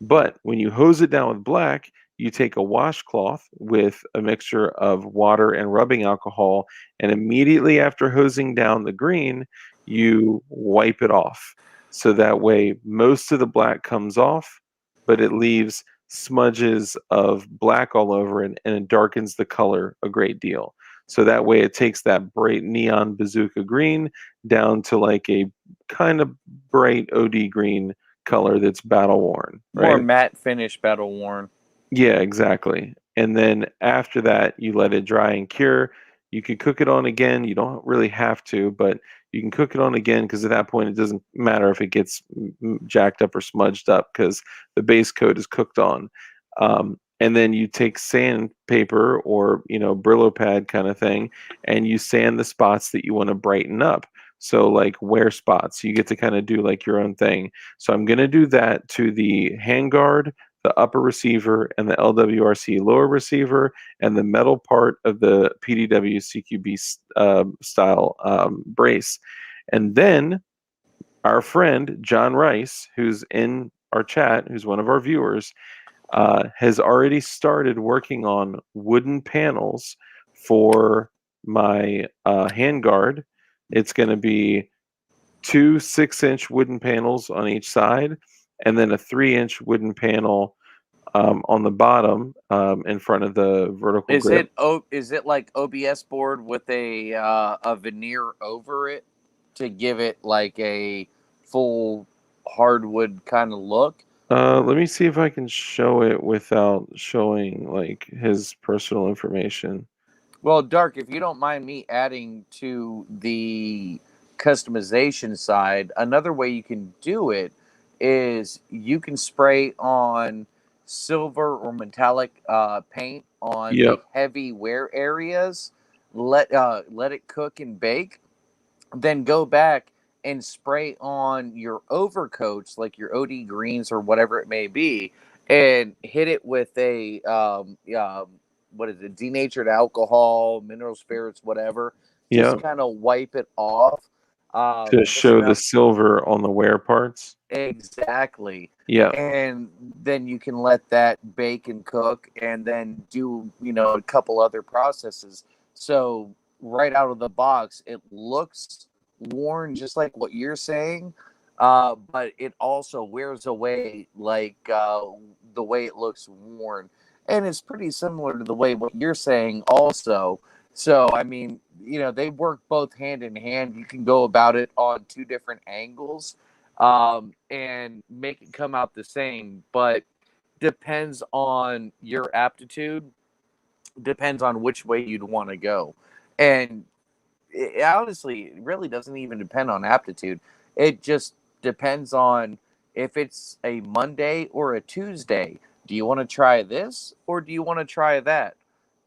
Speaker 2: But when you hose it down with black, you take a washcloth with a mixture of water and rubbing alcohol, and immediately after hosing down the green, you wipe it off. So that way most of the black comes off, but it leaves smudges of black all over it, and it darkens the color a great deal. So that way it takes that bright neon bazooka green down to like a kind of bright OD green color that's battle worn. Right?
Speaker 3: More matte finish battle worn.
Speaker 2: Yeah, exactly. And then after that, you let it dry and cure. You can cook it on again. You don't really have to, but you can cook it on again because at that point it doesn't matter if it gets jacked up or smudged up because the base coat is cooked on. And then you take sandpaper or Brillo pad kind of thing, and you sand the spots that you want to brighten up. So like wear spots, you get to kind of do like your own thing. So I'm going to do that to the handguard, the upper receiver, and the LWRC lower receiver, and the metal part of the PDW CQB style brace. And then our friend John Rice, who's in our chat, who's one of our viewers, has already started working on wooden panels for my handguard. It's going to be 2 6-inch wooden panels on each side, and then a 3-inch wooden panel on the bottom in front of the vertical grip.
Speaker 3: Is it like OBS board with a veneer over it to give it like a full hardwood kind of look?
Speaker 2: Let me see if I can show it without showing like his personal information.
Speaker 3: Well, Dark, if you don't mind me adding to the customization side, another way you can do it is you can spray on silver or metallic paint on the heavy wear areas, let it cook and bake, then go back and spray on your overcoats, like your OD greens or whatever it may be, and hit it with a what is it, denatured alcohol, mineral spirits, whatever. Just kind of wipe it off.
Speaker 2: To show the silver on the wear parts.
Speaker 3: Exactly.
Speaker 2: Yeah.
Speaker 3: And then you can let that bake and cook and then do, a couple other processes. So right out of the box, it looks worn just like what you're saying, but it also wears away like the way it looks worn. And it's pretty similar to the way what you're saying also. So, I mean, they work both hand in hand. You can go about it on two different angles and make it come out the same, but depends on your aptitude, depends on which way you'd want to go. And honestly, it really doesn't even depend on aptitude. It just depends on if it's a Monday or a Tuesday. Do you want to try this or do you want to try that?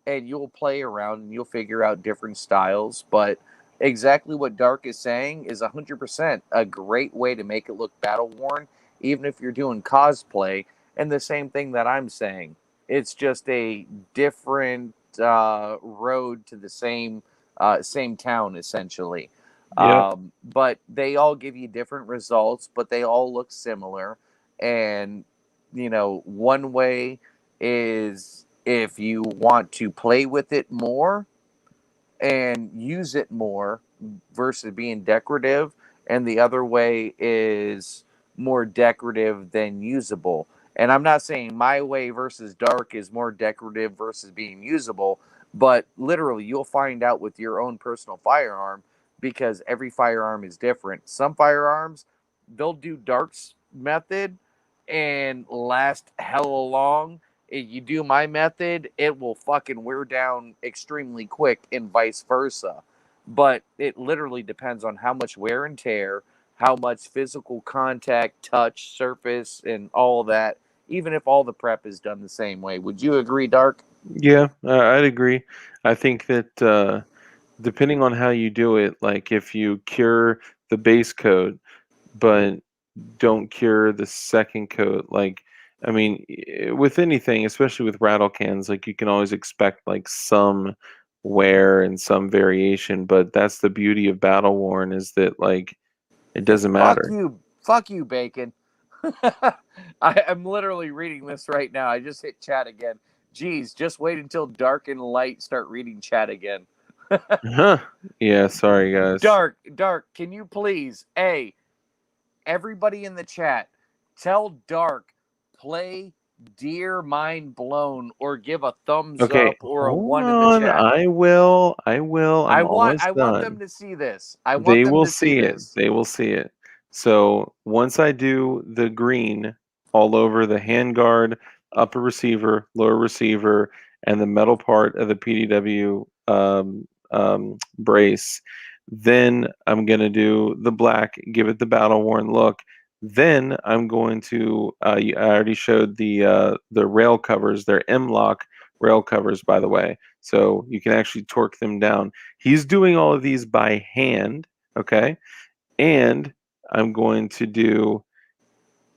Speaker 3: And you'll play around and you'll figure out different styles. But exactly what Dark is saying is 100% a great way to make it look battle worn, even if you're doing cosplay. And the same thing that I'm saying. It's just a different road to the same town, essentially.
Speaker 2: Yep.
Speaker 3: But they all give you different results, but they all look similar. And, one way is if you want to play with it more and use it more versus being decorative, and the other way is more decorative than usable. And I'm not saying my way versus Dark is more decorative versus being usable, but literally you'll find out with your own personal firearm, because every firearm is different. Some firearms, they'll do Dark's method and last hella long. If you do my method, it will fucking wear down extremely quick, and vice versa. But it literally depends on how much wear and tear, how much physical contact, touch, surface, and all that, even if all the prep is done the same way. Would you agree, Dark?
Speaker 2: Yeah, I'd agree. I think that depending on how you do it, like if you cure the base coat, but don't cure the second coat, like, I mean, with anything, especially with rattle cans, like you can always expect like some wear and some variation, but that's the beauty of battle worn, is that like it doesn't matter.
Speaker 3: Fuck you, Bacon. I'm literally reading this right now. I just hit chat again. Geez, just wait until Dark and Light start reading chat again.
Speaker 2: Huh. Yeah, sorry guys.
Speaker 3: Dark, can you please, everybody in the chat, tell Dark, play Dear Mind Blown, or give a thumbs
Speaker 2: Okay,
Speaker 3: up or a
Speaker 2: hold
Speaker 3: 1 in the
Speaker 2: on.
Speaker 3: chat.
Speaker 2: I will. I'm almost
Speaker 3: I want them
Speaker 2: done.
Speaker 3: to see this. I want
Speaker 2: They
Speaker 3: them
Speaker 2: will
Speaker 3: to see
Speaker 2: see it.
Speaker 3: this.
Speaker 2: They will see it. So once I do the green all over the handguard, upper receiver, lower receiver, and the metal part of the PDW brace, then I'm going to do the black, give it the battle worn look. Then I'm going to. I already showed the rail covers. They're M-lock rail covers, by the way, so you can actually torque them down. He's doing all of these by hand, okay? And I'm going to do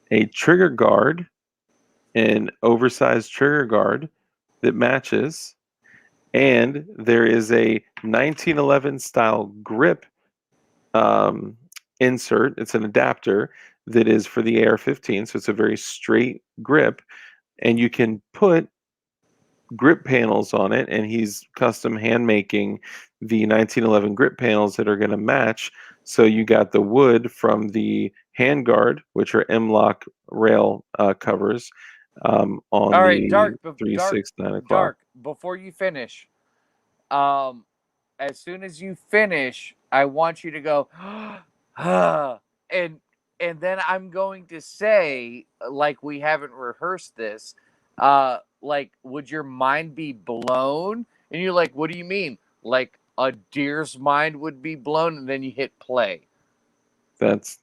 Speaker 2: a trigger guard, an oversized trigger guard that matches. And there is a 1911 style grip insert. It's an adapter that is for the AR-15, so it's a very straight grip. And you can put grip panels on it, and he's custom hand making the 1911 grip panels that are going to match. So you got the wood from the handguard, which are M-lock rail covers on
Speaker 3: All right,
Speaker 2: the
Speaker 3: Dark,
Speaker 2: 369 o'clock.
Speaker 3: Dark, before you finish, as soon as you finish, I want you to go, and then I'm going to say, like we haven't rehearsed this, like, would your mind be blown? And you're like, what do you mean? Like a deer's mind would be blown, and then you hit play.
Speaker 2: That's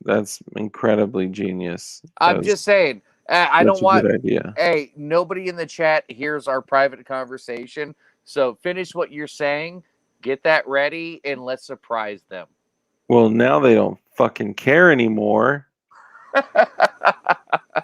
Speaker 2: incredibly genius.
Speaker 3: I'm just saying. I
Speaker 2: That's
Speaker 3: don't want.
Speaker 2: a good idea.
Speaker 3: Hey, nobody in the chat hears our private conversation. So finish what you're saying, get that ready, and let's surprise them.
Speaker 2: Well, now they don't fucking care anymore.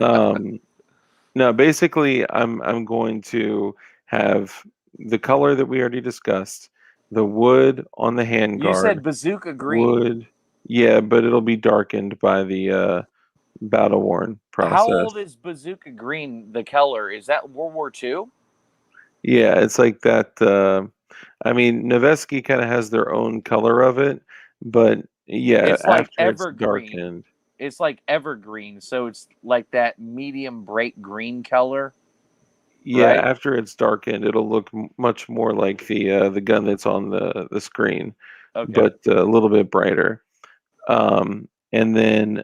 Speaker 2: No, basically, I'm going to have the color that we already discussed, the wood on the handguard.
Speaker 3: You said bazooka green.
Speaker 2: Wood, yeah, but it'll be darkened by the battle worn process.
Speaker 3: How old is bazooka green? The color, is that World War II?
Speaker 2: Yeah, it's like that. I mean, Noveski kind of has their own color of it, but yeah,
Speaker 3: it's like
Speaker 2: after
Speaker 3: evergreen.
Speaker 2: it's darkened.
Speaker 3: It's like evergreen, so it's like that medium bright green color.
Speaker 2: Yeah,
Speaker 3: right?
Speaker 2: After it's darkened, it'll look much more like the gun that's on the screen,
Speaker 3: Okay.
Speaker 2: but a little bit brighter. And then,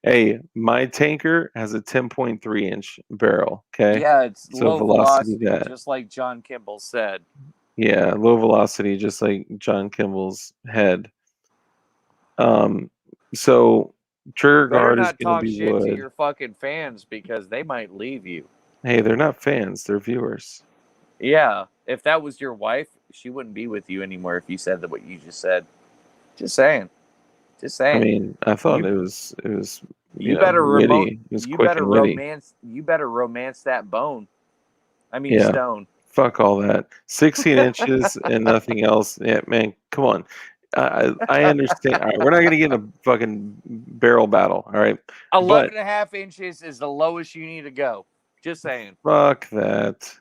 Speaker 2: hey, my tanker has a 10.3 inch barrel. Okay.
Speaker 3: Yeah, it's
Speaker 2: So
Speaker 3: low velocity,
Speaker 2: that.
Speaker 3: just like John Kimball said.
Speaker 2: Yeah, low velocity, just like John Kimball's head. So trigger
Speaker 3: You better
Speaker 2: guard is
Speaker 3: not
Speaker 2: going to
Speaker 3: talk
Speaker 2: be
Speaker 3: shit to
Speaker 2: wood.
Speaker 3: your fucking fans because they might leave you.
Speaker 2: Hey, they're not fans; they're viewers.
Speaker 3: Yeah, if that was your wife, she wouldn't be with you anymore if you said that what you just said. Just saying. Just
Speaker 2: I
Speaker 3: saying.
Speaker 2: mean, I thought
Speaker 3: You
Speaker 2: it was
Speaker 3: you better
Speaker 2: witty. It was quick and witty.
Speaker 3: you better romance that bone. I mean
Speaker 2: Yeah,
Speaker 3: stone.
Speaker 2: fuck all that. 16 inches and nothing else. Yeah, man, come on. I understand. All right, we're not gonna get in a fucking barrel battle. All right,
Speaker 3: 11
Speaker 2: but
Speaker 3: and a half inches is the lowest you need to go. Just saying.
Speaker 2: fuck that.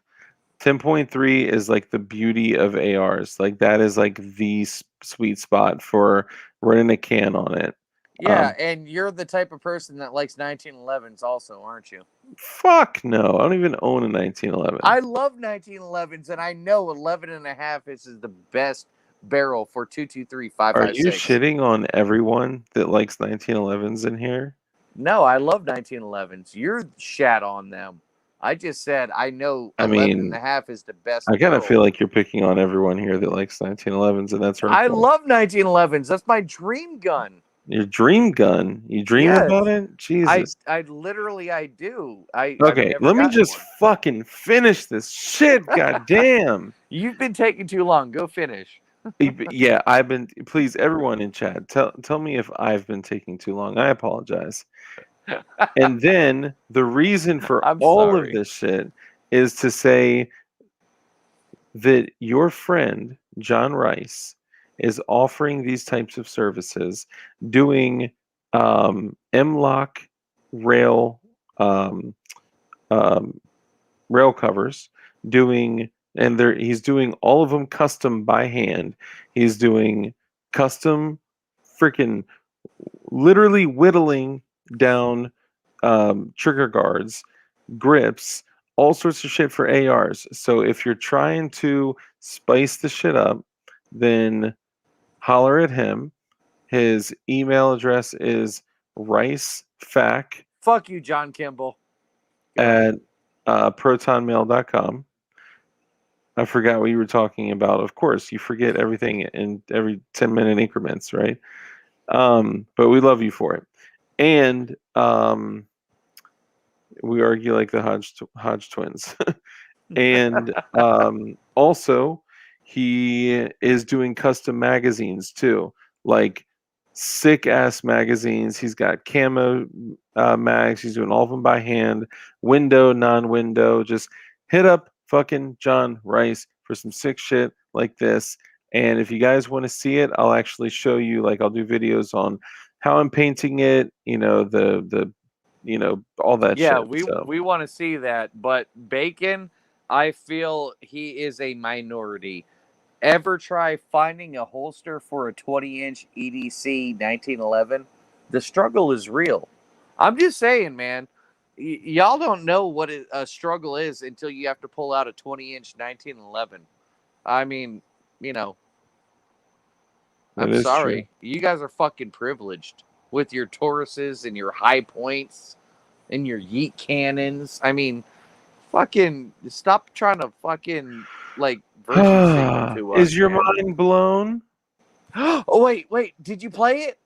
Speaker 2: 10.3 is like the beauty of ARs. Like that is like the sweet spot for running a can on it.
Speaker 3: Yeah, and you're the type of person that likes 1911s also, aren't you?
Speaker 2: Fuck no. I don't even own a 1911.
Speaker 3: I love 1911s, and I know 11 and a half is the best barrel for 223
Speaker 2: Are you
Speaker 3: 556.
Speaker 2: shitting on everyone that likes 1911s in here?
Speaker 3: No, I love 1911s. You're shat on them. I just said I know
Speaker 2: I
Speaker 3: 11 and
Speaker 2: mean,
Speaker 3: a half is the best
Speaker 2: I kind of
Speaker 3: barrel.
Speaker 2: feel like you're picking on everyone here that likes 1911s, and that's
Speaker 3: I
Speaker 2: hurtful.
Speaker 3: love 1911s. That's my dream gun.
Speaker 2: Your dream gun? You dream
Speaker 3: Yes.
Speaker 2: about it? Jesus.
Speaker 3: I literally I do. I've
Speaker 2: Okay,
Speaker 3: never
Speaker 2: let me
Speaker 3: gotten
Speaker 2: just
Speaker 3: one.
Speaker 2: fucking finish this shit. Goddamn.
Speaker 3: You've been taking too long. Go finish.
Speaker 2: Yeah, I've been. Please, everyone in chat, tell me if I've been taking too long. I apologize. And then the reason for
Speaker 3: I'm
Speaker 2: all of
Speaker 3: sorry.
Speaker 2: this shit is to say that your friend John Rice is offering these types of services, doing M-Lock rail um, rail covers, he's doing all of them custom by hand. He's doing custom freaking literally whittling down trigger guards, grips, all sorts of shit for ARs. So if you're trying to spice the shit up, then holler at him. His email address is ricefac
Speaker 3: Fuck you, John Kimball. Go
Speaker 2: at
Speaker 3: ahead.
Speaker 2: protonmail.com. I forgot what you were talking about. Of course, you forget everything in every 10-minute increments, right? But we love you for it. And we argue like the Hodge twins. And also, he is doing custom magazines too, like sick ass magazines. He's got camo mags. He's doing all of them by hand, window, non-window. Just hit up fucking John Rice for some sick shit like this. And if you guys want to see it, I'll actually show you. Like I'll do videos on how I'm painting it. The all that
Speaker 3: Yeah,
Speaker 2: shit. So.
Speaker 3: we want to see that, but Bacon, I feel he is a minority. Ever try finding a holster for a 20-inch EDC 1911? The struggle is real. I'm just saying, man. Y'all don't know what a struggle is until you have to pull out a 20-inch 1911. I mean, you know,
Speaker 2: That
Speaker 3: I'm
Speaker 2: is
Speaker 3: sorry.
Speaker 2: true.
Speaker 3: You guys are fucking privileged with your Tauruses and your high points and your yeet cannons. I mean, fucking stop trying to fucking like virtue signal to us.
Speaker 2: Is your
Speaker 3: Man.
Speaker 2: mind blown?
Speaker 3: Oh wait, did you play it?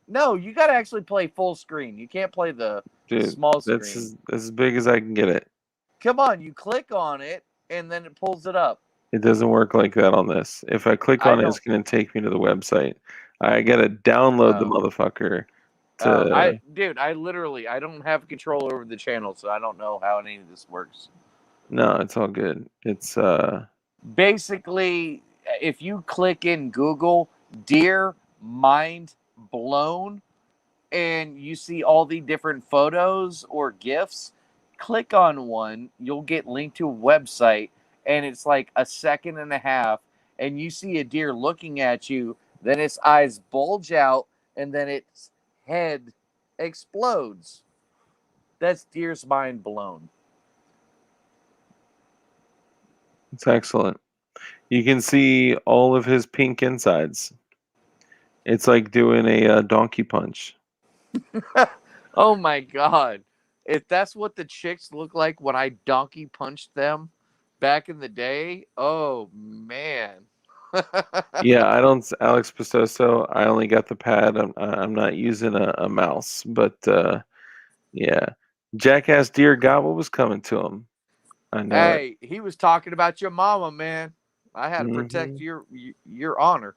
Speaker 3: No, you got to actually play full screen. You can't play the
Speaker 2: Dude,
Speaker 3: small screen.
Speaker 2: that's as big as I can get it.
Speaker 3: Come on, you click on it and then it pulls it up.
Speaker 2: It doesn't work like that on this. If I click on it, it's going to take me to the website. I got to download the motherfucker to.
Speaker 3: I don't have control over the channel, so I don't know how any of this works.
Speaker 2: No, it's all good. It's
Speaker 3: basically, if you click in Google deer mind blown and you see all the different photos or gifs, click on one, you'll get linked to a website, and it's like a second and a half, and you see a deer looking at you, then its eyes bulge out, and then its head explodes. That's deer's mind blown.
Speaker 2: it's excellent. You can see all of his pink insides. It's like doing a donkey punch.
Speaker 3: Oh my god. If that's what the chicks look like when I donkey punched them, back in the day, oh man.
Speaker 2: Yeah, I don't, Alex Pistoso. I only got the pad. I'm not using a mouse, but yeah, Jackass Deer Gobble was coming to him. I know it.
Speaker 3: Hey, he was talking about your mama, man. I had to protect
Speaker 2: Hmm.
Speaker 3: your honor.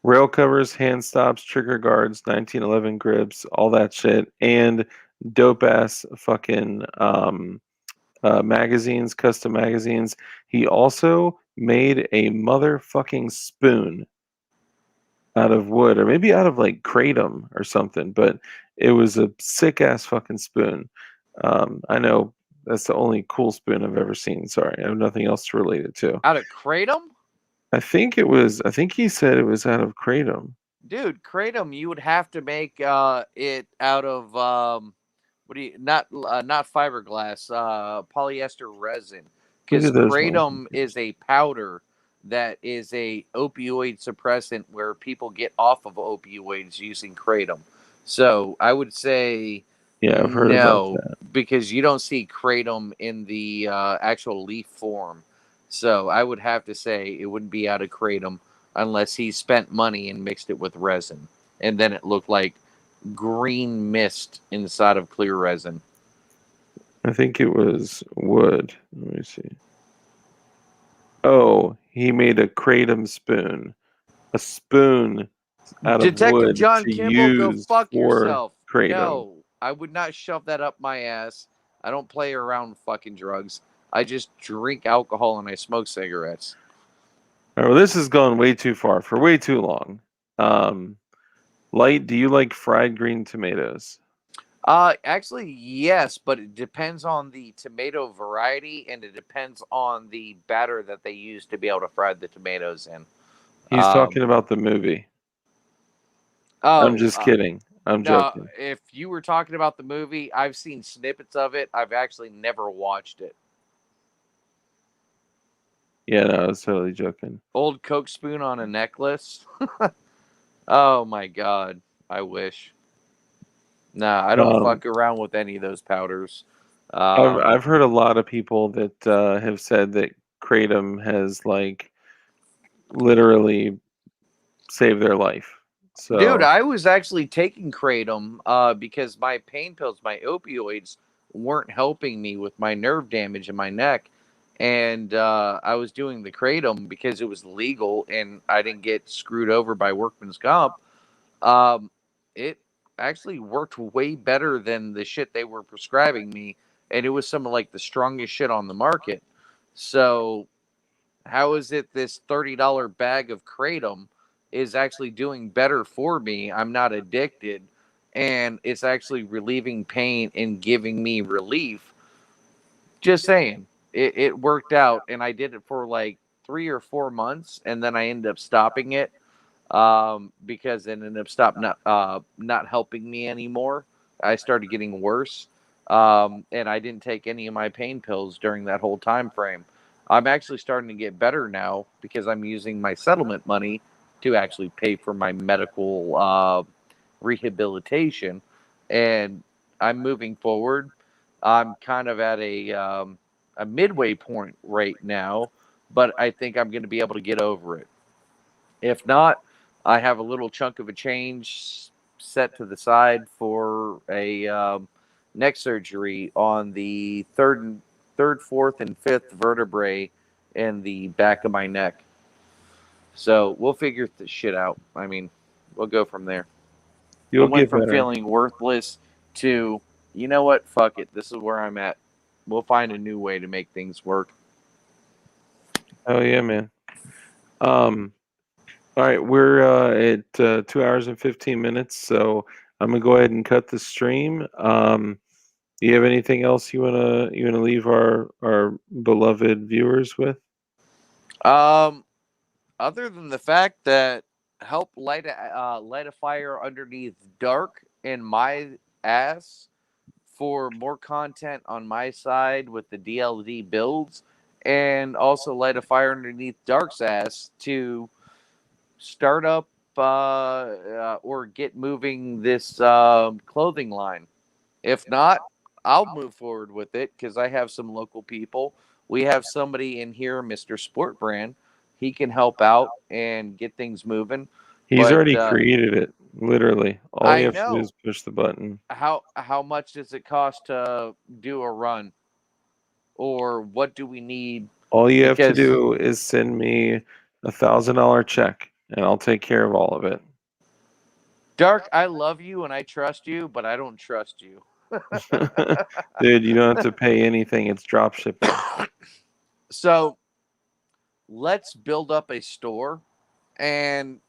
Speaker 2: Rail covers, hand stops, trigger guards, 1911 grips, all that shit, and dope ass fucking magazines, custom magazines. He also made a motherfucking spoon out of wood, or maybe out of like kratom or something, but it was a sick ass fucking spoon. I know that's the only cool spoon I've ever seen. Sorry, I have nothing else to relate it to.
Speaker 3: Out of kratom?
Speaker 2: I think it was. I think he said it was out of kratom.
Speaker 3: Dude, kratom, you would have to make it out of what do you not fiberglass, polyester resin,
Speaker 2: Look
Speaker 3: because
Speaker 2: at those
Speaker 3: kratom
Speaker 2: motherfuckers.
Speaker 3: is a powder that is a opioid suppressant where people get off of opioids using kratom. So I would say
Speaker 2: Yeah, I've heard about
Speaker 3: no,
Speaker 2: that.
Speaker 3: because you don't see kratom in the actual leaf form. So I would have to say it wouldn't be out of kratom unless he spent money and mixed it with resin. And then it looked like green mist inside of clear resin.
Speaker 2: I think it was wood. Let me see. Oh, he made a kratom spoon. A spoon out of
Speaker 3: Detective
Speaker 2: wood
Speaker 3: John
Speaker 2: to
Speaker 3: Kimball, go
Speaker 2: use
Speaker 3: fuck
Speaker 2: for
Speaker 3: yourself.
Speaker 2: kratom.
Speaker 3: No, I would not shove that up my ass. I don't play around with fucking drugs. I just drink alcohol and I smoke cigarettes.
Speaker 2: All right, well, this has gone way too far for way too long. Um, Light, do you like fried green tomatoes?
Speaker 3: Actually, yes, but it depends on the tomato variety and it depends on the batter that they use to be able to fry the tomatoes in.
Speaker 2: He's
Speaker 3: Um,
Speaker 2: talking about the movie. I'm
Speaker 3: oh,
Speaker 2: just kidding. I'm
Speaker 3: no,
Speaker 2: joking.
Speaker 3: if you were talking about the movie, I've seen snippets of it. I've actually never watched it.
Speaker 2: Yeah, no, I was totally joking.
Speaker 3: Old Coke spoon on a necklace. Oh my god, I wish. Nah, I don't
Speaker 2: Um,
Speaker 3: fuck around with any of those powders.
Speaker 2: I've heard a lot of people that have said that kratom has like literally saved their life.
Speaker 3: Dude,
Speaker 2: So
Speaker 3: I was actually taking kratom because my pain pills, my opioids, weren't helping me with my nerve damage in my neck. And I was doing the kratom because it was legal and I didn't get screwed over by workman's comp. Um, it actually worked way better than the shit they were prescribing me. And it was some of like the strongest shit on the market. So how is it this $30 bag of kratom is actually doing better for me? I'm not addicted and it's actually relieving pain and giving me relief. Just saying. It worked out and I did it for like 3 or 4 months and then I ended up stopping it because it ended up not helping me anymore. I started getting worse, and I didn't take any of my pain pills during that whole time frame. I'm actually starting to get better now because I'm using my settlement money to actually pay for my medical rehabilitation, and I'm moving forward. I'm kind of at a midway point right now, but I think I'm going to be able to get over it. If not, I have a little chunk of a change set to the side for a neck surgery on the third, fourth, and fifth vertebrae in the back of my neck. So we'll figure this shit out. I mean, we'll go from there. I
Speaker 2: you'll
Speaker 3: went
Speaker 2: get
Speaker 3: from
Speaker 2: better.
Speaker 3: feeling worthless to, you know what? Fuck it. This is where I'm at. We'll find a new way to make things work.
Speaker 2: Oh yeah, man. Um, all right, we're at 2 hours and 15 minutes, so I'm gonna go ahead and cut the stream. Do you have anything else you wanna leave our beloved viewers with?
Speaker 3: Um, Other than the fact that help light a fire underneath dark in my ass for more content on my side with the DLD builds, and also light a fire underneath Dark's ass to start up or get moving this clothing line. If not, I'll move forward with it because I have some local people We have somebody in here, Mr. Sport Brand. He can help out and get things moving.
Speaker 2: He's
Speaker 3: But
Speaker 2: already created it. Literally, all
Speaker 3: I
Speaker 2: you have to do
Speaker 3: know.
Speaker 2: is push the button.
Speaker 3: How much does it cost to do a run, or what do we need?
Speaker 2: All you have to
Speaker 3: Because
Speaker 2: do is send me $1,000 check, and I'll take care of all of it.
Speaker 3: Dark, I love you and I trust you, but I don't trust you.
Speaker 2: Dude, you don't have to pay anything. It's drop shipping.
Speaker 3: So let's build up a store, and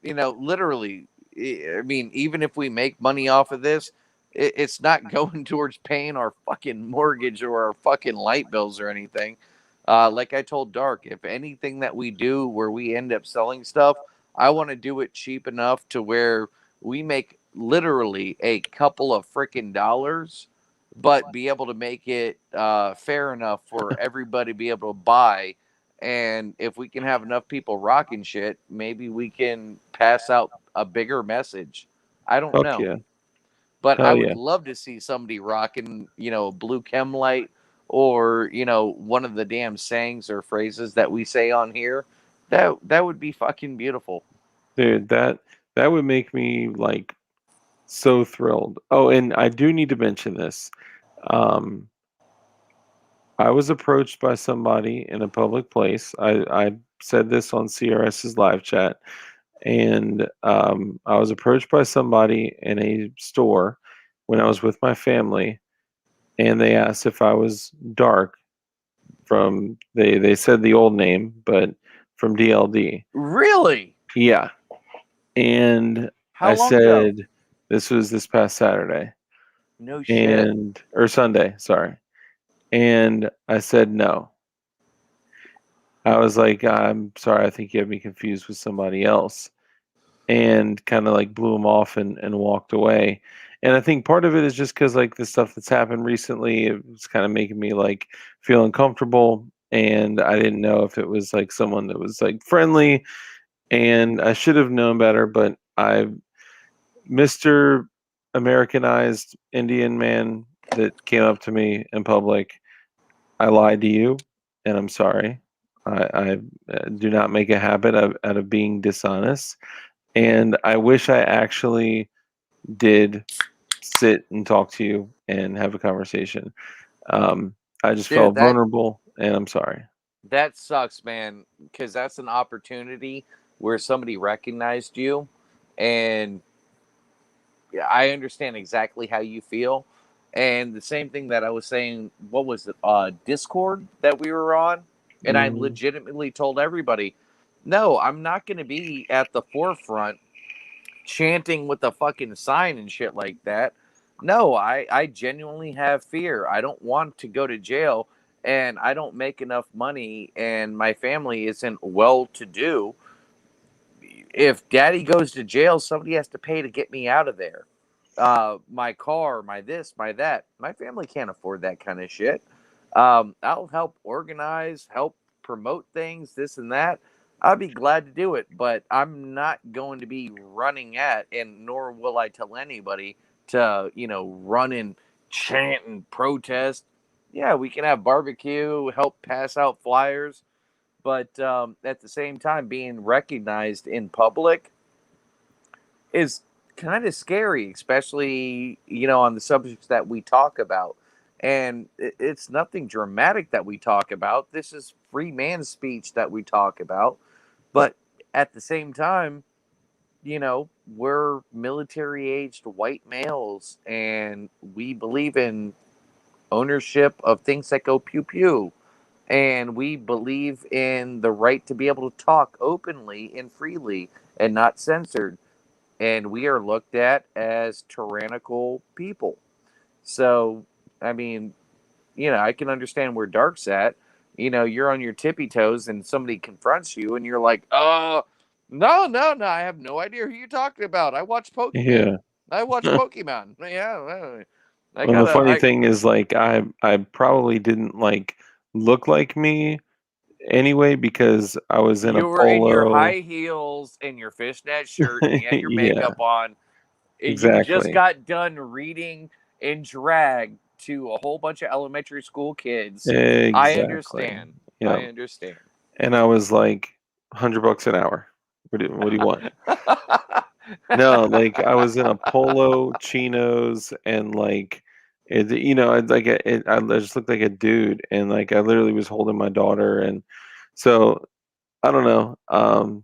Speaker 3: literally, I mean, even if we make money off of this, it's not going towards paying our fucking mortgage or our fucking light bills or anything. Like I told Dark, if anything that we do where we end up selling stuff, I want to do it cheap enough to where we make literally a couple of freaking dollars, but be able to make it fair enough for everybody to be able to buy. And if we can have enough people rocking shit, maybe we can pass out a bigger message. I don't
Speaker 2: Fuck
Speaker 3: know.
Speaker 2: yeah.
Speaker 3: But I
Speaker 2: Hell
Speaker 3: would
Speaker 2: yeah.
Speaker 3: love to see somebody rocking, a blue chem light, or, one of the damn sayings or phrases that we say on here. That would be fucking beautiful.
Speaker 2: Dude, that would make me like so thrilled. Oh, and I do need to mention this. I was approached by somebody in a public place. I said this on CRS's live chat, and I was approached by somebody in a store when I was with my family, and they asked if I was Dark from they said the old name, but from DLD.
Speaker 3: Really?
Speaker 2: Yeah, and
Speaker 3: How
Speaker 2: I
Speaker 3: long ago?
Speaker 2: said this was this past Saturday
Speaker 3: No shit.
Speaker 2: or Sunday, sorry. And I said no. I was like, I'm sorry, I think you have me confused with somebody else. And kind of like blew him off and walked away. And I think part of it is just because like the stuff that's happened recently, it was kind of making me like feel uncomfortable. And I didn't know if it was like someone that was like friendly. And I should have known better, but Mr. Americanized Indian man that came up to me in public, I lied to you, and I'm sorry. I do not make a habit out of being dishonest, and I wish I actually did sit and talk to you and have a conversation. I just
Speaker 3: Dude,
Speaker 2: felt vulnerable, and I'm sorry.
Speaker 3: That sucks, man, because that's an opportunity where somebody recognized you, and I understand exactly how you feel. And the same thing that I was saying, what was it, Discord that we were on? And I legitimately told everybody, no, I'm not going to be at the forefront chanting with a fucking sign and shit like that. No, I genuinely have fear. I don't want to go to jail, and I don't make enough money, and my family isn't well to do. If daddy goes to jail, somebody has to pay to get me out of there. My car, my this, my that. My family can't afford that kind of shit. I'll help organize, help promote things, this and that. I'll be glad to do it, but I'm not going to be running at, and nor will I tell anybody to, run and chant and protest. Yeah, we can have barbecue, help pass out flyers, but at the same time, being recognized in public is kind of scary, especially on the subjects that we talk about. And it's nothing dramatic that we talk about. This is free man speech that we talk about. But at the same time, we're military aged white males, and we believe in ownership of things that go pew pew. And we believe in the right to be able to talk openly and freely and not censored. And we are looked at as tyrannical people. So, I mean, I can understand where Dark's at. You're on your tippy toes and somebody confronts you and you're like, no, no, no, I have no idea who you're talking about. I watch Pokemon.
Speaker 2: Yeah.
Speaker 3: I watch Pokemon. Yeah.
Speaker 2: Well, the funny thing is, like, I probably didn't like look like me anyway because I was in a
Speaker 3: You were in your
Speaker 2: polo.
Speaker 3: high heels and your fishnet shirt and you had your
Speaker 2: Yeah,
Speaker 3: makeup on. And you just
Speaker 2: exactly.
Speaker 3: got done reading in drag to a whole bunch of elementary school kids.
Speaker 2: Exactly.
Speaker 3: I understand.
Speaker 2: Yeah.
Speaker 3: I understand.
Speaker 2: And I was like, $100 an hour. What do you want? No, like I was in a polo, chinos, and like, I just looked like a dude, and like I literally was holding my daughter, and so I don't know.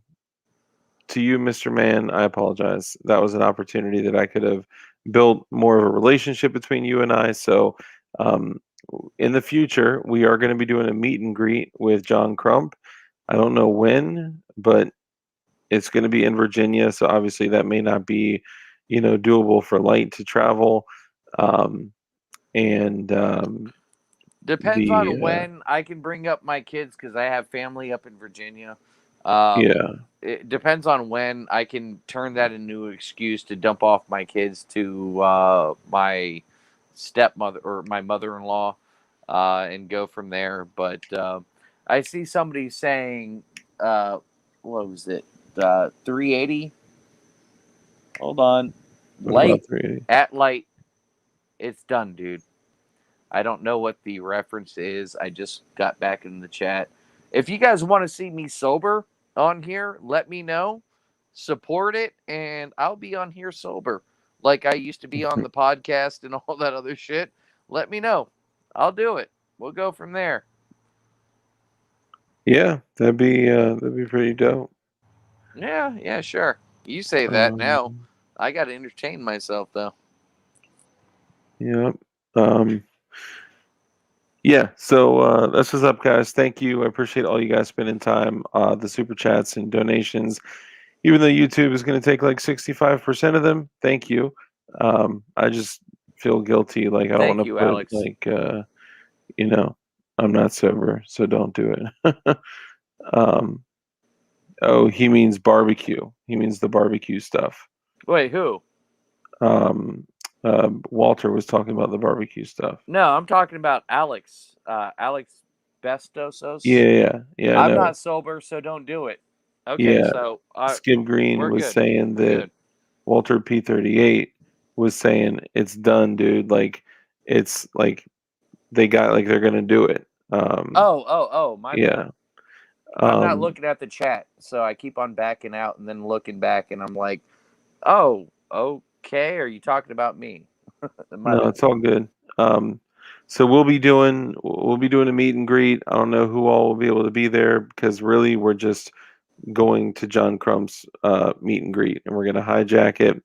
Speaker 2: To you, Mr. Man, I apologize. That was an opportunity that I could have built more of a relationship between you and I. So, um, in the future, we are going to be doing a meet and greet with John Crump. I don't know when, but it's going to be in Virginia. So obviously that may not be, doable for Light to travel. Um, and
Speaker 3: Depends
Speaker 2: the
Speaker 3: on when I can bring up my kids because I have family up in Virginia. Um,
Speaker 2: Yeah,
Speaker 3: it depends on when I can turn that into an excuse to dump off my kids to my stepmother or my mother-in-law and go from there. But I see somebody saying, what was it? 380. Hold on.
Speaker 2: what about
Speaker 3: Light
Speaker 2: 380?
Speaker 3: at light. It's done, dude. I don't know what the reference is. I just got back in the chat. If you guys want to see me sober on here, let me know. Support it, and I'll be on here sober like I used to be on the podcast and all that other shit. Let me know. I'll do it. We'll go from there.
Speaker 2: Yeah, that'd be pretty dope.
Speaker 3: Yeah, sure. You say that now.
Speaker 2: Um,
Speaker 3: I got to entertain myself, though.
Speaker 2: yeah. Um, Yeah, so that's what's up, guys. Thank you. I appreciate all you guys spending time, the super chats and donations. Even though YouTube is going to take like 65% of them, thank you. I just feel guilty. Like I don't
Speaker 3: Thank
Speaker 2: want
Speaker 3: you,
Speaker 2: to put
Speaker 3: Alex.
Speaker 2: like, I'm not sober, so don't do it. um, oh, he means barbecue. He means the barbecue stuff.
Speaker 3: Wait, who?
Speaker 2: Um, Walter was talking about the barbecue stuff.
Speaker 3: No, I'm talking about Alex. Alex Bestosos.
Speaker 2: Yeah. I
Speaker 3: I'm
Speaker 2: know.
Speaker 3: not sober, so don't do it. Okay,
Speaker 2: Yeah.
Speaker 3: so
Speaker 2: Skip Green
Speaker 3: we're
Speaker 2: was
Speaker 3: good.
Speaker 2: saying
Speaker 3: We're
Speaker 2: that
Speaker 3: good.
Speaker 2: Walter P38 was saying it's done, dude. Like it's like they got like they're gonna do it.
Speaker 3: My
Speaker 2: Yeah.
Speaker 3: bad. I'm not looking at the chat, so I keep on backing out and then looking back, and I'm like, oh, okay. Are you talking about me? My
Speaker 2: No,
Speaker 3: bad.
Speaker 2: it's all good. So we'll be doing a meet and greet. I don't know who all will be able to be there because really we're just going to John Crump's meet and greet, and we're going to hijack it.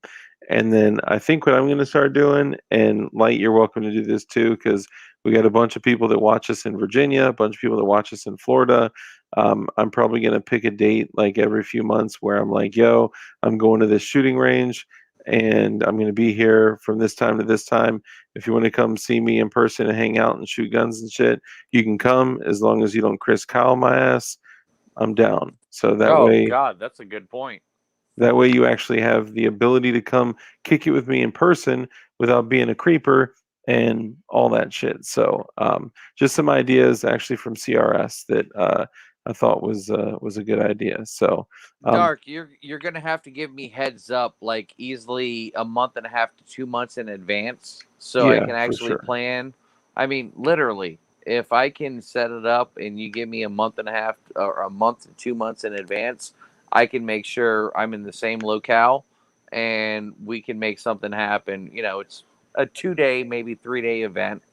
Speaker 2: And then I think what I'm going to start doing, and Light, you're welcome to do this too, because we got a bunch of people that watch us in Virginia, a bunch of people that watch us in Florida. I'm probably going to pick a date like every few months where I'm like, yo, I'm going to this shooting range and I'm going to be here from this time to this time. If you want to come see me in person and hang out and shoot guns and shit, you can come as long as you don't Chris Kyle my ass. I'm down. So
Speaker 3: Oh God, that's a good point.
Speaker 2: that way you actually have the ability to come kick it with me in person without being a creeper and all that shit. So just some ideas actually from CRS that I thought was a good idea. So
Speaker 3: Dark, you're gonna have to give me heads up, like easily a month and a half to 2 months in advance, so I
Speaker 2: yeah,
Speaker 3: can
Speaker 2: for
Speaker 3: actually
Speaker 2: sure.
Speaker 3: plan. I mean, literally, if I can set it up and you give me a month and a half or a month to 2 months in advance, I can make sure I'm in the same locale and we can make something happen. It's a 2-day, maybe 3-day event,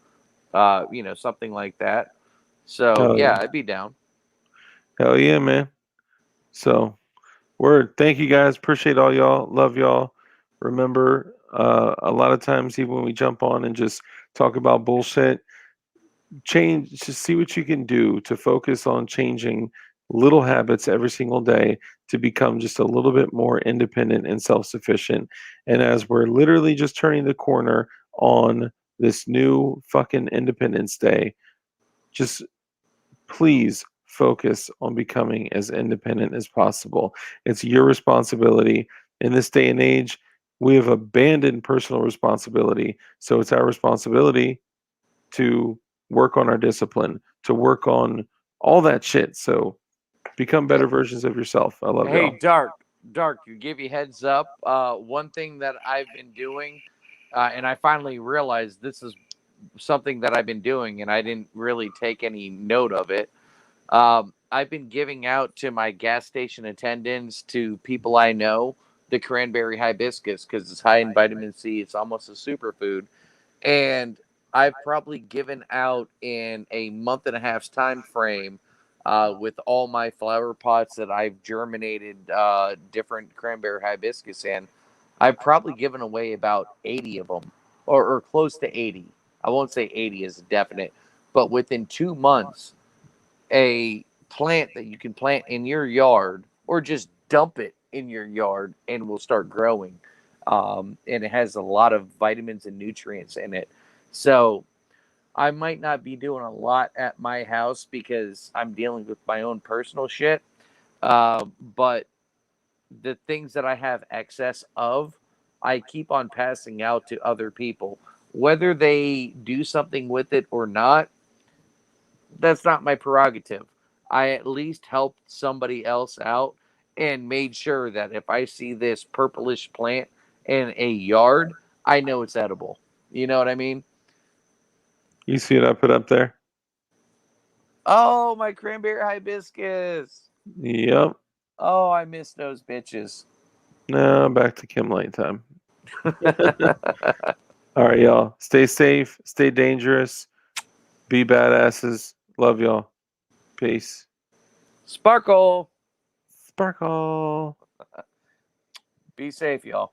Speaker 3: something like that. So
Speaker 2: Hell
Speaker 3: yeah,
Speaker 2: yeah.
Speaker 3: I'd be down.
Speaker 2: Hell yeah, man. So word. Thank you guys. Appreciate all y'all. Love y'all. Remember, a lot of times even when we jump on and just talk about bullshit, change, just see what you can do to focus on changing little habits every single day to become just a little bit more independent and self-sufficient. And as we're literally just turning the corner on this new fucking Independence Day, just please focus on becoming as independent as possible. It's your responsibility. In this day and age, we have abandoned personal responsibility. So it's our responsibility to work on our discipline, to work on all that shit. So become better versions of yourself. I love
Speaker 3: Hey,
Speaker 2: y'all.
Speaker 3: Dark, to give you heads up, one thing that I've been doing, and I finally realized this is something that I've been doing, and I didn't really take any note of it. I've been giving out to my gas station attendants, to people I know, the cranberry hibiscus because it's high in vitamin C. It's almost a superfood. And I've probably given out in a month and a half's time frame with all my flower pots that I've germinated different cranberry hibiscus in. I've probably given away about 80 of them, or close to 80. I won't say 80 is definite, but within 2 months, a plant that you can plant in your yard or just dump it in your yard and will start growing. And it has a lot of vitamins and nutrients in it. So I might not be doing a lot at my house because I'm dealing with my own personal shit. But the things that I have excess of, I keep on passing out to other people. Whether they do something with it or not, that's not my prerogative. I at least helped somebody else out and made sure that if I see this purplish plant in a yard, I know it's edible. You know what I mean?
Speaker 2: You see what I put up there?
Speaker 3: Oh, my cranberry hibiscus.
Speaker 2: Yep.
Speaker 3: Oh, I miss those bitches.
Speaker 2: Now back to Kim Lane time. All right, y'all. Stay safe. Stay dangerous. Be badasses. Love y'all. Peace.
Speaker 3: Sparkle.
Speaker 2: Sparkle.
Speaker 3: Be safe, y'all.